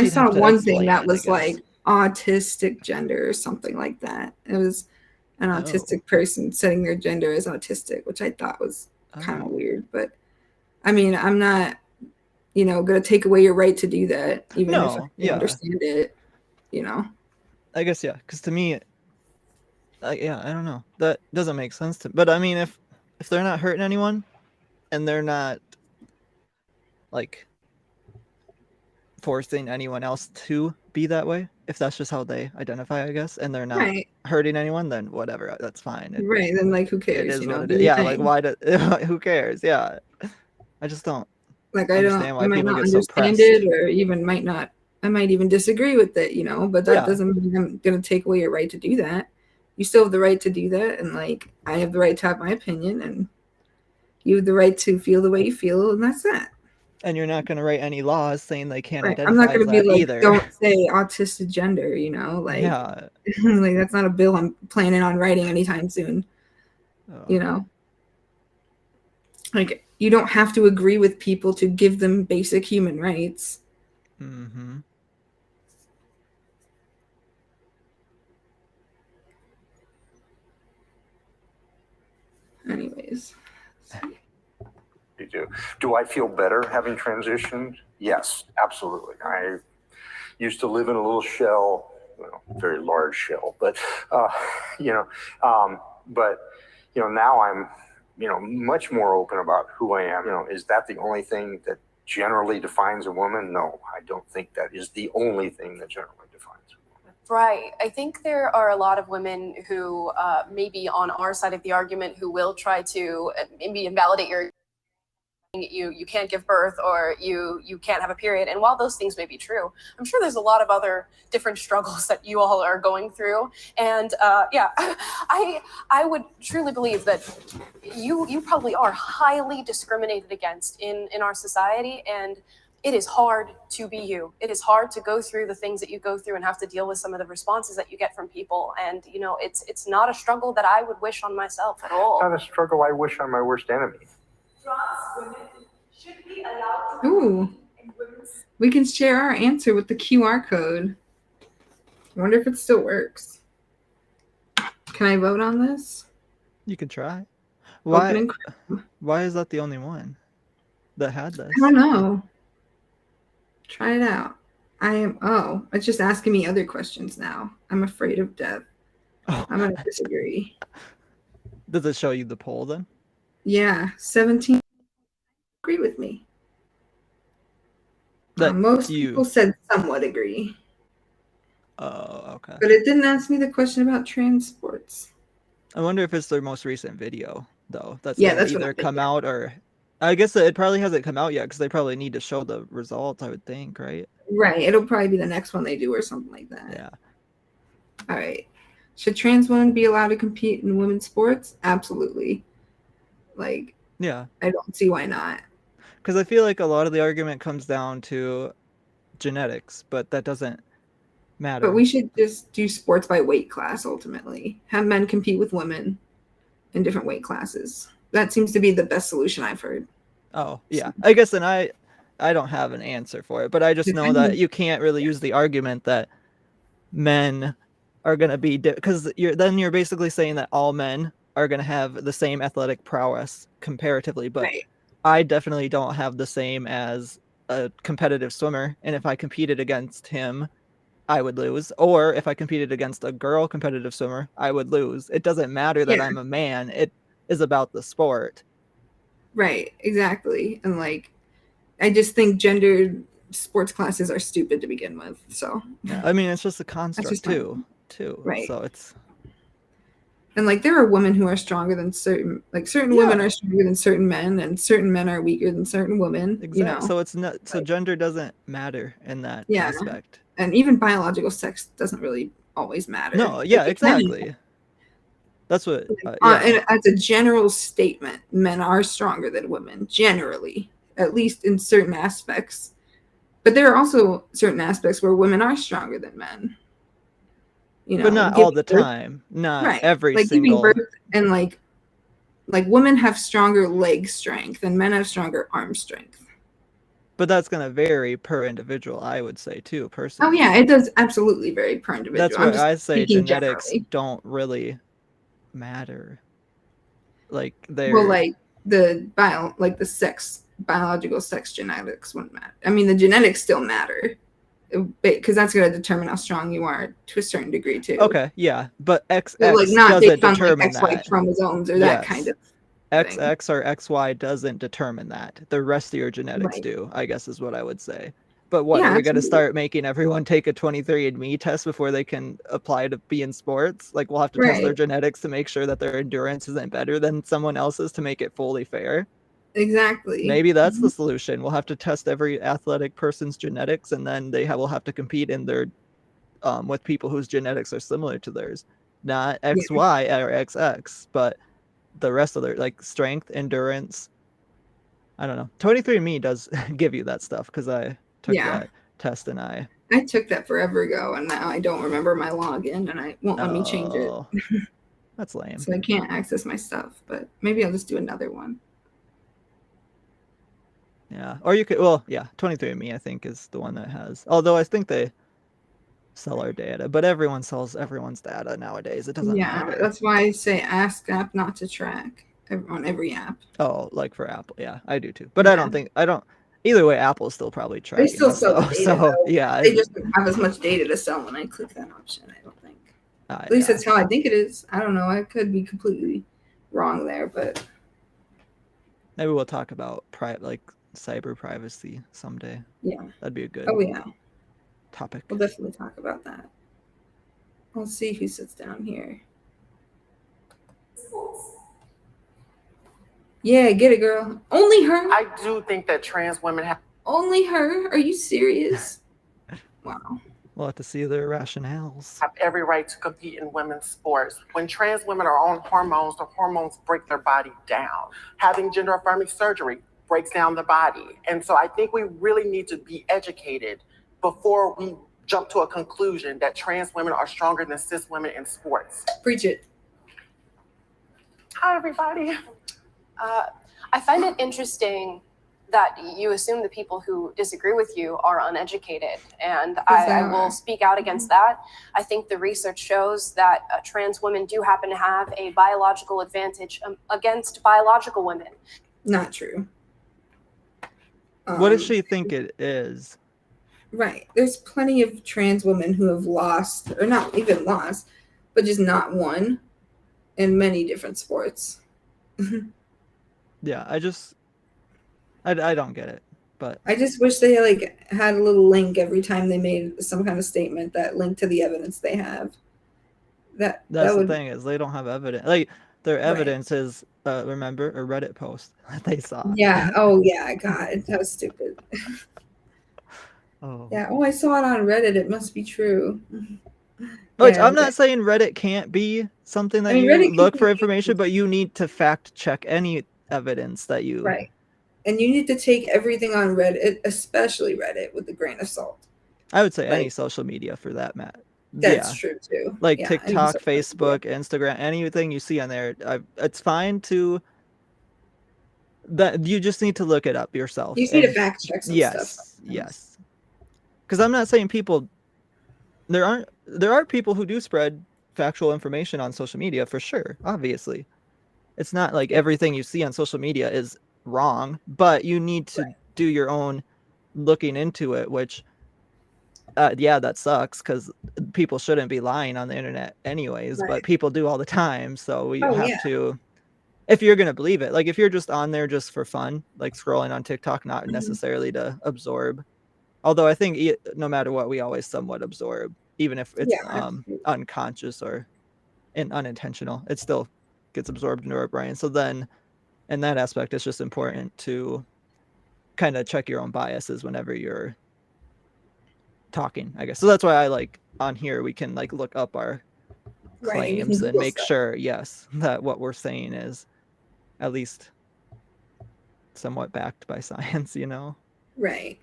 saw one thing that was like autistic gender or something like that. It was an autistic person setting their gender as autistic, which I thought was kind of weird. But I mean, I'm not, going to take away your right to do that, even if I understand it, I guess, because to me, I don't know. That doesn't make sense to me. But I mean, if they're not hurting anyone and they're not like forcing anyone else to be that way, if that's just how they identify, I guess, and they're not hurting anyone, then whatever, that's fine. Then like who cares? It is what it is. Yeah, like who cares? Yeah, I just don't understand why people get so pressed. It, or even I might even disagree with it, but that doesn't mean I'm gonna take away your right to do that. You still have the right to do that, and like I have the right to have my opinion, and you have the right to feel the way you feel, and that's that. And you're not going to write any laws saying they can't identify. I'm not going to be like, either. Don't say autistic gender, like, like that's not a bill I'm planning on writing anytime soon. Like you don't have to agree with people to give them basic human rights. Mm-hmm. Anyways. You do. Do I feel better having transitioned? Yes, absolutely. I used to live in a little shell, well, very large shell, but now I'm, much more open about who I am. Is that the only thing that generally defines a woman? No, I don't think that is the only thing that generally defines a woman. Right. I think there are a lot of women who maybe on our side of the argument who will try to maybe invalidate you can't give birth, or you can't have a period. And while those things may be true, I'm sure there's a lot of other different struggles that you all are going through. And I would truly believe that you probably are highly discriminated against in our society, and it is hard to be you. It is hard to go through the things that you go through and have to deal with some of the responses that you get from people. And it's not a struggle that I would wish on myself at all. Not a struggle I wish on my worst enemy. Trans women should be allowed to Ooh. in women's. We can share our answer with the QR code. I wonder if it still works. Can I vote on this? You can try. Open Why is that the only one that had this? I don't know. Try it out. It's just asking me other questions now. I'm afraid of death. Oh. I'm going to disagree. Does it show you the poll then? Yeah, 17 agree with me. Most people said somewhat agree. Oh, okay. But it didn't ask me the question about trans sports. I wonder if it's their most recent video, though. That's either come out, or I guess it probably hasn't come out yet because they probably need to show the results, I would think, right? Right. It'll probably be the next one they do or something like that. Yeah. All right. Should trans women be allowed to compete in women's sports? Absolutely. Yeah. I don't see why not. Because I feel like a lot of the argument comes down to genetics, but that doesn't matter. But we should just do sports by weight class ultimately. Have men compete with women in different weight classes. That seems to be the best solution I've heard. Oh, yeah. I guess then I don't have an answer for it, but I just know that you can't really use the argument that men are going to be, because you're basically saying that all men are going to have the same athletic prowess comparatively, but right. I definitely don't have the same as a competitive swimmer, and if I competed against him, I would lose. Or if I competed against a girl competitive swimmer, I would lose. It doesn't matter that I'm a man. It is about the sport. Right, exactly. And I just think gendered sports classes are stupid to begin with. So I mean, it's just a construct too. Right. So it's, and there are women who are stronger than certain women are stronger than certain men, and certain men are weaker than certain women. Exactly. So it's not, so gender doesn't matter in that aspect. And even biological sex doesn't really always matter. No, yeah, exactly. That's what. And as a general statement, men are stronger than women generally, at least in certain aspects. But there are also certain aspects where women are stronger than men. But not all the time. Not every single. Giving birth, and women have stronger leg strength and men have stronger arm strength. But that's going to vary per individual, I would say, too, personally. Oh, yeah, it does absolutely vary per individual. That's why I say genetics don't really matter. The biological sex genetics wouldn't matter. I mean, the genetics still matter because that's going to determine how strong you are to a certain degree, too. Okay, yeah, but XX not doesn't based on determine XY that. chromosomes or that kind of thing. XX or XY doesn't determine that. The rest of your genetics do, I guess is what I would say. But what, are we going to start making everyone take a 23andMe test before they can apply to be in sports? We'll have to test their genetics to make sure that their endurance isn't better than someone else's to make it fully fair. Exactly. Maybe that's the solution. We'll have to test every athletic person's genetics, and then will have to compete in their with people whose genetics are similar to theirs. Not XY or XX, but the rest of their strength, endurance. I don't know. 23andMe does give you that stuff because I took that test and I took that forever ago, and now I don't remember my login, and I won't let me change it. That's lame. So I can't access my stuff, but maybe I'll just do another one. Yeah. Or you could, well, yeah, 23andMe, I think, is the one that has. Although I think they sell our data, but everyone sells everyone's data nowadays. It doesn't matter. That's why I say ask app not to track on every app. Oh, like for Apple. Yeah, I do too. But I don't, either way, Apple's still probably tracking They still us, sell the though. data, So, though. yeah. They just don't have as much data to sell when I click that option, I don't think. At least that's how I think it is. I don't know. I could be completely wrong there, but maybe we'll talk about like cyber privacy someday. Yeah. That'd be a good topic. We'll definitely talk about that. Let's see who sits down here. Yeah, get it, girl. Only her? I do think that trans women have. Only her? Are you serious? Wow. We'll have to see their rationales. Have every right to compete in women's sports. When trans women are on hormones, the hormones break their body down. Having gender affirming surgery breaks down the body. And so I think we really need to be educated before we jump to a conclusion that trans women are stronger than cis women in sports. Preach it. Hi, everybody. I find it interesting that you assume the people who disagree with you are uneducated. And I will speak out against that. I think the research shows that trans women do happen to have a biological advantage against biological women. Not true. What does she think it is? Right. There's plenty of trans women who have lost, or not even lost, but just not won in many different sports. Yeah, I don't get it, but I just wish they had a little link every time they made some kind of statement that linked to the evidence they have. That's the thing is they don't have evidence. Like their evidence is remember a Reddit post that they saw. Yeah. Oh yeah. God, that was stupid. Oh. Yeah. Oh, I saw it on Reddit. It must be true. Which I'm not saying Reddit can't be something that you look for information, but you need to fact check any evidence that you. Right. And you need to take everything on Reddit, especially Reddit, with a grain of salt. I would say any social media for that, Matt. That's true too. Like TikTok, Facebook, Instagram, anything you see on there, it's fine to. That you just need to look it up yourself. You need to fact check some stuff. Yes. Because I'm not saying people. There are people who do spread factual information on social media for sure. Obviously, it's not like everything you see on social media is wrong, but you need to do your own looking into it, which that sucks because people shouldn't be lying on the internet anyways, but people do all the time, so we have to, if you're going to believe it, like if you're just on there just for fun, like scrolling on TikTok, not necessarily to absorb, although I think no matter what, we always somewhat absorb, even if it's unconscious or unintentional, it still gets absorbed into our brain. So then in that aspect, it's just important to kind of check your own biases whenever you're talking, I guess. So that's why I like on here, we can like look up our claims and make sure, that what we're saying is at least somewhat backed by science, you know? Right.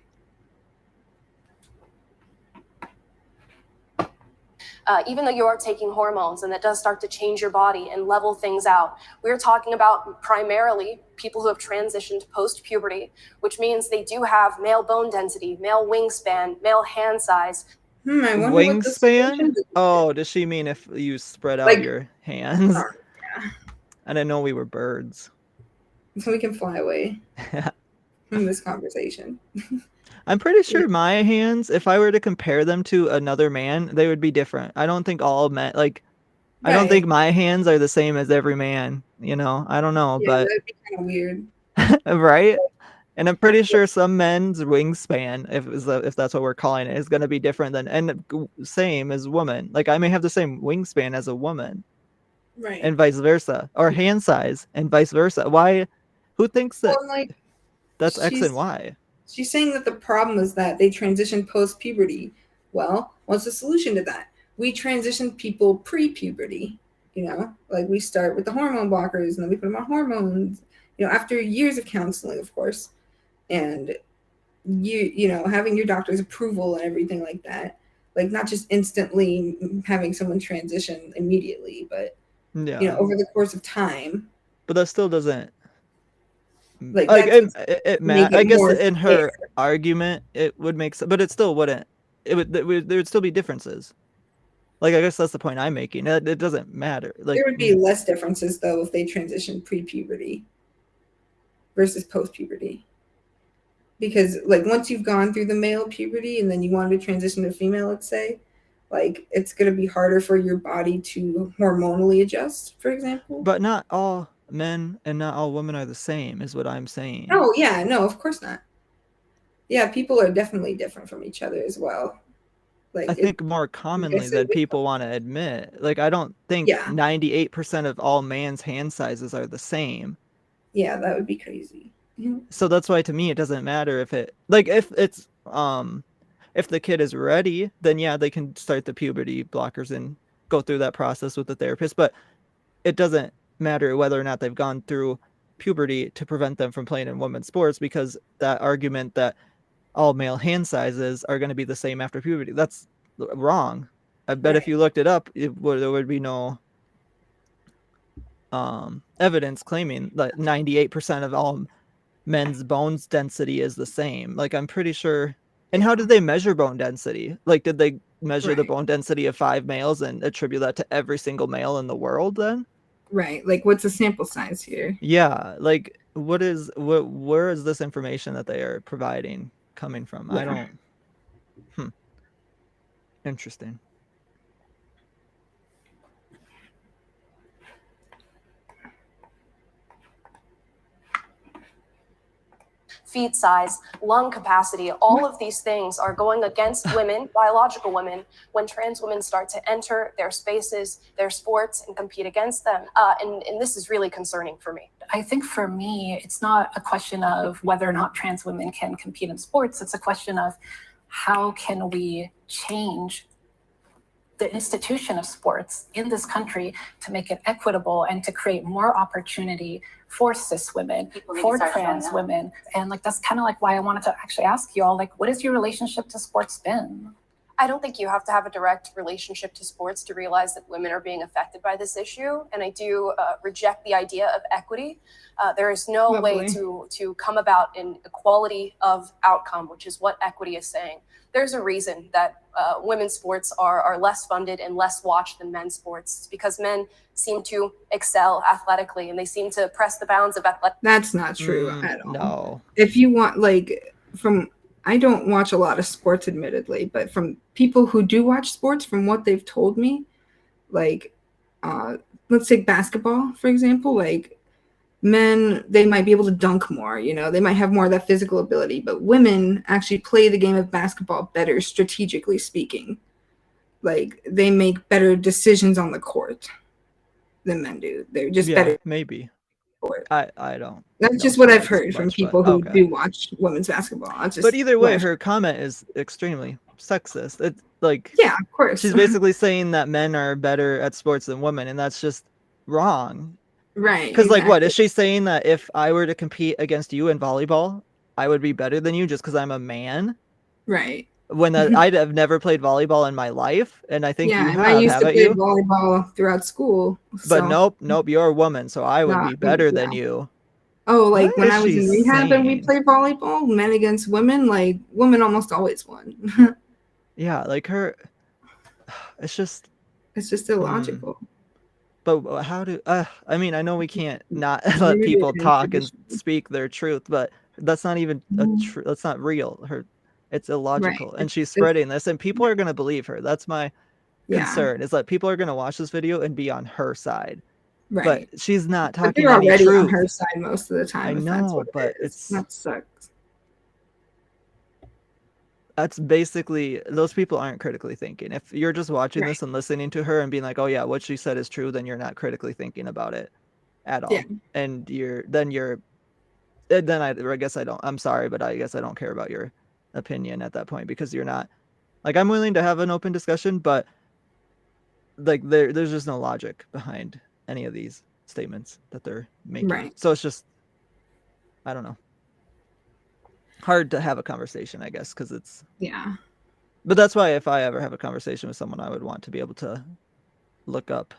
Even though you are taking hormones and that does start to change your body and level things out, we're talking about primarily people who have transitioned post-puberty, which means they do have male bone density, male wingspan, male hand size. Wingspan? Oh, does she mean if you spread out your hands? I didn't know we were birds. So we can fly away from this conversation. I'm pretty sure my hands, if I were to compare them to another man, they would be different. I don't think all men, I don't think my hands are the same as every man, you know? I don't know, but that'd be kind of weird. Right? And I'm pretty sure some men's wingspan, if that's what we're calling it, is going to be different and same as woman. Like I may have the same wingspan as a woman. Right. And vice versa, or hand size and vice versa. Why? Who thinks that that's X and Y? She's saying that the problem is that they transition post-puberty. Well, what's the solution to that? We transition people pre-puberty, you know, like we start with the hormone blockers and then we put them on hormones, you know, after years of counseling, of course, and you know, having your doctor's approval and everything like that, like not just instantly having someone transition immediately, but you know, over the course of time. But that still doesn't Like I guess in her argument it would make sense, but it still wouldn't. There would still be differences. Like, I guess that's the point I'm making. It doesn't matter. Like, there would be less differences though if they transitioned pre-puberty versus post-puberty. Because like once you've gone through the male puberty and then you want to transition to female, let's say, like it's going to be harder for your body to hormonally adjust, for example. But not all men and not all women are the same, is what I'm saying. Oh yeah, no, of course not. Yeah, people are definitely different from each other as well. Like I think more commonly than people want to admit. Like, I don't think 98% of all man's hand sizes are the same. Yeah, that would be crazy. So that's why to me it doesn't matter if it, like, if it's if the kid is ready, then yeah, they can start the puberty blockers and go through that process with the therapist. But it doesn't matter whether or not they've gone through puberty to prevent them from playing in women's sports, because that argument that all male hand sizes are going to be the same after puberty, that's wrong. I bet if you looked it up, there would be no evidence claiming that 98% of all men's bones density is the same. Like, I'm pretty sure. And how did they measure bone density? Like, did they measure the bone density of 5 males and attribute that to every single male in the world then? Right. Like, what's the sample size here? Yeah. Like, where is this information that they are providing coming from? I don't. Interesting. Feet size, lung capacity, all of these things are going against women, biological women, when trans women start to enter their spaces, their sports, and compete against them. And this is really concerning for me. I think for me, it's not a question of whether or not trans women can compete in sports. It's a question of how can we change the institution of sports in this country to make it equitable and to create more opportunity for cis women, for trans women. And like, that's kind of like why I wanted to actually ask you all, like, what has your relationship to sports been? I don't think you have to have a direct relationship to sports to realize that women are being affected by this issue. And I do reject the idea of equity. There is no way to come about an equality of outcome, which is what equity is saying. There's a reason that women's sports are less funded and less watched than men's sports. It's because men seem to excel athletically and they seem to press the bounds of athletics. That's not true at all. No. If you want, like, I don't watch a lot of sports, admittedly, but from people who do watch sports, from what they've told me, like, let's take basketball, for example, like, men, they might be able to dunk more, they might have more of that physical ability, but women actually play the game of basketball better, strategically speaking. Like, they make better decisions on the court than men do. They're just better. Maybe. I don't. That's just what I've heard from people who do watch women's basketball. But either way, her comment is extremely sexist. It's like, yeah, of course. She's basically saying that men are better at sports than women, and that's just wrong. Right. Because like, what is she saying, that if I were to compete against you in volleyball, I would be better than you just because I'm a man? Right. When I'd have never played volleyball in my life, and I think you have, I used to haven't play you? volleyball throughout school. But nope, you're a woman, so I would be better than you. Oh, like when I was in rehab and we played volleyball, men against women, like women almost always won. Yeah, like her, it's just illogical. But how do I mean, I know we can't not let people talk and speak their truth, but that's not even that's not real. It's illogical, and she's spreading this, and people are gonna believe her. That's my concern, is that people are gonna watch this video and be on her side. Right. But she's not talking any truth. They're already on her side most of the time. I know, but that sucks. That's basically, those people aren't critically thinking. If you're just watching this and listening to her and being like, oh yeah, what she said is true, then you're not critically thinking about it at all. Yeah. And then I guess I'm sorry, but I guess I don't care about your opinion at that point, because you're not, like, I'm willing to have an open discussion, but like there's just no logic behind any of these statements that they're making. Right. So it's just, I don't know, hard to have a conversation, I guess, because it's but that's why if I ever have a conversation with someone, I would want to be able to look up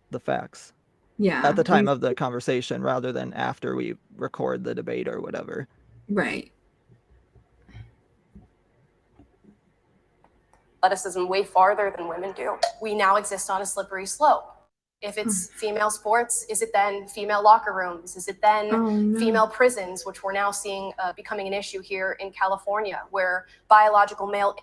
the facts Yeah. at the time of the conversation rather than after we record the debate or whatever. Right. Athleticism way farther than women do. We now exist on a slippery slope. If it's female sports, is it then female locker rooms? Is it then female prisons, which we're now seeing becoming an issue here in California, where biological male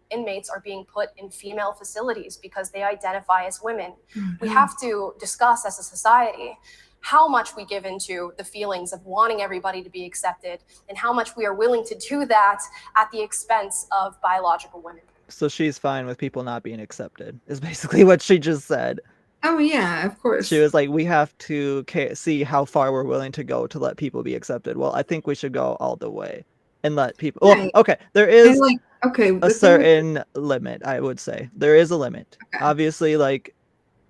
inmates are being put in female facilities because they identify as women. We have to discuss as a society how much we give into the feelings of wanting everybody to be accepted and how much we are willing to do that at the expense of biological women. So she's fine with people not being accepted, is basically what she just said. Oh, yeah, of course. She was like, we have to see how far we're willing to go to let people be accepted. Well, I think we should go all the way and let people... Well, okay, there is a certain limit, I would say. There is a limit. Okay. Obviously, like,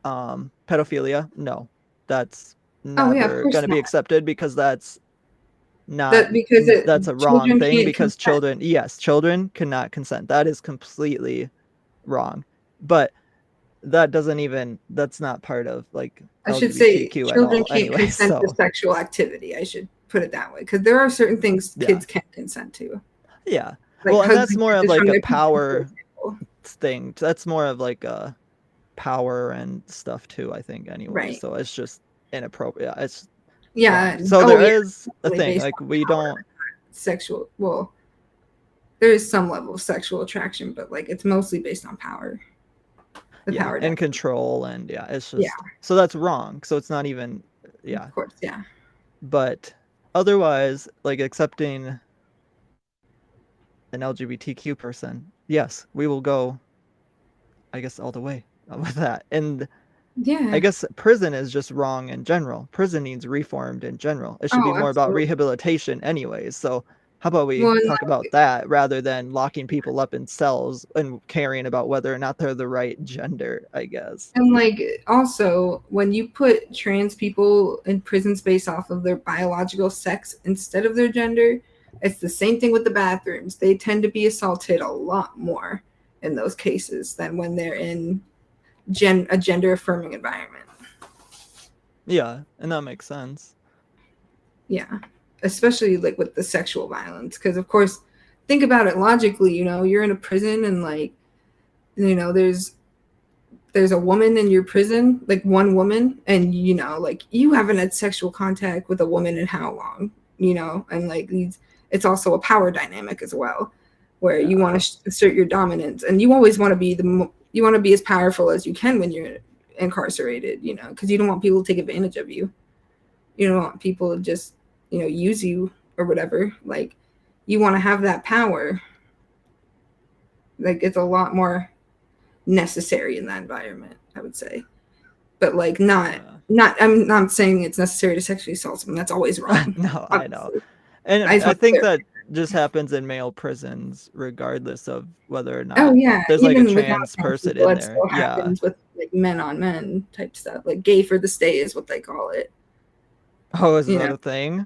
pedophilia, no. That's never going to be accepted because that's not... that's a wrong thing because children... Yes, children cannot consent. That is completely wrong. But... that doesn't even, that's not part of like I should say children can't consent to sexual activity. I should put it that way because there are certain things kids can't consent to. Yeah. Like, well, and that's more of like a power thing. That's more of like a power and stuff too, I think, anyway. Right. So it's just inappropriate. It's So there is a thing like we don't sexual. Well, there is some level of sexual attraction, but like it's mostly based on power. Power and control, and it's just so that's wrong. So it's not even of course, but otherwise, like accepting an LGBTQ person, yes, we will go, I guess, all the way with that. And I guess prison is just wrong in general. Prison needs reformed in general. It should be more about rehabilitation anyways. So how about we talk about that rather than locking people up in cells and caring about whether or not they're the right gender, I guess. And like also when you put trans people in prisons based off of their biological sex instead of their gender, it's the same thing with the bathrooms. They tend to be assaulted a lot more in those cases than when they're in a gender affirming environment. Yeah, and that makes sense. Yeah. Especially like with the sexual violence, because of course think about it logically, you're in a prison and like there's a woman in your prison, like one woman, and like you haven't had sexual contact with a woman in how long, and like it's also a power dynamic as well where you want to assert your dominance and you always want to be you want to be as powerful as you can when you're incarcerated, because you don't want people to take advantage of you. You don't want people to just use you or whatever. Like you want to have that power. Like it's a lot more necessary in that environment, I would say. But like I'm not saying it's necessary to sexually assault someone. That's always wrong. No, I know. And I think that just happens in male prisons regardless of whether or not there's like a trans person in there. Happens with like men on men type stuff. Like gay for the stay is what they call it. Oh, is that a thing?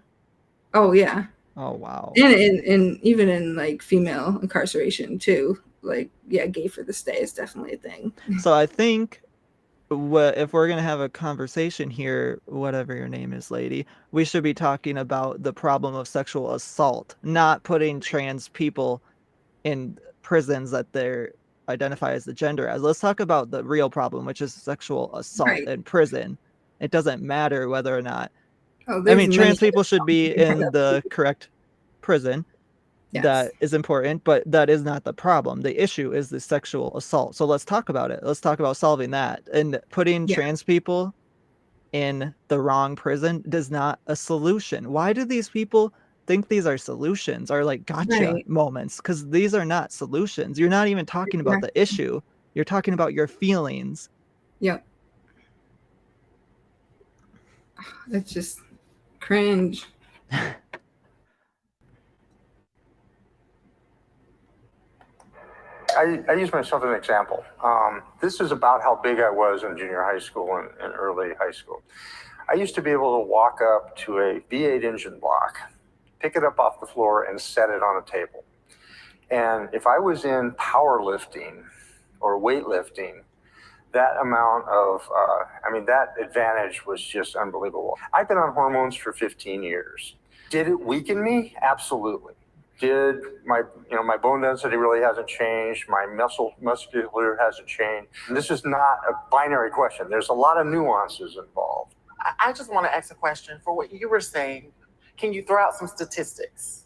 Oh yeah. Oh wow. And even in like female incarceration too, like gay for the stay is definitely a thing. So I think if we're gonna have a conversation here, whatever your name is, lady, we should be talking about the problem of sexual assault, not putting trans people in prisons that they're identify as the gender as. Let's talk about the real problem, which is sexual assault in prison. It doesn't matter whether or not I mean, trans people should be in the correct prison. Yes. That is important, but that is not the problem. The issue is the sexual assault. So let's talk about it. Let's talk about solving that. And putting trans people in the wrong prison is not a solution. Why do these people think these are solutions or like gotcha moments? Because these are not solutions. You're not even talking about the issue. You're talking about your feelings. Yep. It's just cringe. I use myself as an example. This is about how big I was in junior high school and early high school. I used to be able to walk up to a V8 engine block, pick it up off the floor and set it on a table. And if I was in powerlifting or weightlifting, that amount of, that advantage was just unbelievable. I've been on hormones for 15 years. Did it weaken me? Absolutely. Did my bone density really hasn't changed? My muscular hasn't changed. And this is not a binary question. There's a lot of nuances involved. I just want to ask a question for what you were saying. Can you throw out some statistics?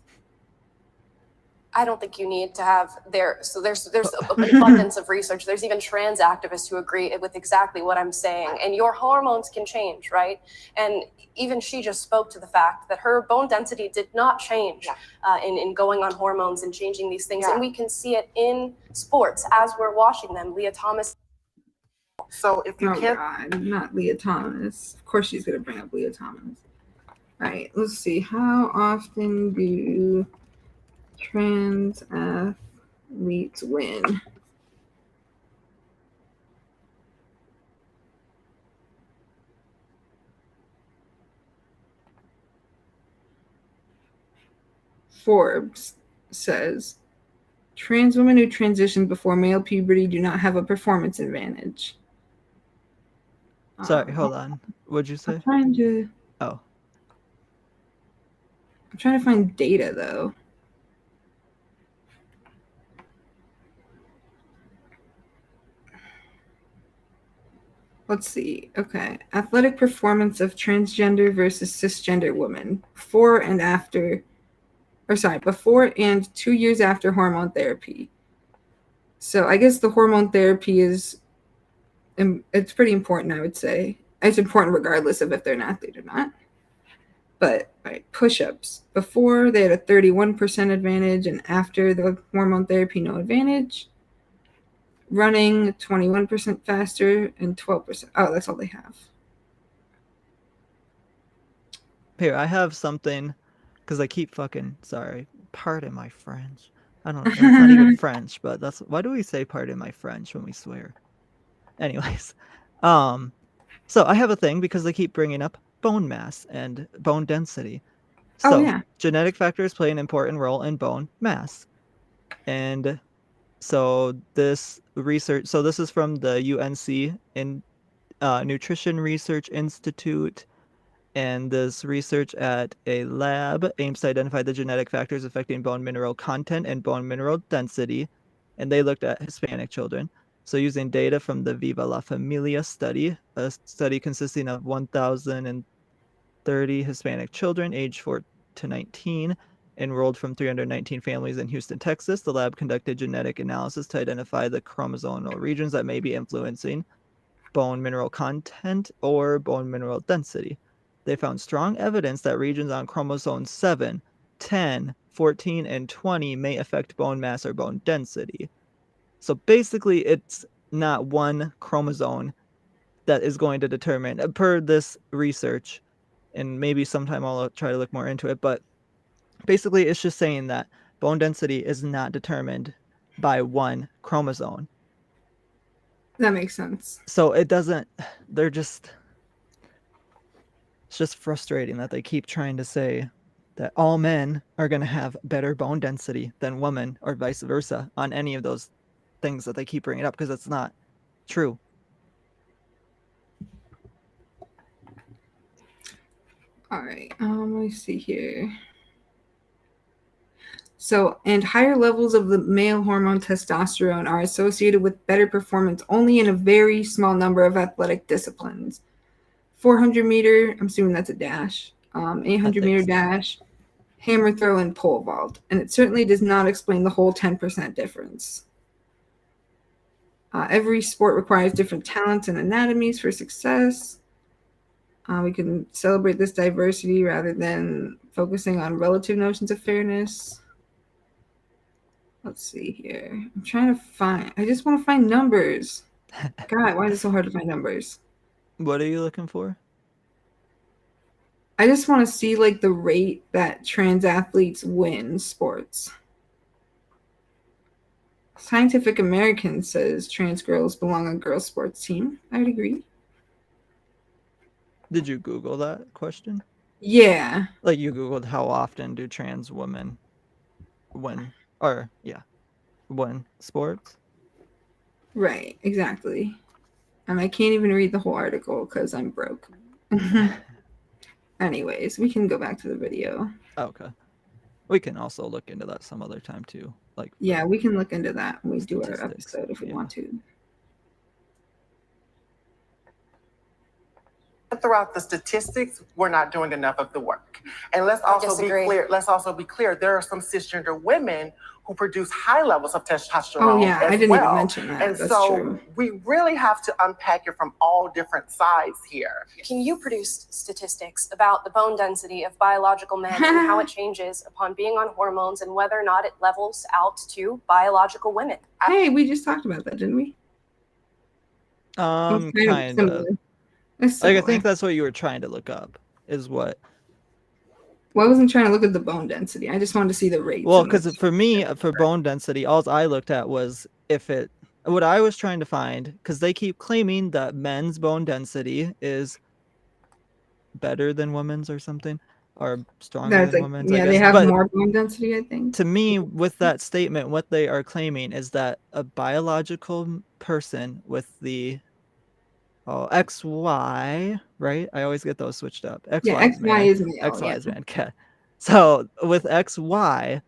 I don't think you need to have so there's an abundance of research. There's even trans activists who agree with exactly what I'm saying. And your hormones can change, right? And even she just spoke to the fact that her bone density did not change in going on hormones and changing these things. And we can see it in sports as we're watching them. Leah Thomas. So if you can't, God, not Leah Thomas. Of course she's gonna bring up Leah Thomas. All right, let's see. How often do trans athletes win? Forbes says trans women who transition before male puberty do not have a performance advantage. Sorry, hold on. What'd you say? I'm trying to find data though. Let's see. Okay. Athletic performance of transgender versus cisgender women before and 2 years after hormone therapy. So I guess the hormone therapy it's pretty important, I would say. It's important regardless of if they're an athlete or not. But push-ups. Before, they had a 31% advantage, and after the hormone therapy, no advantage. Running, 21% faster, and 12%. Oh, that's all they have. Here, I have something, because I keep sorry, pardon my French. I don't know, it's not even French, but why do we say pardon my French when we swear? Anyways, so I have a thing because they keep bringing up bone mass and bone density. So genetic factors play an important role in bone mass. And so this is from the UNC Nutrition Research Institute. And this research at a lab aims to identify the genetic factors affecting bone mineral content and bone mineral density. And they looked at Hispanic children. So using data from the Viva La Familia study, a study consisting of 1,030 Hispanic children aged 4 to 19, enrolled from 319 families in Houston, Texas, the lab conducted genetic analysis to identify the chromosomal regions that may be influencing bone mineral content or bone mineral density. They found strong evidence that regions on chromosomes 7, 10, 14, and 20 may affect bone mass or bone density. So basically, it's not one chromosome that is going to determine, per this research, and maybe sometime I'll try to look more into it, but basically it's just saying that bone density is not determined by one chromosome. That makes sense. So it's just frustrating that they keep trying to say that all men are going to have better bone density than women or vice versa on any of those things that they keep bringing up, because it's not true. All right, let me see here. So, and higher levels of the male hormone testosterone are associated with better performance only in a very small number of athletic disciplines. 400 meter, I'm assuming that's a dash, 800 meter dash, hammer throw, and pole vault. And it certainly does not explain the whole 10% difference. Every sport requires different talents and anatomies for success. We can celebrate this diversity rather than focusing on relative notions of fairness. Let's see here. I just want to find numbers. God, why is it so hard to find numbers? What are you looking for? I just want to see like the rate that trans athletes win sports. Scientific American says trans girls belong on girls' sports team. I would agree. Did you Google that question? Yeah. Like you Googled how often do trans women win sports? Right, exactly. And I can't even read the whole article because I'm broke. Anyways, we can go back to the video. Okay. We can also look into that some other time too. Like, yeah, we can look into that when we do our statistics, episode if we want to. Throughout the statistics, we're not doing enough of the work. And let's also be clear, there are some cisgender women who produce high levels of testosterone. Oh yeah, I didn't even mention that. And that's so true. we really have to unpack it from all different sides here. Can you produce statistics about the bone density of biological men and how it changes upon being on hormones and whether or not it levels out to biological women? Hey, we just talked about that, didn't we? Kind of. Like, I think that's what you were trying to look up, is what. Well, I wasn't trying to look at the bone density. I just wanted to see the rates. Well, because for me, for bone density, all I looked at was what I was trying to find, because they keep claiming that men's bone density is better than women's or something, or stronger than women's. Yeah, they have more bone density, I think. To me, with that statement, what they are claiming is that a biological person with the XY, right? I always get those switched up. XY is male. XY is man. Okay. So with XY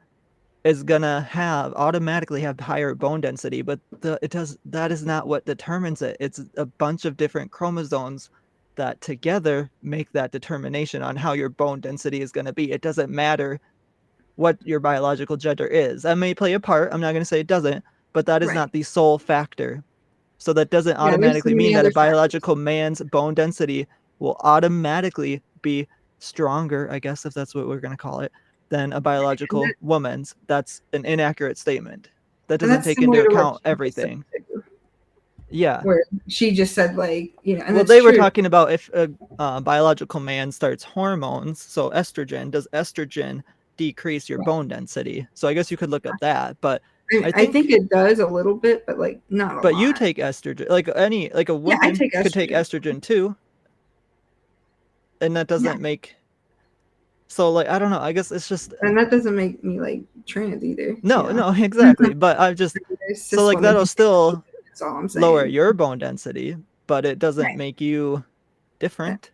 is gonna automatically have higher bone density, but that is not what determines it. It's a bunch of different chromosomes that together make that determination on how your bone density is gonna be. It doesn't matter what your biological gender is. That may play a part. I'm not gonna say it doesn't, but that is not the sole factor. So that doesn't automatically mean that a biological man's bone density will automatically be stronger, I guess, if that's what we're going to call it, than a biological woman's. That's an inaccurate statement. That doesn't take into account everything. Yeah. Where she just said, like, you know, and well, they were talking about if a biological man starts hormones, so estrogen, does estrogen decrease your bone density? So I guess you could look up that, but I think it does a little bit, but like not a lot. But you take estrogen, like a woman could take estrogen too, and that doesn't make. So like I don't know. I guess it's just. And that doesn't make me like trans either. No, no, exactly. But I just so like that'll still lower your bone density, but it doesn't make you different.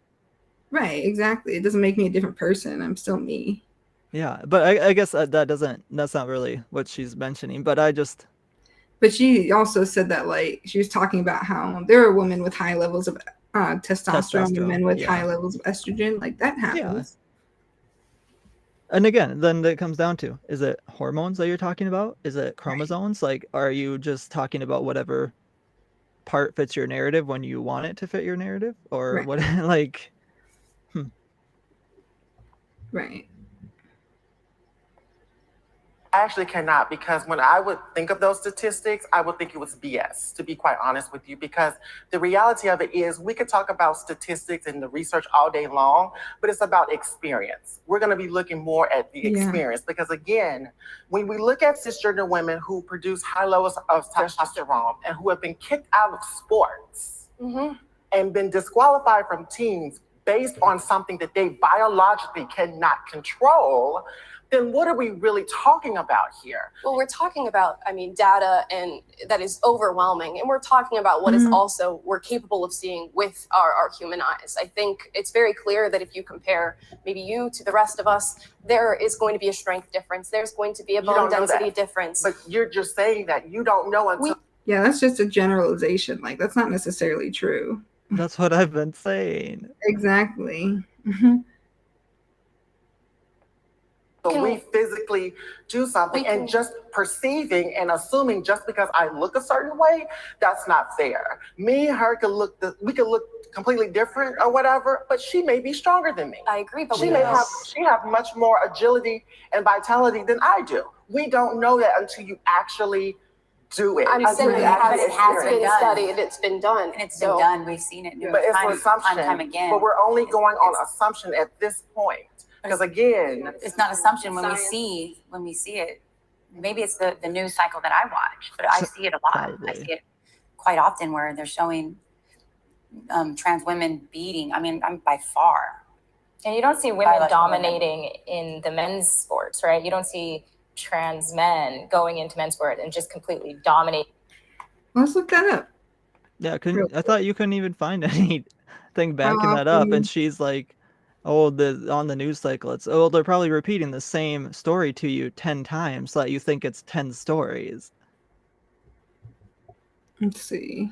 Right. Exactly. It doesn't make me a different person. I'm still me. Yeah, but I guess that's not really what she's mentioning, but But she also said that, like, she was talking about how there are women with high levels of testosterone and men with high levels of estrogen. Like, that happens. Yeah. And again, then it comes down to, is it hormones that you're talking about? Is it chromosomes? Like, are you just talking about whatever part fits your narrative when you want it to fit your narrative? Or what, like... Right. I actually cannot, because when I would think of those statistics, I would think it was BS, to be quite honest with you, because the reality of it is we could talk about statistics and the research all day long, but it's about experience. We're going to be looking more at the experience because, again, when we look at cisgender women who produce high levels of testosterone and who have been kicked out of sports and been disqualified from teams based on something that they biologically cannot control, then what are we really talking about here? Well, we're talking about, I mean, data and that is overwhelming. And we're talking about what is also we're capable of seeing with our human eyes. I think it's very clear that if you compare maybe you to the rest of us, there is going to be a strength difference. There's going to be a bone density difference. But you're just saying that you don't know until... Yeah, that's just a generalization. Like, that's not necessarily true. That's what I've been saying. Exactly. So we physically do something and just perceiving and assuming just because I look a certain way, that's not fair. Me and her we could look completely different or whatever, but she may be stronger than me. I agree, but she have much more agility and vitality than I do. We don't know that until you actually do it. I'm saying it has been studied, it's been done. And it's been done, we've seen it but it's an assumption, time again. But we're only going on assumption at this point. Because again, it's not assumption when we see it. Maybe it's the news cycle that I watch, but I see it a lot. Probably. I see it quite often where they're showing trans women beating. I mean, I'm by far. And you don't see women dominating in the men's sports, right? You don't see trans men going into men's sport and just completely dominate. Let's look that up. Yeah, I thought you couldn't even find anything backing that up, and she's like, "Oh, on the news cycle, they're probably repeating the same story to you 10 times so that you think it's 10 stories." Let's see.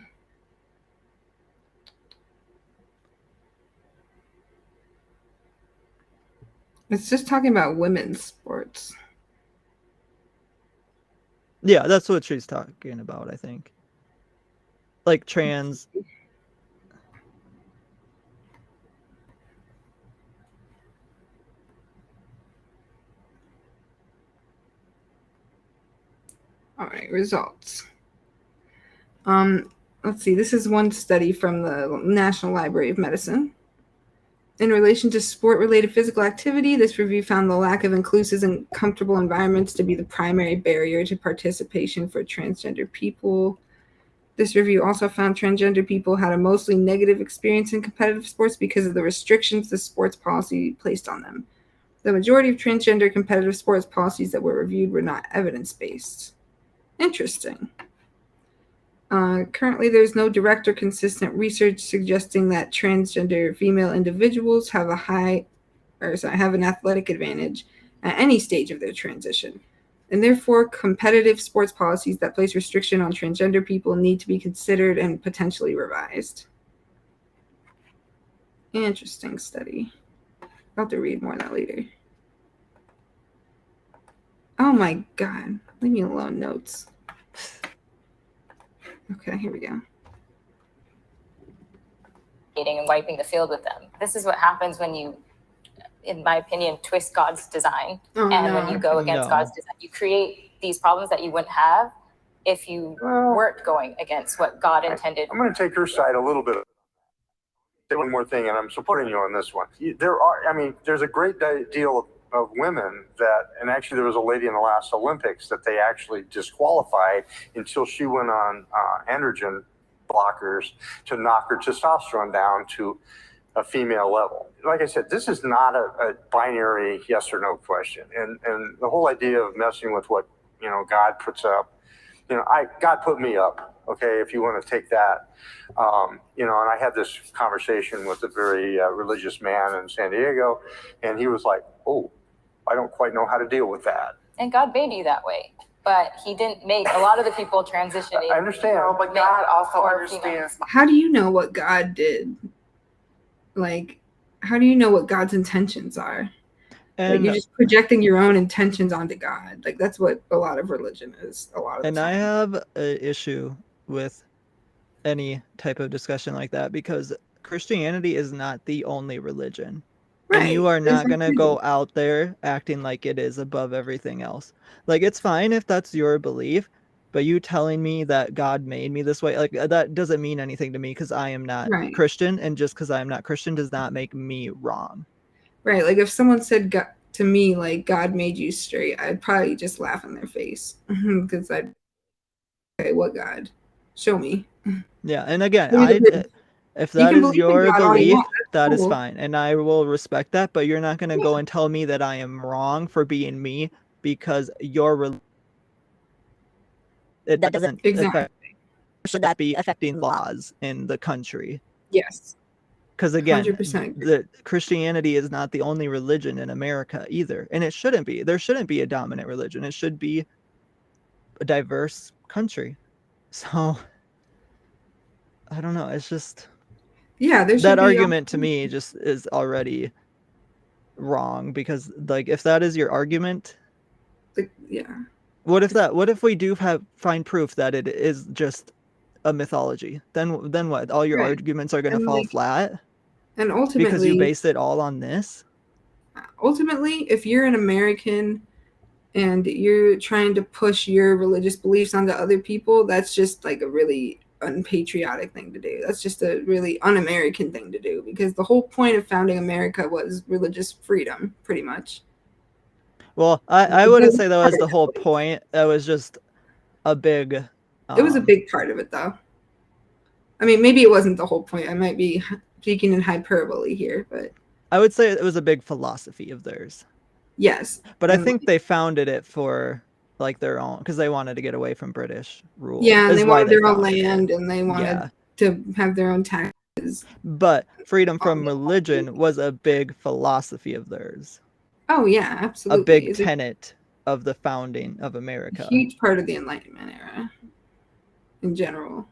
It's just talking about women's sports. Yeah, that's what she's talking about, I think. Like trans. All right, results. Let's see. This is one study from the National Library of Medicine. In relation to sport-related physical activity, this review found the lack of inclusive and comfortable environments to be the primary barrier to participation for transgender people. This review also found transgender people had a mostly negative experience in competitive sports because of the restrictions the sports policy placed on them. The majority of transgender competitive sports policies that were reviewed were not evidence-based. Interesting. Currently, there's no direct or consistent research suggesting that transgender female individuals have have an athletic advantage at any stage of their transition. And therefore, competitive sports policies that place restriction on transgender people need to be considered and potentially revised. Interesting study. I'll have to read more of that later. Oh my God. Leave me alone, notes. Okay, here we go. And wiping the field with them. This is what happens when you, in my opinion, twist God's design. When you go against God's design, you create these problems that you wouldn't have if you weren't going against what God intended. I'm going to take your side a little bit. Say one more thing, and I'm supporting you on this one. There's a great deal of women and actually there was a lady in the last Olympics that they actually disqualified until she went on androgen blockers to knock her testosterone down to a female level. Like I said, this is not a binary yes or no question. And the whole idea of messing with what, God puts up, God put me up, okay, if you want to take that. And I had this conversation with a very religious man in San Diego, and he was like, oh, I don't quite know how to deal with that. And God made you that way. But he didn't make a lot of the people transitioning. I understand. But God also understands. How do you know what God did? Like, how do you know what God's intentions are? And you're just projecting your own intentions onto God. Like, that's what a lot of religion is a lot of the time. I have an issue with any type of discussion like that because Christianity is not the only religion. Right. And you are not going to go out there acting like it is above everything else. Like, it's fine if that's your belief, but you telling me that God made me this way, like, that doesn't mean anything to me because I am not Christian. And just because I am not Christian does not make me wrong. Right. Like, if someone said to me, like, God made you straight, I'd probably just laugh in their face because okay, what God? Show me. Yeah. And again, if that is your belief, that is fine. And I will respect that. But you're not going to go and tell me that I am wrong for being me because it doesn't affect. Should that be affecting laws in the country? Yes. Because again, Christianity is not the only religion in America either. And it shouldn't be. There shouldn't be a dominant religion. It should be a diverse country. So I don't know. It's just... Yeah, that argument to me just is already wrong because, like, if that is your argument, what if we do find proof that it is just a mythology? Then what? All your arguments are going to fall flat, and ultimately because you based it all on this. Ultimately, if you're an American and you're trying to push your religious beliefs onto other people, that's just like a really unpatriotic thing to do. That's just a really un-American thing to do because the whole point of founding America was religious freedom, pretty much. Well, I wouldn't say that was the whole point. That was just a big... it was a big part of it, though. I mean, maybe it wasn't the whole point. I might be speaking in hyperbole here, but... I would say it was a big philosophy of theirs. Yes. But I think they founded it for... like their own, because they wanted to get away from British rule. Yeah, and they wanted their own land, and they wanted to have their own taxes. But freedom from religion was a big philosophy of theirs. Oh yeah, absolutely. A big It's tenet of the founding of a America. huge part of the Enlightenment era in general.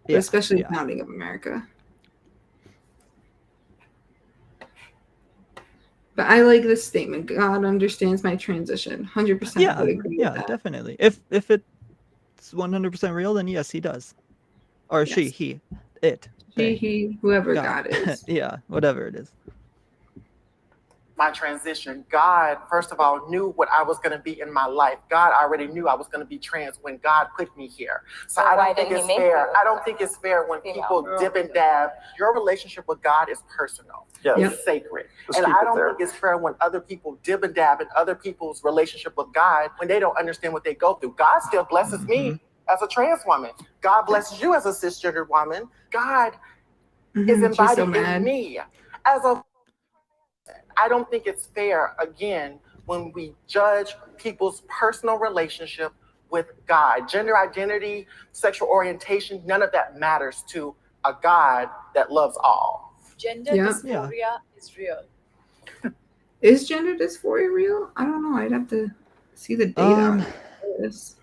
But Yeah, especially yeah. the founding of America. But I like this statement. God understands my transition. 100% would agree with that. Definitely. If it's 100% real, then yes, he does. Or Yes. she, he, it. She, he, whoever God is. Yeah, whatever it is. My transition, God, first of all, knew what I was going to be in my life. God already knew I was going to be trans when God put me here. So I don't think it's fair. I don't think it's fair when people dip and dab. Your relationship with God is personal. Yeah. It's sacred. Let's And keep I it don't there. think it's fair when other people dib and dab in other people's relationship with God when they don't understand what they go through. God still blesses me as a trans woman. God blesses you as a cisgendered woman. God is embodied in me as a. I don't think it's fair, again, when we judge people's personal relationship with God. Gender identity, sexual orientation, none of that matters to a God that loves all. Gender dysphoria is real. Is gender dysphoria real? I don't know. I'd have to see the data on this.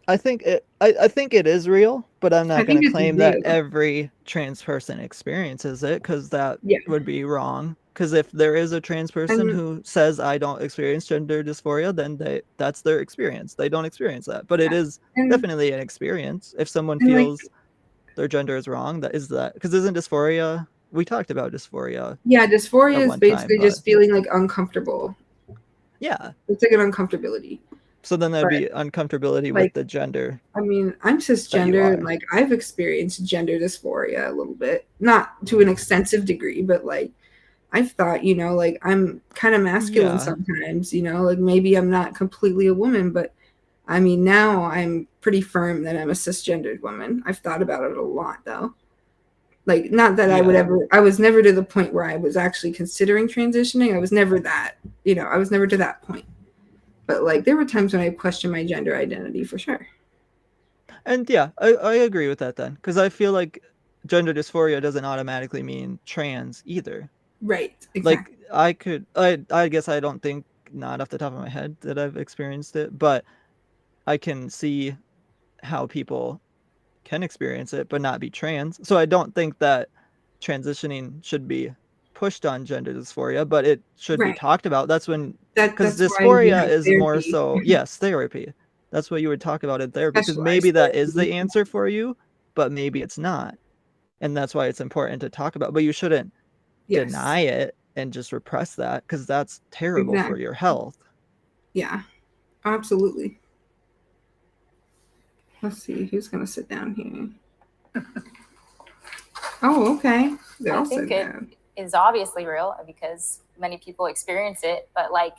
I think it is real, but I'm not going to claim that every trans person experiences it, because that would be wrong. Because if there is a trans person who says I don't experience gender dysphoria, then that's their experience. They don't experience that, but it is definitely an experience. If someone feels their gender is wrong, because isn't dysphoria? We talked about dysphoria. Yeah, dysphoria is basically just feeling like uncomfortable. Yeah, it's like an uncomfortability. So then there'd be uncomfortability with the gender. I mean, I'm cisgender, and like I've experienced gender dysphoria a little bit, not to an extensive degree, but like I've thought, you know, like I'm kind of masculine sometimes, you know, like maybe I'm not completely a woman, but I mean, now I'm pretty firm that I'm a cisgendered woman. I've thought about it a lot though. Like, not that I was never to the point where I was actually considering transitioning. I was never that, you know, I was never to that point. But like there were times when I questioned my gender identity for sure. And yeah, I agree with that then, because I feel like gender dysphoria doesn't automatically mean trans either. Right. Exactly. Like I guess I don't think, not off the top of my head, that I've experienced it, but I can see how people can experience it but not be trans. So I don't think that transitioning should be pushed on gender dysphoria, but it should be talked about. That's when, because dysphoria is more so therapy. That's what you would talk about it there, because maybe that is the answer for you, but maybe it's not, and that's why it's important to talk about. But you shouldn't deny it and just repress that, because that's terrible for your health. Yeah, absolutely. Let's see who's gonna sit down here. Oh, okay. They're all sitting down. Is obviously real because many people experience it, but like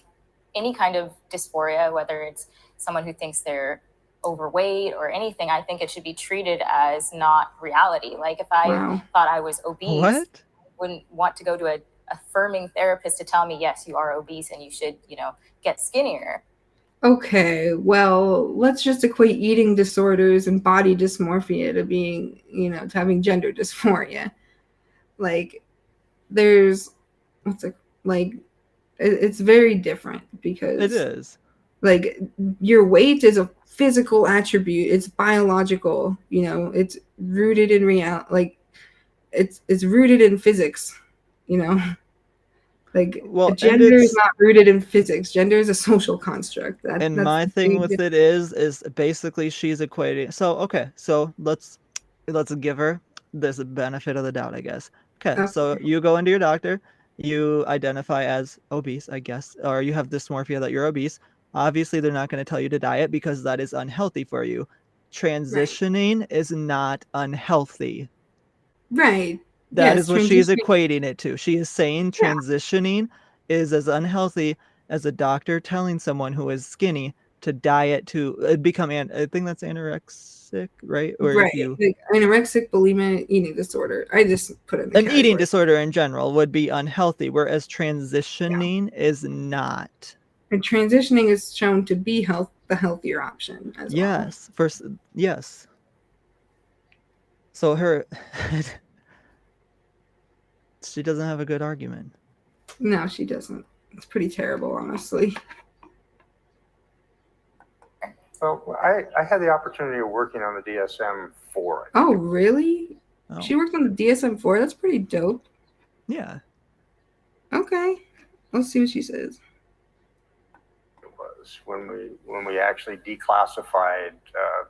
any kind of dysphoria, whether it's someone who thinks they're overweight or anything, I think it should be treated as not reality. Like if I thought I was obese, I wouldn't want to go to a affirming therapist to tell me, yes, you are obese and you should, you know, get skinnier. Okay, well, let's just equate eating disorders and body dysmorphia to being, you know, to having gender dysphoria. Like there's it's very different, because it is like your weight is a physical attribute, it's biological, you know, it's rooted in reality, like it's rooted in physics, you know. Like gender is not rooted in physics. Gender is a social construct. And my thing with it is basically she's equating. So let's give her this benefit of the doubt, I guess. Okay, so you go into your doctor, you identify as obese, I guess, or you have dysmorphia that you're obese. Obviously, they're not going to tell you to diet because that is unhealthy for you. Transitioning is not unhealthy. Right. That is what she's equating it to. She is saying transitioning is as unhealthy as a doctor telling someone who is skinny to diet to become, I think that's anorexic, right? Or right. Like anorexic, bulimic, eating disorder. I just put it in the category. Eating disorder in general would be unhealthy, whereas transitioning is not. And transitioning is shown to be the healthier option as well. Yes. So her, she doesn't have a good argument. No, she doesn't. It's pretty terrible, honestly. Well, I had the opportunity of working on the DSM-4. Oh, really? Oh. She worked on the DSM-4. That's pretty dope. Yeah. Okay. Let's see what she says. It was when we actually declassified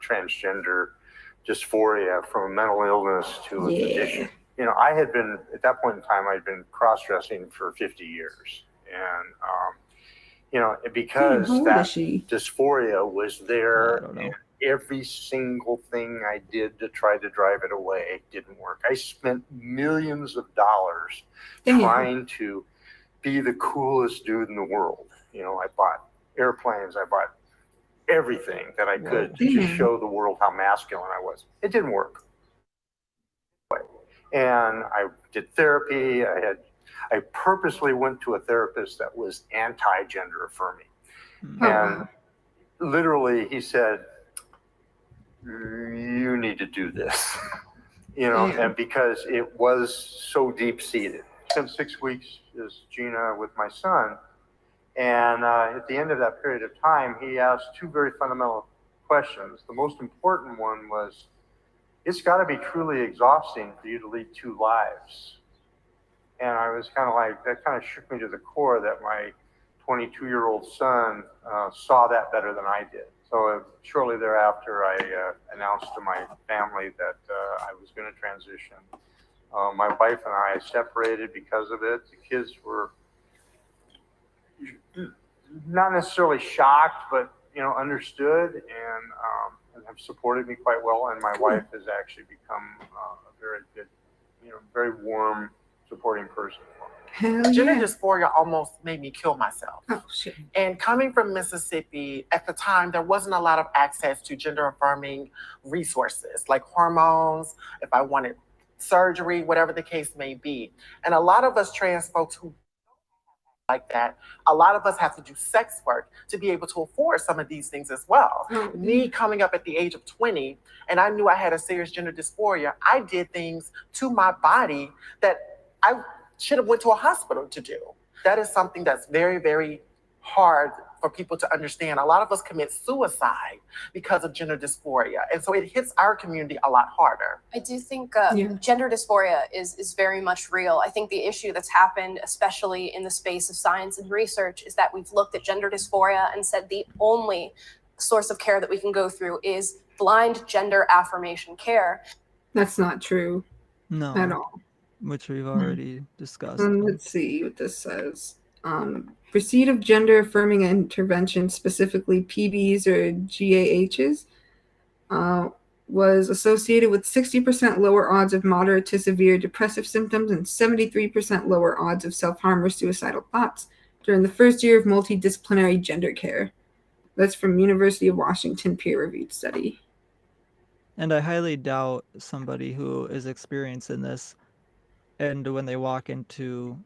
transgender dysphoria from a mental illness to a condition. You know, I had been, at that point in time, I'd been cross-dressing for 50 years. And, you know, because that dysphoria was there, and every single thing I did to try to drive it away didn't work. I spent millions of dollars trying to be the coolest dude in the world. You know, I bought airplanes, I bought everything that I could to just show the world how masculine I was. It didn't work. And I did therapy. I purposely went to a therapist that was anti-gender affirming. And literally he said, you need to do this, you know, and because it was so deep seated. Spent 6 weeks as Gina with my son. And at the end of that period of time, he asked two very fundamental questions. The most important one was, it's got to be truly exhausting for you to lead two lives. And I was kind of like, that kind of shook me to the core that my 22-year-old son saw that better than I did. So shortly thereafter, I announced to my family that I was going to transition. My wife and I separated because of it. The kids were not necessarily shocked, but, you know, understood and have supported me quite well. And my wife has actually become a very good, you know, very warm, supporting person. Gender dysphoria almost made me kill myself. Oh, shit. And coming from Mississippi, at the time, there wasn't a lot of access to gender-affirming resources, like hormones, if I wanted surgery, whatever the case may be. And a lot of us trans folks who like that, a lot of us have to do sex work to be able to afford some of these things as well. Me coming up at the age of 20, and I knew I had a serious gender dysphoria, I did things to my body that I should have went to a hospital to do. That is something that's very, very hard for people to understand. A lot of us commit suicide because of gender dysphoria. And so it hits our community a lot harder. I do think gender dysphoria is very much real. I think the issue that's happened, especially in the space of science and research, is that we've looked at gender dysphoria and said the only source of care that we can go through is blind gender affirmation care. That's not true. No. At all. Which we've already discussed. Let's see what this says. Receipt of gender affirming intervention, specifically PBs or GAHs, was associated with 60% lower odds of moderate to severe depressive symptoms and 73% lower odds of self-harm or suicidal thoughts during the first year of multidisciplinary gender care. That's from University of Washington peer-reviewed study. And I highly doubt somebody who is experiencing this, and when they walk into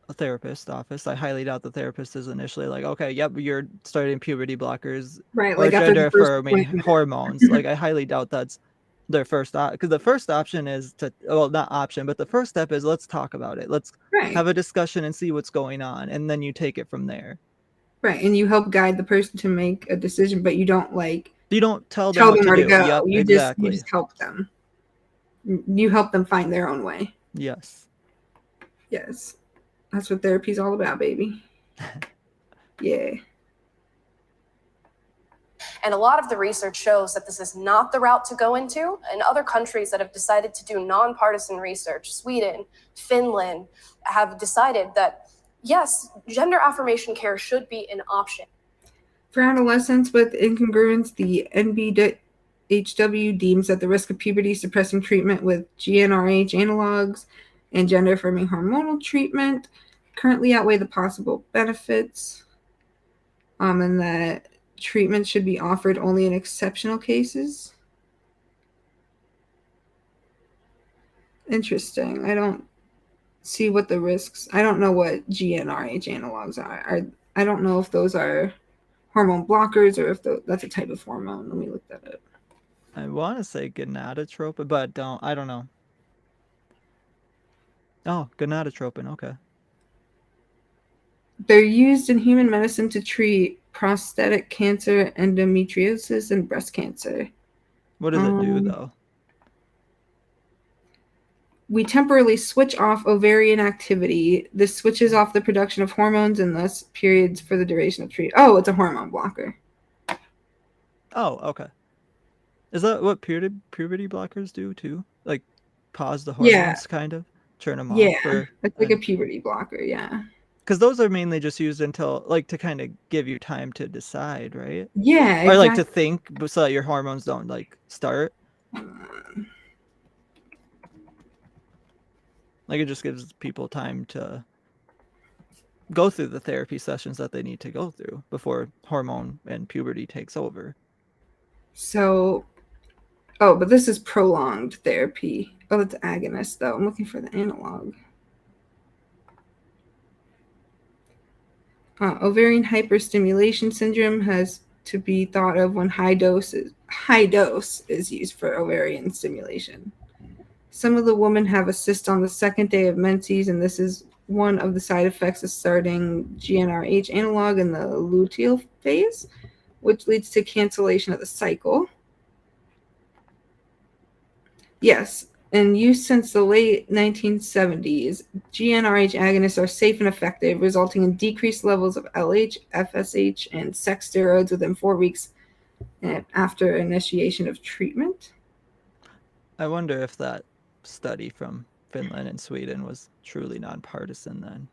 a therapist office, I highly doubt the therapist is initially like, okay, yep, you're starting puberty blockers, right? Or like gender affirming hormones. Like, I highly doubt that's their first because the first option is to, well, not option, but the first step is let's talk about it. Let's have a discussion and see what's going on, and then you take it from there. Right, and you help guide the person to make a decision, but you don't tell them what to do. Go. Yep, you exactly. just help them. You help them find their own way. Yes. That's what therapy's all about, baby. Yeah. And a lot of the research shows that this is not the route to go into. In other countries that have decided to do nonpartisan research, Sweden, Finland, have decided that, yes, gender affirmation care should be an option. For adolescents with incongruence, the NBHW deems that the risk of puberty suppressing treatment with GnRH analogs and gender affirming hormonal treatment currently outweigh the possible benefits, and that treatment should be offered only in exceptional cases. Interesting. I don't see what the risks. I don't know what GnRH analogs are. I don't know if those are hormone blockers or if that's a type of hormone. Let me look that up. I want to say gonadotropin, but I don't know. Oh, gonadotropin. Okay. They're used in human medicine to treat prostatic cancer, endometriosis, and breast cancer. What does it do, though? We temporarily switch off ovarian activity. This switches off the production of hormones and thus periods for the duration of treatment. Oh, it's a hormone blocker. Oh, okay. Is that what puberty blockers do too? Like pause the hormones, kind of turn them off for. It's like a puberty blocker. Yeah. Because those are mainly just used until like to kind of give you time to decide, right? Yeah, exactly. Or like to think so that your hormones don't like start. Like it just gives people time to go through the therapy sessions that they need to go through before hormone and puberty takes over. So, oh, but this is prolonged therapy. Oh, it's agonist though. I'm looking for the analog. Ovarian hyperstimulation syndrome has to be thought of when high dose is used for ovarian stimulation. Some of the women have a cyst on the second day of menses, and this is one of the side effects of starting GnRH analog in the luteal phase, which leads to cancellation of the cycle. Yes, in use since the late 1970s, GnRH agonists are safe and effective, resulting in decreased levels of LH, FSH, and sex steroids within 4 weeks after initiation of treatment. I wonder if that study from Finland and Sweden was truly nonpartisan then.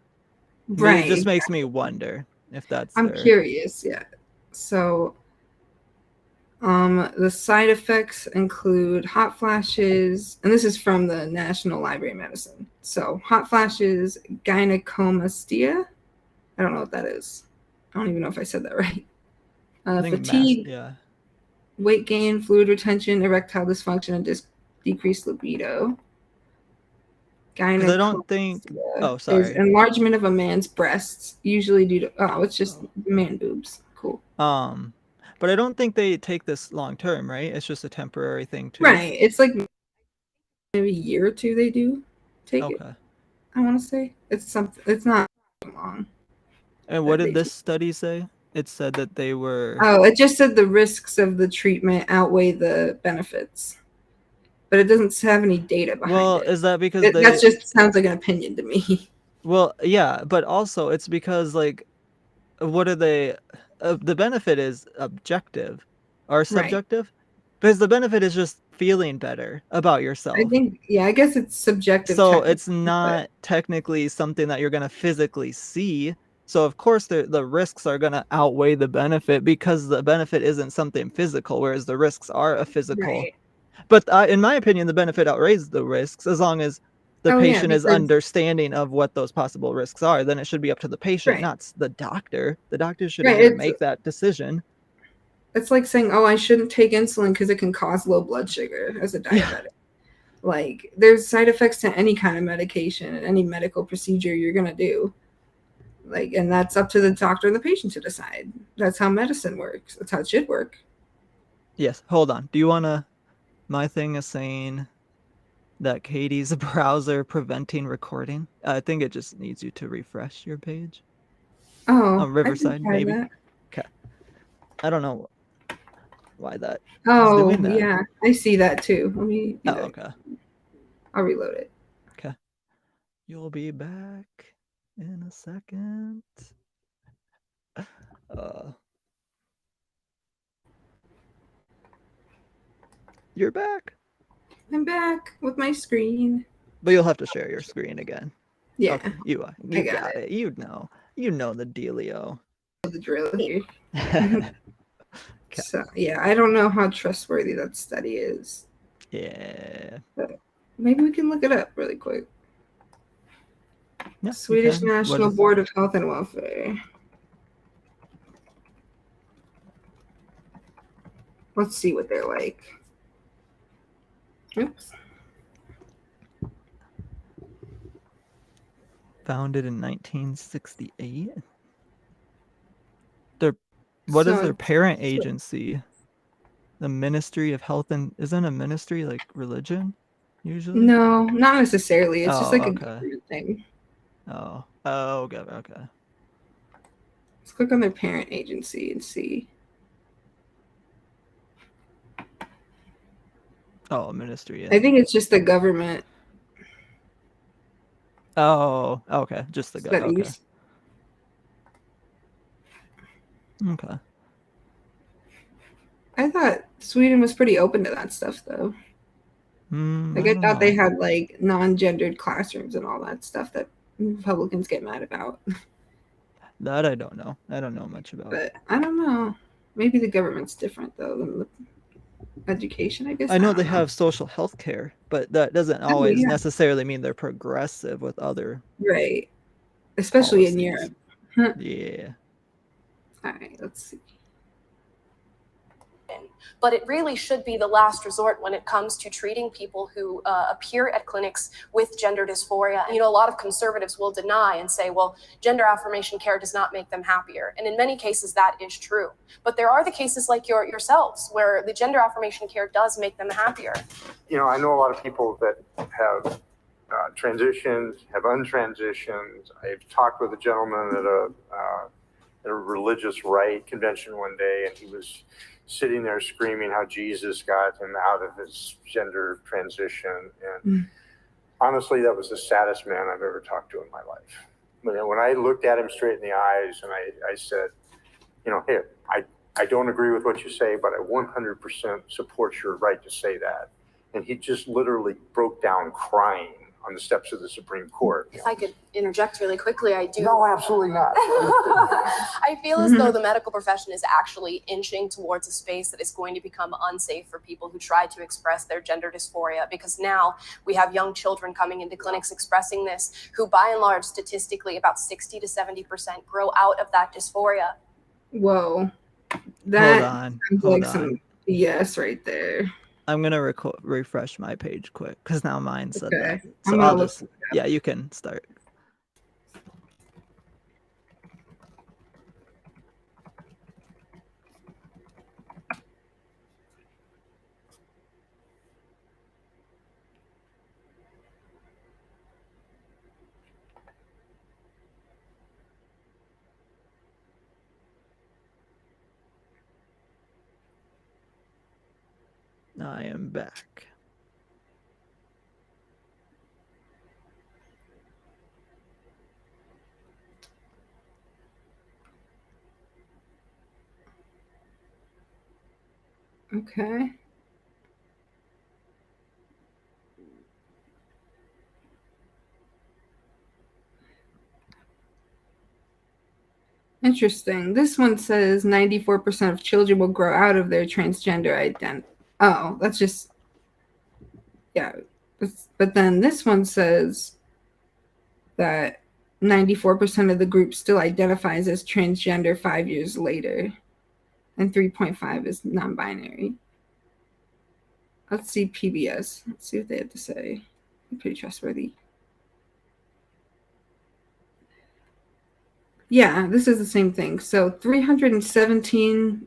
Right. It just makes me wonder if that's I'm curious, yeah. So the side effects include hot flashes, and this is from the National Library of Medicine. So hot flashes, gynecomastia. I don't know what that is. I don't even know if I said that right. Fatigue, weight gain, fluid retention, erectile dysfunction, and decreased libido. Gynecomastia, I don't think. Oh, sorry. Is enlargement of a man's breasts, usually due to it's just man boobs. Cool. But I don't think they take this long term, right? It's just a temporary thing too. Right. It's like maybe a year or two they do take it. I want to say it's something. It's not long. And what did this study say? It said that they were. Oh, it just said the risks of the treatment outweigh the benefits, but it doesn't have any data behind it. Well, is that because that just sounds like an opinion to me? Well, yeah, but also it's because like, what are they? The benefit is objective or subjective, because the benefit is just feeling better about yourself. I think, I guess it's subjective. So it's not technically something that you're going to physically see. So of course the risks are going to outweigh the benefit because the benefit isn't something physical, whereas the risks are a physical. Right. But in my opinion, the benefit outweighs the risks as long as the patient is understanding of what those possible risks are. Then it should be up to the patient, not the doctor. The doctor shouldn't make that decision. It's like saying, oh, I shouldn't take insulin because it can cause low blood sugar as a diabetic. Like, there's side effects to any kind of medication and any medical procedure you're going to do. Like, and that's up to the doctor and the patient to decide. That's how medicine works. That's how it should work. Yes. Hold on. Do you want to... My thing is saying that Katie's browser preventing recording. I think it just needs you to refresh your page. Oh, on Riverside, maybe. Okay. I don't know why that. Oh, is doing that. Yeah, I see that too. Let me. Okay. I'll reload it. Okay. You'll be back in a second. You're back. I'm back with my screen. But you'll have to share your screen again. Yeah. Okay, you got it. You know the dealio. The drill here. So yeah, I don't know how trustworthy that study is. Yeah. But maybe we can look it up really quick. Yeah, Swedish National Board of Health and Welfare. Let's see what they're like. Oops. Founded in 1968. What is their parent agency? the Ministry of Health and isn't a ministry like religion usually? No, not necessarily. It's just Oh, like a okay. government thing. Oh, okay, okay. Let's click on their parent agency and see. Oh, ministry. I think it's just the government Oh, okay. Just the okay. studies. Okay. I thought Sweden was pretty open to that stuff, though. Like, I don't thought they know. had like non-gendered classrooms and all that stuff that Republicans get mad about. That I don't know. I don't know much about. But I don't know. Maybe the government's different though than the education, I guess. I know don't they have social health care, but that doesn't always yeah. necessarily mean they're progressive with other Right. Especially in policies. Europe. Yeah. All right, let's see. But it really should be the last resort when it comes to treating people who appear at clinics with gender dysphoria. You know, a lot of conservatives will deny and say, well, gender affirmation care does not make them happier. And in many cases, that is true. But there are the cases like yourselves where the gender affirmation care does make them happier. You know, I know a lot of people that have transitioned, have untransitioned. I've talked with a gentleman at a religious right convention one day, and he was sitting there screaming how Jesus got him out of his gender transition. And honestly, that was the saddest man I've ever talked to in my life. When I looked at him straight in the eyes and I said, you know, hey, I don't agree with what you say, but I 100% support your right to say that. And he just literally broke down crying on the steps of the Supreme Court. If I could interject really quickly, I do. No, absolutely not. I feel as though the medical profession is actually inching towards a space that is going to become unsafe for people who try to express their gender dysphoria, because now we have young children coming into clinics expressing this, who by and large, statistically, about 60 to 70% grow out of that dysphoria. Whoa. That sounds like some BS right there. I'm gonna refresh my page quick because now mine said that. So I'm I'll just yeah, you can start. I am back. Okay. Interesting. This one says 94% of children will grow out of their transgender identity. Oh, that's just, yeah. But then this one says that 94% of the group still identifies as transgender 5 years later, and 3.5 is non-binary. Let's see PBS. Let's see what they have to say. Pretty trustworthy. Yeah, this is the same thing. So 317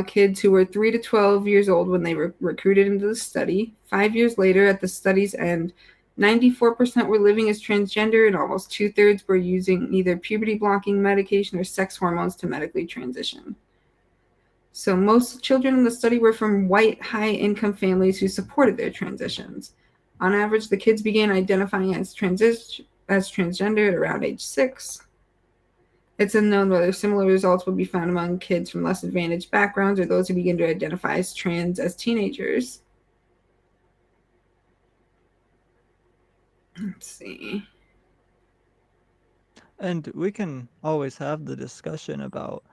kids who were 3 to 12 years old when they were recruited into the study. 5 years later, at the study's end, 94% were living as transgender, and almost 2/3 were using either puberty-blocking medication or sex hormones to medically transition. So most children in the study were from white, high-income families who supported their transitions. On average, the kids began identifying as transgender at around age 6. It's unknown whether similar results will be found among kids from less advantaged backgrounds or those who begin to identify as trans as teenagers. Let's see. And we can always have the discussion about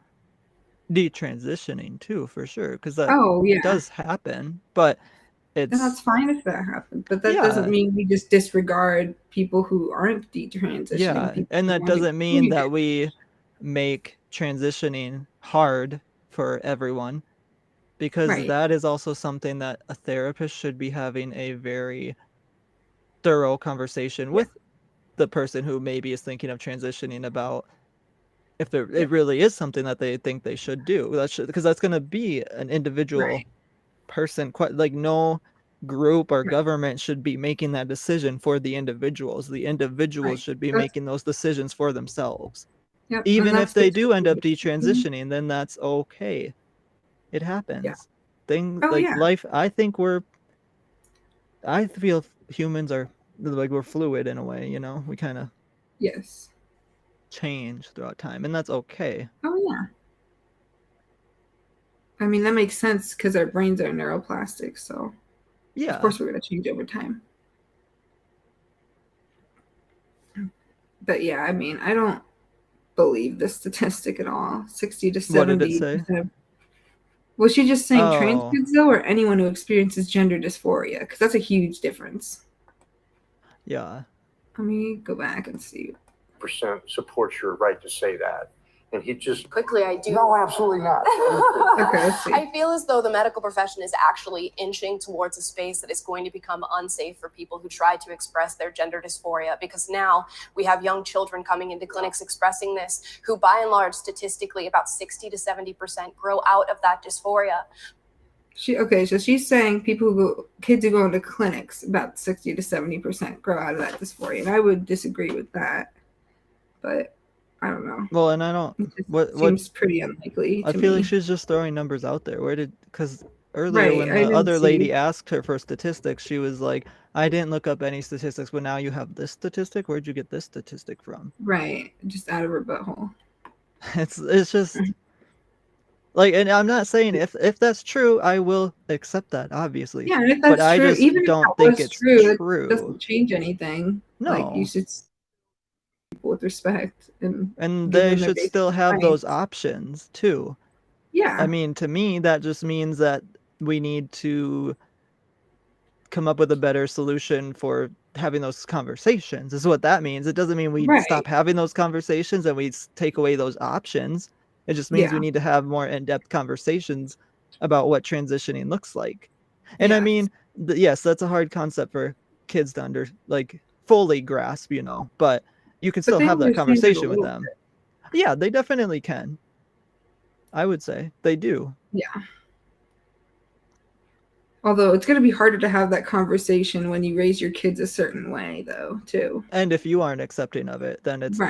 detransitioning too, for sure, because that does happen. But it's and that's fine if that happens, but that doesn't mean we just disregard people who aren't detransitioning. Yeah, and that doesn't mean that we make transitioning hard for everyone, because that is also something that a therapist should be having a very thorough conversation with the person who maybe is thinking of transitioning about if it really is something that they think they should do. Because that's going to be an individual person. Like no group or government should be making that decision for the individuals. The individuals should be making those decisions for themselves. Yep. Even if they do end up detransitioning, then that's okay. It happens. Life, I feel humans are like we're fluid in a way, you know? We kind of change throughout time, and that's okay. Oh yeah. I mean, that makes sense because our brains are neuroplastic, so of course we're going to change over time. But yeah, I mean, I don't believe the statistic at all. 60 to 70%. What did it say? Was she just saying trans kids though, or anyone who experiences gender dysphoria? Because that's a huge difference. Yeah. Let me go back and see. % supports your right to say that. And he just quickly, I do. No, absolutely not. Okay, let's see. I feel as though the medical profession is actually inching towards a space that is going to become unsafe for people who try to express their gender dysphoria, because now we have young children coming into clinics expressing this, who by and large, statistically, about 60 to 70% grow out of that dysphoria. So she's saying kids who go into clinics, about 60 to 70% grow out of that dysphoria, and I would disagree with that, but I don't know. Well, and I don't. What seems pretty unlikely. I feel like she's just throwing numbers out there. Because earlier when the other lady asked her for statistics, she was like, "I didn't look up any statistics, but now you have this statistic. Where'd you get this statistic from?" Right, just out of her butthole. It's just like, and I'm not saying if that's true, I will accept that, obviously. Yeah, if that's but I true, just even don't if think it's true. It doesn't change anything. No, like you should people with respect and they should still have those options too. Yeah, I mean, to me, that just means that we need to come up with a better solution for having those conversations. Is what that means. It doesn't mean we stop having those conversations and we take away those options. It just means we need to have more in-depth conversations about what transitioning looks like. And I mean, yes, that's a hard concept for kids to fully grasp, you know, but you can still have that conversation with them. Yeah, they definitely can. I would say they do. Yeah. Although it's going to be harder to have that conversation when you raise your kids a certain way, though, too. And if you aren't accepting of it, then it's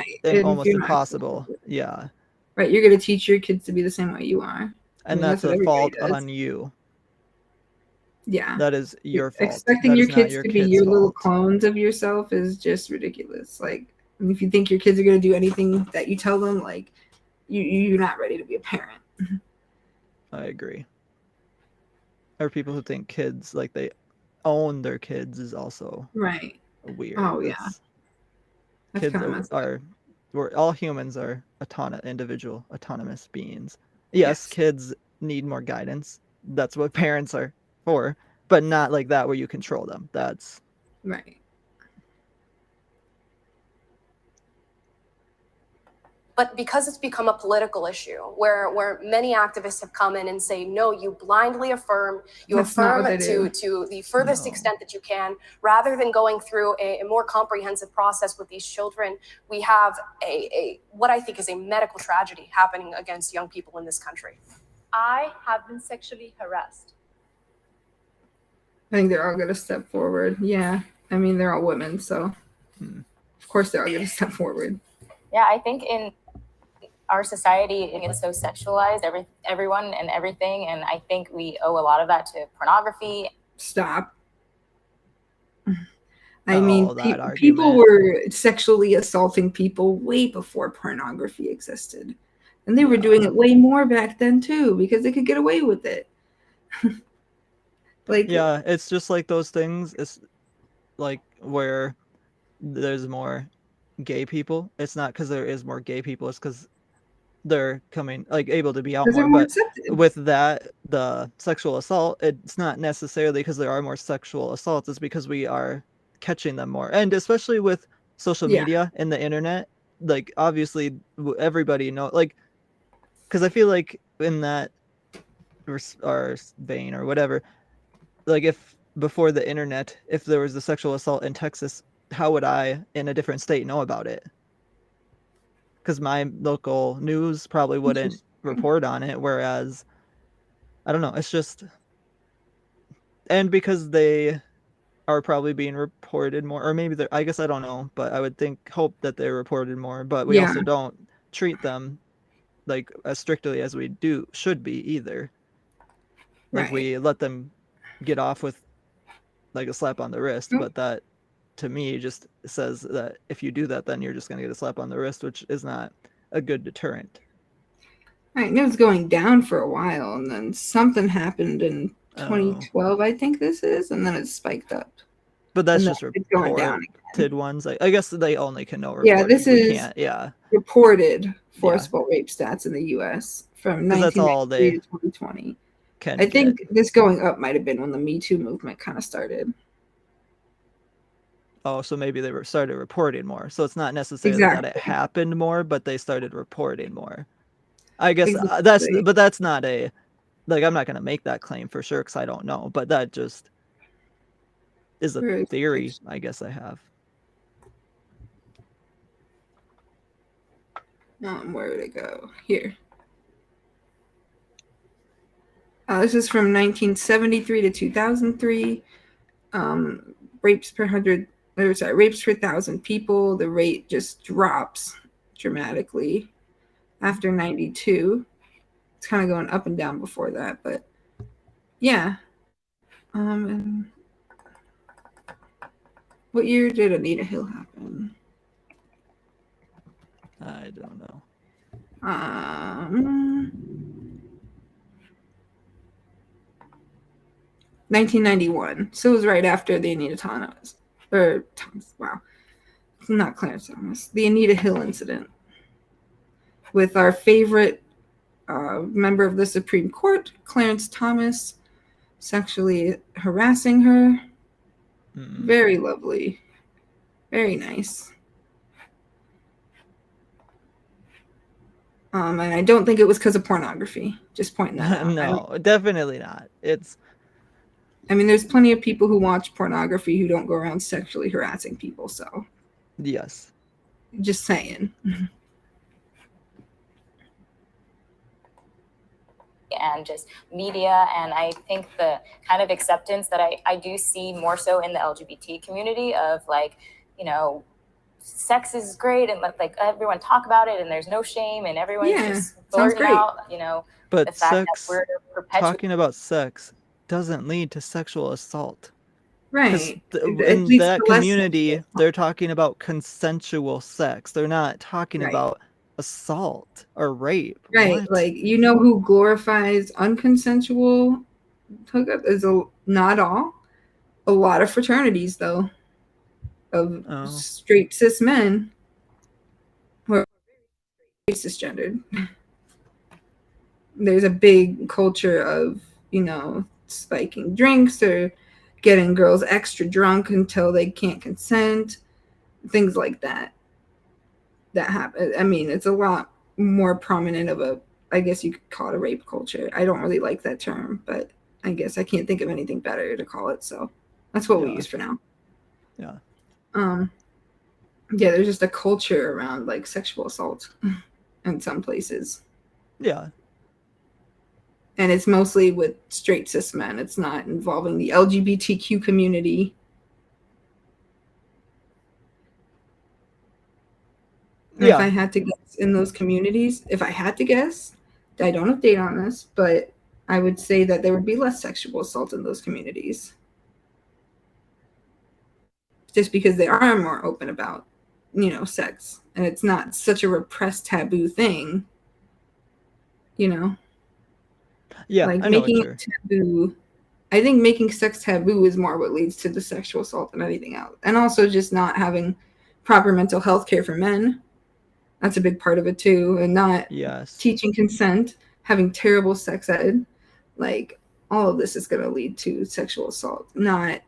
almost impossible. Yeah. Right. You're going to teach your kids to be the same way you are. And that's a fault on you. Yeah. That is your fault. Expecting your kids to be your little clones of yourself is just ridiculous. Like, if you think your kids are going to do anything that you tell them, like, you're not ready to be a parent. I agree. Or people who think kids, like, they own their kids is also weird. Oh, yeah. Kids all humans are autonomous beings. Yes, kids need more guidance. That's what parents are for, but not like that where you control them. That's right. But because it's become a political issue where many activists have come in and say, no, you blindly affirm, affirm to the furthest extent that you can, rather than going through a more comprehensive process with these children, we have what I think is a medical tragedy happening against young people in this country. I have been sexually harassed. I think they're all going to step forward. Yeah. I mean, they're all women, so of course they're all going to step forward. Yeah, I think in our society, it's so sexualized, everyone and everything. And I think we owe a lot of that to pornography. Stop. I mean, people were sexually assaulting people way before pornography existed. And they were doing it way more back then, too, because they could get away with it. Yeah, it's just like those things. It's like where there's more gay people. It's not because there is more gay people. It's because they're able to be out more. But with that, the sexual assault, it's not necessarily because there are more sexual assaults. It's because we are catching them more. And especially with social media and the internet, like, obviously everybody because I feel like in that our vein or whatever, like, if before the internet, if there was a sexual assault in Texas, how would I in a different state know about it? because my local news probably wouldn't report on it, whereas I don't know, it's just, and because they are probably being reported more, or maybe they're, I guess I don't know, but I would hope that they're reported more, but we also don't treat them like as strictly as we should be either. Like we let them get off with like a slap on the wrist, but that to me just says that if you do that, then you're just going to get a slap on the wrist, which is not a good deterrent. Right, and it was going down for a while, and then something happened in 2012, I think this is, and then it spiked up. But that's just reported ones. I guess they only can know reported. Yeah, this is reported forcible rape stats in the U.S. from 1993 to 2020. I think this going up might have been when the Me Too movement kind of started. Oh, so maybe they started reporting more. So it's not necessarily that it happened more, but they started reporting more. I guess that's not a, like, I'm not going to make that claim for sure because I don't know, but that just is a theory I guess I have. Where did it go? Here. This is from 1973 to 2003. Rapes per 1,000 people. The rate just drops dramatically after 92. It's kind of going up and down before that, but yeah. And what year did Anita Hill happen? I don't know. 1991. So it was right after the Anita Thomas, not Clarence Thomas, the Anita Hill incident with our favorite member of the Supreme Court, Clarence Thomas, sexually harassing her. Very lovely. Very nice. And I don't think it was because of pornography. Just pointing that out. No, definitely not. I mean, there's plenty of people who watch pornography who don't go around sexually harassing people, so. Yes. Just saying. And just media, and I think the kind of acceptance that I do see more so in the LGBT community of, like, you know, sex is great and let, like, everyone talk about it and there's no shame and everyone's just blurting out, you know, but the fact that we're talking about sex doesn't lead to sexual assault. Right. In that community, they're talking about consensual sex. They're not talking about assault or rape. Right. What? Like, you know who glorifies unconsensual hookup is not all. A lot of fraternities, though, of straight cis men who are cisgendered. There's a big culture of, you know, spiking drinks or getting girls extra drunk until they can't consent, things like that. That happen. I mean, it's a lot more prominent of a, I guess you could call it a rape culture. I don't really like that term, but I guess I can't think of anything better to call it, so that's what we use for now. Yeah. Yeah, there's just a culture around, like, sexual assault in some places. Yeah. And it's mostly with straight cis men. It's not involving the LGBTQ community. If I had to guess in those communities, I don't have data on this, but I would say that there would be less sexual assault in those communities. Just because they are more open about, you know, sex. And it's not such a repressed taboo thing, you know? Yeah, like I know making it taboo. I think making sex taboo is more what leads to the sexual assault than anything else. And also just not having proper mental health care for men. That's a big part of it too. And not teaching consent, having terrible sex ed. Like, all of this is going to lead to sexual assault, not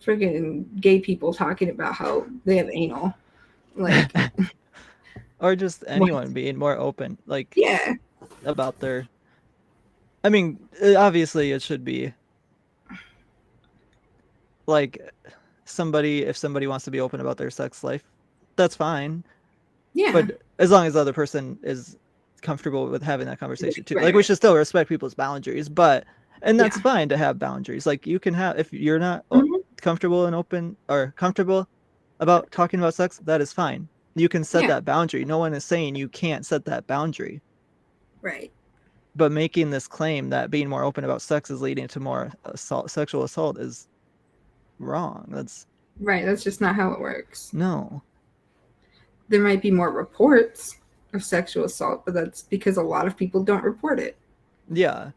freaking gay people talking about how they have anal. Like, or just anyone being more open, like, about their, I mean, obviously it should be like if somebody wants to be open about their sex life, that's fine. Yeah. But as long as the other person is comfortable with having that conversation too. Right, Like we right. should still respect people's boundaries, and that's Yeah. fine to have boundaries. Like you can have, if you're not Mhm. comfortable and open or comfortable about talking about sex, that is fine. You can set Yeah. that boundary. No one is saying you can't set that boundary. Right. But making this claim that being more open about sex is leading to more sexual assault is wrong. That's Right. That's just not how it works. no. There might be more reports of sexual assault, but that's because a lot of people don't report it. Yeah.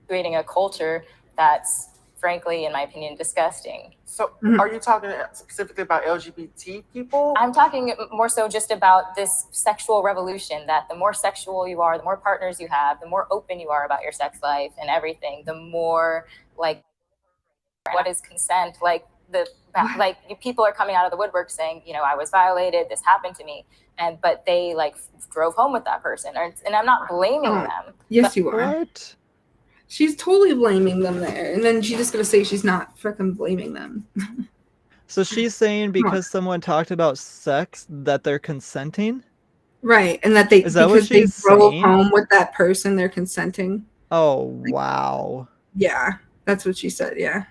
Creating a culture that's, frankly, in my opinion, disgusting. So are you talking specifically about LGBT people? I'm talking more so just about this sexual revolution, that the more sexual you are, the more partners you have, the more open you are about your sex life and everything, the more like what is consent, like people are coming out of the woodwork saying, you know, I was violated, this happened to me, but they like drove home with that person, and I'm not blaming them. Yes, you are. What? She's totally blaming them there, and then she's just gonna say she's not freaking blaming them. So she's saying because someone talked about sex that they're consenting? Right, and that they Is that what because they she's drove saying? home with that person, they're consenting. Oh, wow. Yeah, that's what she said. Yeah.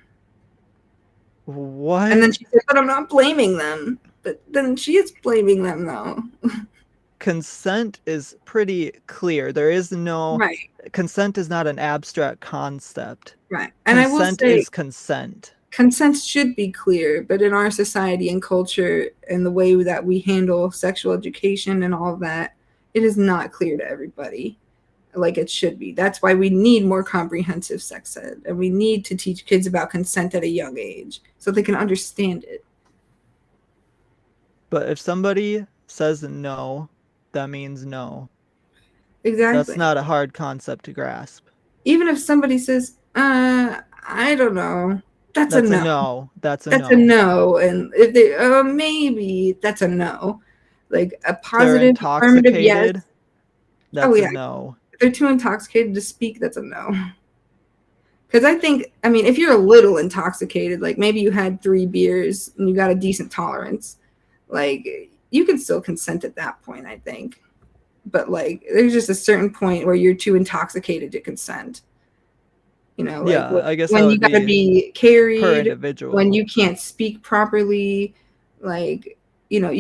What? And then she said, "But I'm not blaming them." But then she is blaming them, though. Consent is pretty clear. There is no Right. Consent is not an abstract concept. Right. And Consent I will say is consent. Consent should be clear, but in our society and culture and the way that we handle sexual education and all of that, it is not clear to everybody like it should be. That's why we need more comprehensive sex ed, and we need to teach kids about consent at a young age so they can understand it. But if somebody says no, that means no. Exactly. That's not a hard concept to grasp. Even if somebody says, I don't know, that's a no. That's a a no. And if they, maybe, that's a no. Like a positive, affirmative yes. That's a no. If they're too intoxicated to speak, that's a no. Because I mean, if you're a little intoxicated, like maybe you had 3 beers and you got a decent tolerance, like you can still consent at that point, I think. But like, there's just a certain point where you're too intoxicated to consent. You know, like I guess when you gotta be carried, per individual. when you can't speak properly, like, you know,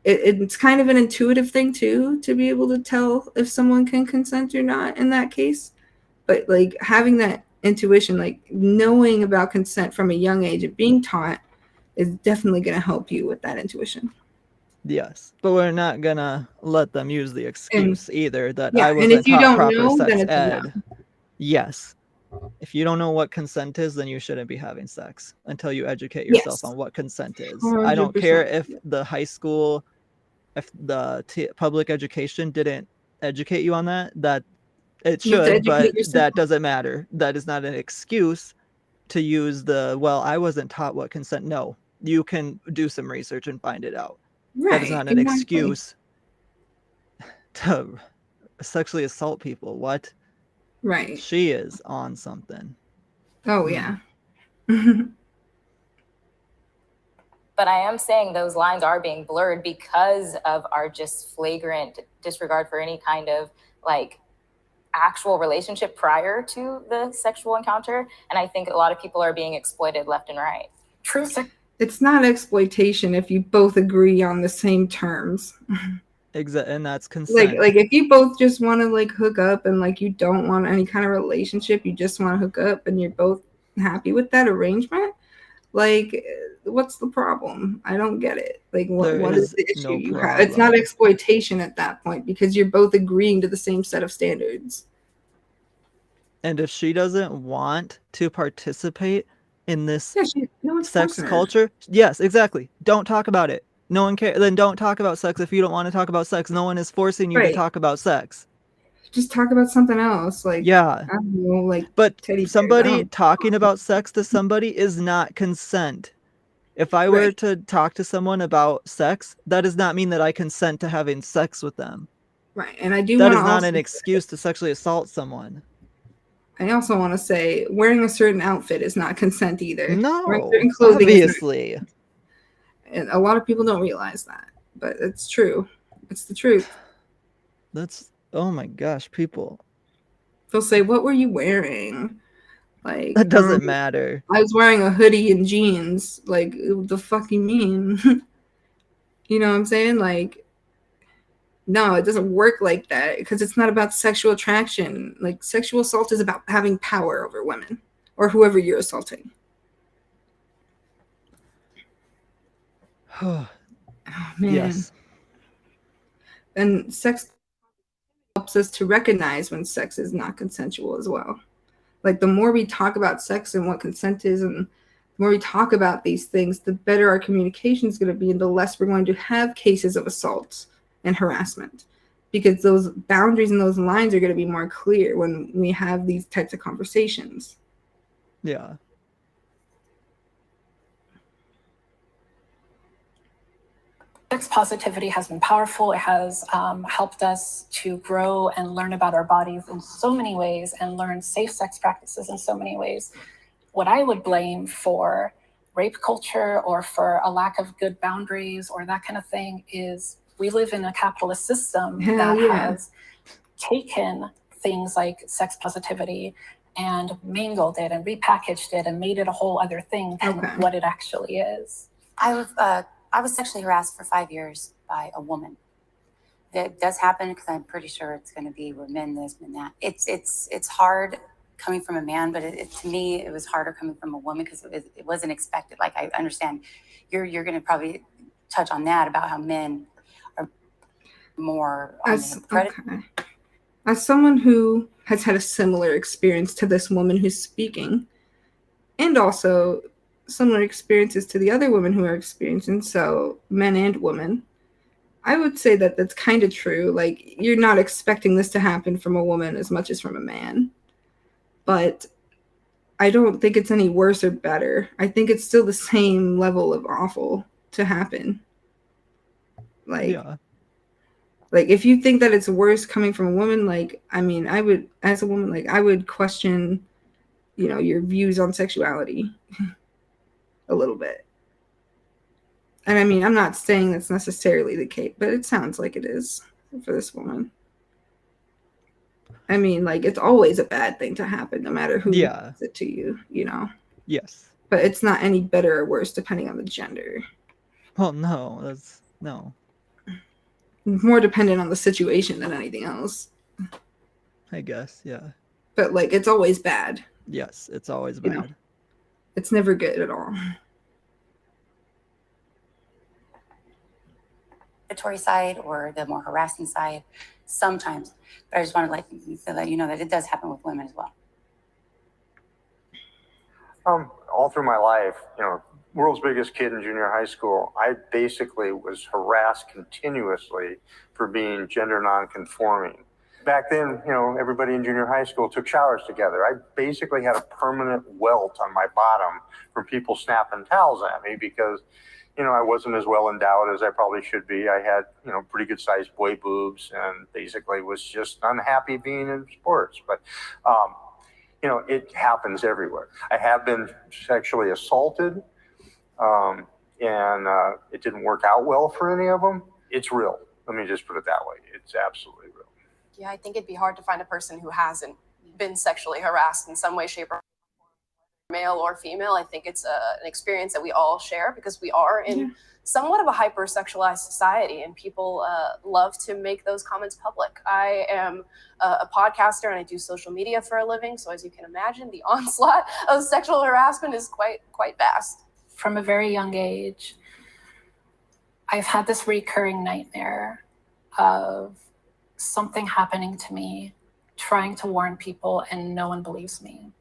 it's kind of an intuitive thing too, to be able to tell if someone can consent or not in that case. But like having that intuition, like knowing about consent from a young age and being taught is definitely going to help you with that intuition. Yes, but we're not gonna let them use the excuse either that I and if wasn't you taught don't proper know, then sex it's a ed. no. Yes. If you don't know what consent is, then you shouldn't be having sex until you educate yourself on what consent is. 100%. I don't care if the high school, if the public education didn't educate you on that, that it should, but that doesn't matter. That is not an excuse to use well, I wasn't taught what consent. No, you can do some research and find it out. Right, that is not an excuse to sexually assault people. What? Right. She is on something. Oh, yeah. But I am saying those lines are being blurred because of our just flagrant disregard for any kind of like actual relationship prior to the sexual encounter. And I think a lot of people are being exploited left and right. True. It's not exploitation if you both agree on the same terms. Exactly, and that's consent. Like if you both just want to like hook up and like you don't want any kind of relationship, you just want to hook up and you're both happy with that arrangement, like what's the problem? I don't get it. Like what is the issue you have? It's not exploitation at that point because you're both agreeing to the same set of standards. And if she doesn't want to participate in this sex culture, yes, exactly. Don't talk about it. No one cares. Then don't talk about sex if you don't want to talk about sex. No one is forcing you to talk about sex. Just talk about something else. Like, yeah. I don't know, like, but somebody talking about sex to somebody is not consent. If I were to talk to someone about sex, that does not mean that I consent to having sex with them. Right. And I do that is not an excuse to sexually assault someone. I also want to say wearing a certain outfit is not consent either. Wearing No, certain clothing obviously. is not, and a lot of people don't realize that, but it's true. It's the truth. That's, oh my gosh, people. They'll say, "What were you wearing?" Like, That doesn't matter. I was wearing a hoodie and jeans. Like, what the fuck you mean? You know what I'm saying? Like, no, it doesn't work like that because it's not about sexual attraction. Like, sexual assault is about having power over women or whoever you're assaulting. Oh, man. Yes. And sex helps us to recognize when sex is not consensual as well. Like, the more we talk about sex and what consent is, and the more we talk about these things, the better our communication is going to be, and the less we're going to have cases of assault and harassment, because those boundaries and those lines are going to be more clear when we have these types of conversations. Yeah. Sex positivity has been powerful. It has helped us to grow and learn about our bodies in so many ways and learn safe sex practices in so many ways. What I would blame for rape culture or for a lack of good boundaries or that kind of thing is we live in a capitalist system that has taken things like sex positivity and mangled it and repackaged it and made it a whole other thing than what it actually is. I was sexually harassed for 5 years by a woman. That does happen because I'm pretty sure it's going to be we're men this, men that. It's hard coming from a man, but to me it was harder coming from a woman because it wasn't expected. Like, I understand you're going to probably touch on that about how men are more on the predator. Okay. As someone who has had a similar experience to this woman who's speaking, and also similar experiences to the other women who are experiencing, so men and women, I would say that that's kind of true. Like, you're not expecting this to happen from a woman as much as from a man. But I don't think it's any worse or better. I think it's still the same level of awful to happen. Like, yeah. Like, if you think that it's worse coming from a woman, like, I mean, I would, as a woman, like, I would question, you know, your views on sexuality a little bit. And I mean, I'm not saying that's necessarily the case, but it sounds like it is for this woman. I mean, like, it's always a bad thing to happen, no matter who does it to you, you know? Yes. But it's not any better or worse depending on the gender. Well, no, no. More dependent on the situation than anything else. I guess, yeah. But, like, it's always bad. Yes, it's always bad. You know? It's never good at all. Predatory side or the more harassing side sometimes, but I just want to let you know that it does happen with women as well. All through my life, you know, world's biggest kid in junior high school, I basically was harassed continuously for being gender non-conforming. Back then, you know, everybody in junior high school took showers together. I basically had a permanent welt on my bottom from people snapping towels at me because, you know, I wasn't as well endowed as I probably should be. I had, you know, pretty good sized boy boobs and basically was just unhappy being in sports. But, you know, it happens everywhere. I have been sexually assaulted, and it didn't work out well for any of them. It's real. Let me just put it that way. It's absolutely real. Yeah, I think it'd be hard to find a person who hasn't been sexually harassed in some way, shape, or male or female. I think it's an experience that we all share because we are in somewhat of a hypersexualized society, and people love to make those comments public. I am a podcaster and I do social media for a living, so as you can imagine, the onslaught of sexual harassment is quite vast. From a very young age, I've had this recurring nightmare of something happening to me, trying to warn people, and no one believes me.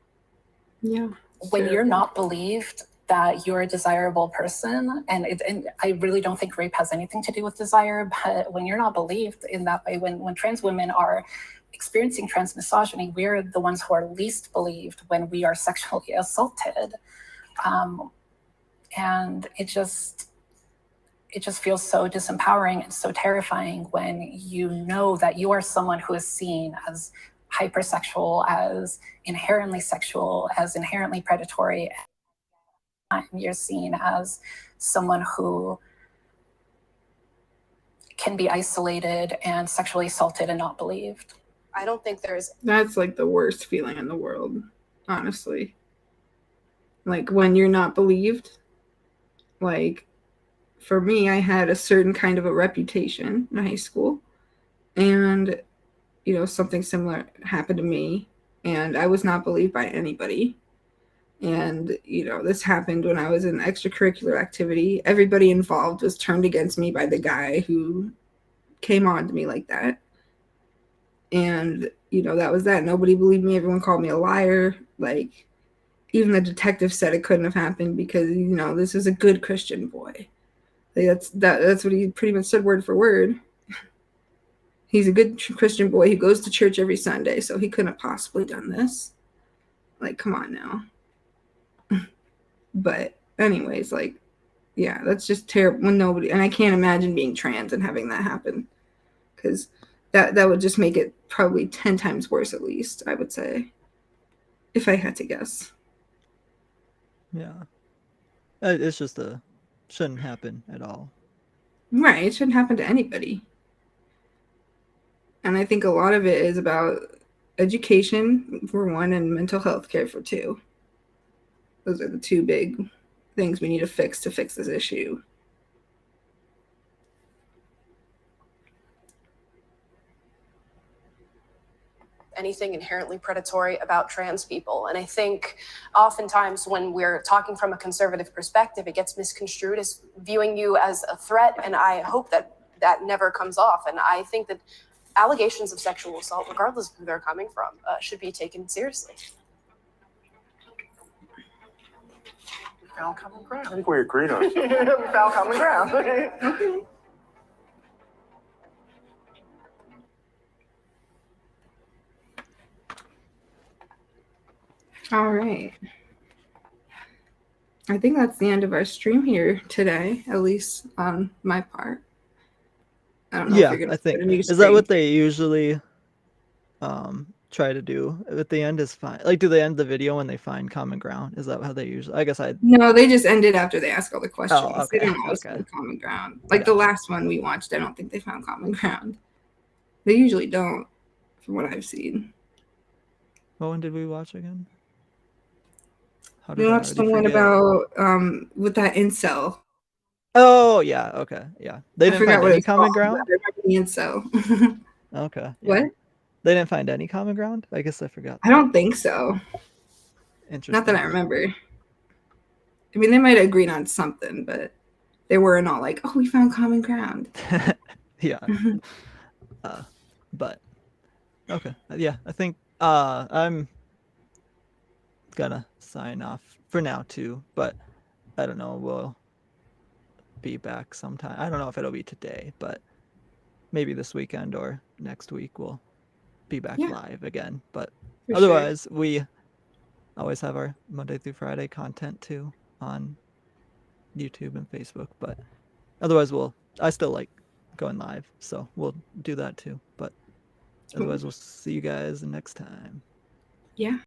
Yeah. When you're not believed that you're a desirable person, and I really don't think rape has anything to do with desire, but when you're not believed in that way, when trans women are experiencing trans misogyny, we're the ones who are least believed when we are sexually assaulted. And it just feels so disempowering and so terrifying when you know that you are someone who is seen as hypersexual, as inherently sexual, as inherently predatory. You're seen as someone who can be isolated and sexually assaulted and not believed. I don't think there's... That's like the worst feeling in the world, honestly. Like when you're not believed. Like for me, I had a certain kind of a reputation in high school, and you know, something similar happened to me, and I was not believed by anybody. And you know, this happened when I was in extracurricular activity. Everybody involved was turned against me by the guy who came on to me like that. And you know, that was that. Nobody believed me. Everyone called me a liar. Like even the detective said it couldn't have happened because, you know, this is a good Christian boy. Like that's what he pretty much said word for word. He's a good Christian boy who goes to church every Sunday, so he couldn't have possibly done this. Like, come on now. But anyways, like, yeah, that's just terrible when nobody, and I can't imagine being trans and having that happen, because that would just make it probably 10 times worse, at least, I would say, if I had to guess. Yeah. It's just shouldn't happen at all. Right, it shouldn't happen to anybody. And I think a lot of it is about education for one and mental health care for two. Those are the two big things we need to fix this issue. Anything inherently predatory about trans people. And I think oftentimes when we're talking from a conservative perspective, it gets misconstrued as viewing you as a threat. And I hope that that never comes off. And I think that allegations of sexual assault, regardless of who they're coming from, should be taken seriously. We found common ground. I think we agreed on it. We found common ground. Okay. All right. I think that's the end of our stream here today, at least on my part. I don't know Yeah, if you're I gonna think put a new is that stream. what they usually try to do at the end is fine. Like, do they end the video when they find common ground? Is that how they usually? I guess No, they just end it after they ask all the questions. Oh, okay. They don't always Okay. find common ground. Like Yeah. the last one we watched, I don't think they found common ground. They usually don't, from what I've seen. What one did we watch again? How We did I watched the already one forget? about with that incel. Oh yeah, okay, yeah. They I didn't forgot find what any it's common called, but ground. I remember the incel. Okay. Yeah. What? They didn't find any common ground. I guess I forgot. I don't think so. Interesting. Not that I remember. I mean, they might have agreed on something, but they weren't all like, "Oh, we found common ground." Yeah. But okay. Yeah, I think I'm gonna sign off for now too. But I don't know. We'll be back sometime. I don't know if it'll be today, but maybe this weekend or next week we'll be back live again. But For otherwise, we always have our Monday through Friday content too on YouTube and Facebook. But otherwise, I still like going live, so we'll do that too. But otherwise, we'll see you guys next time. Yeah.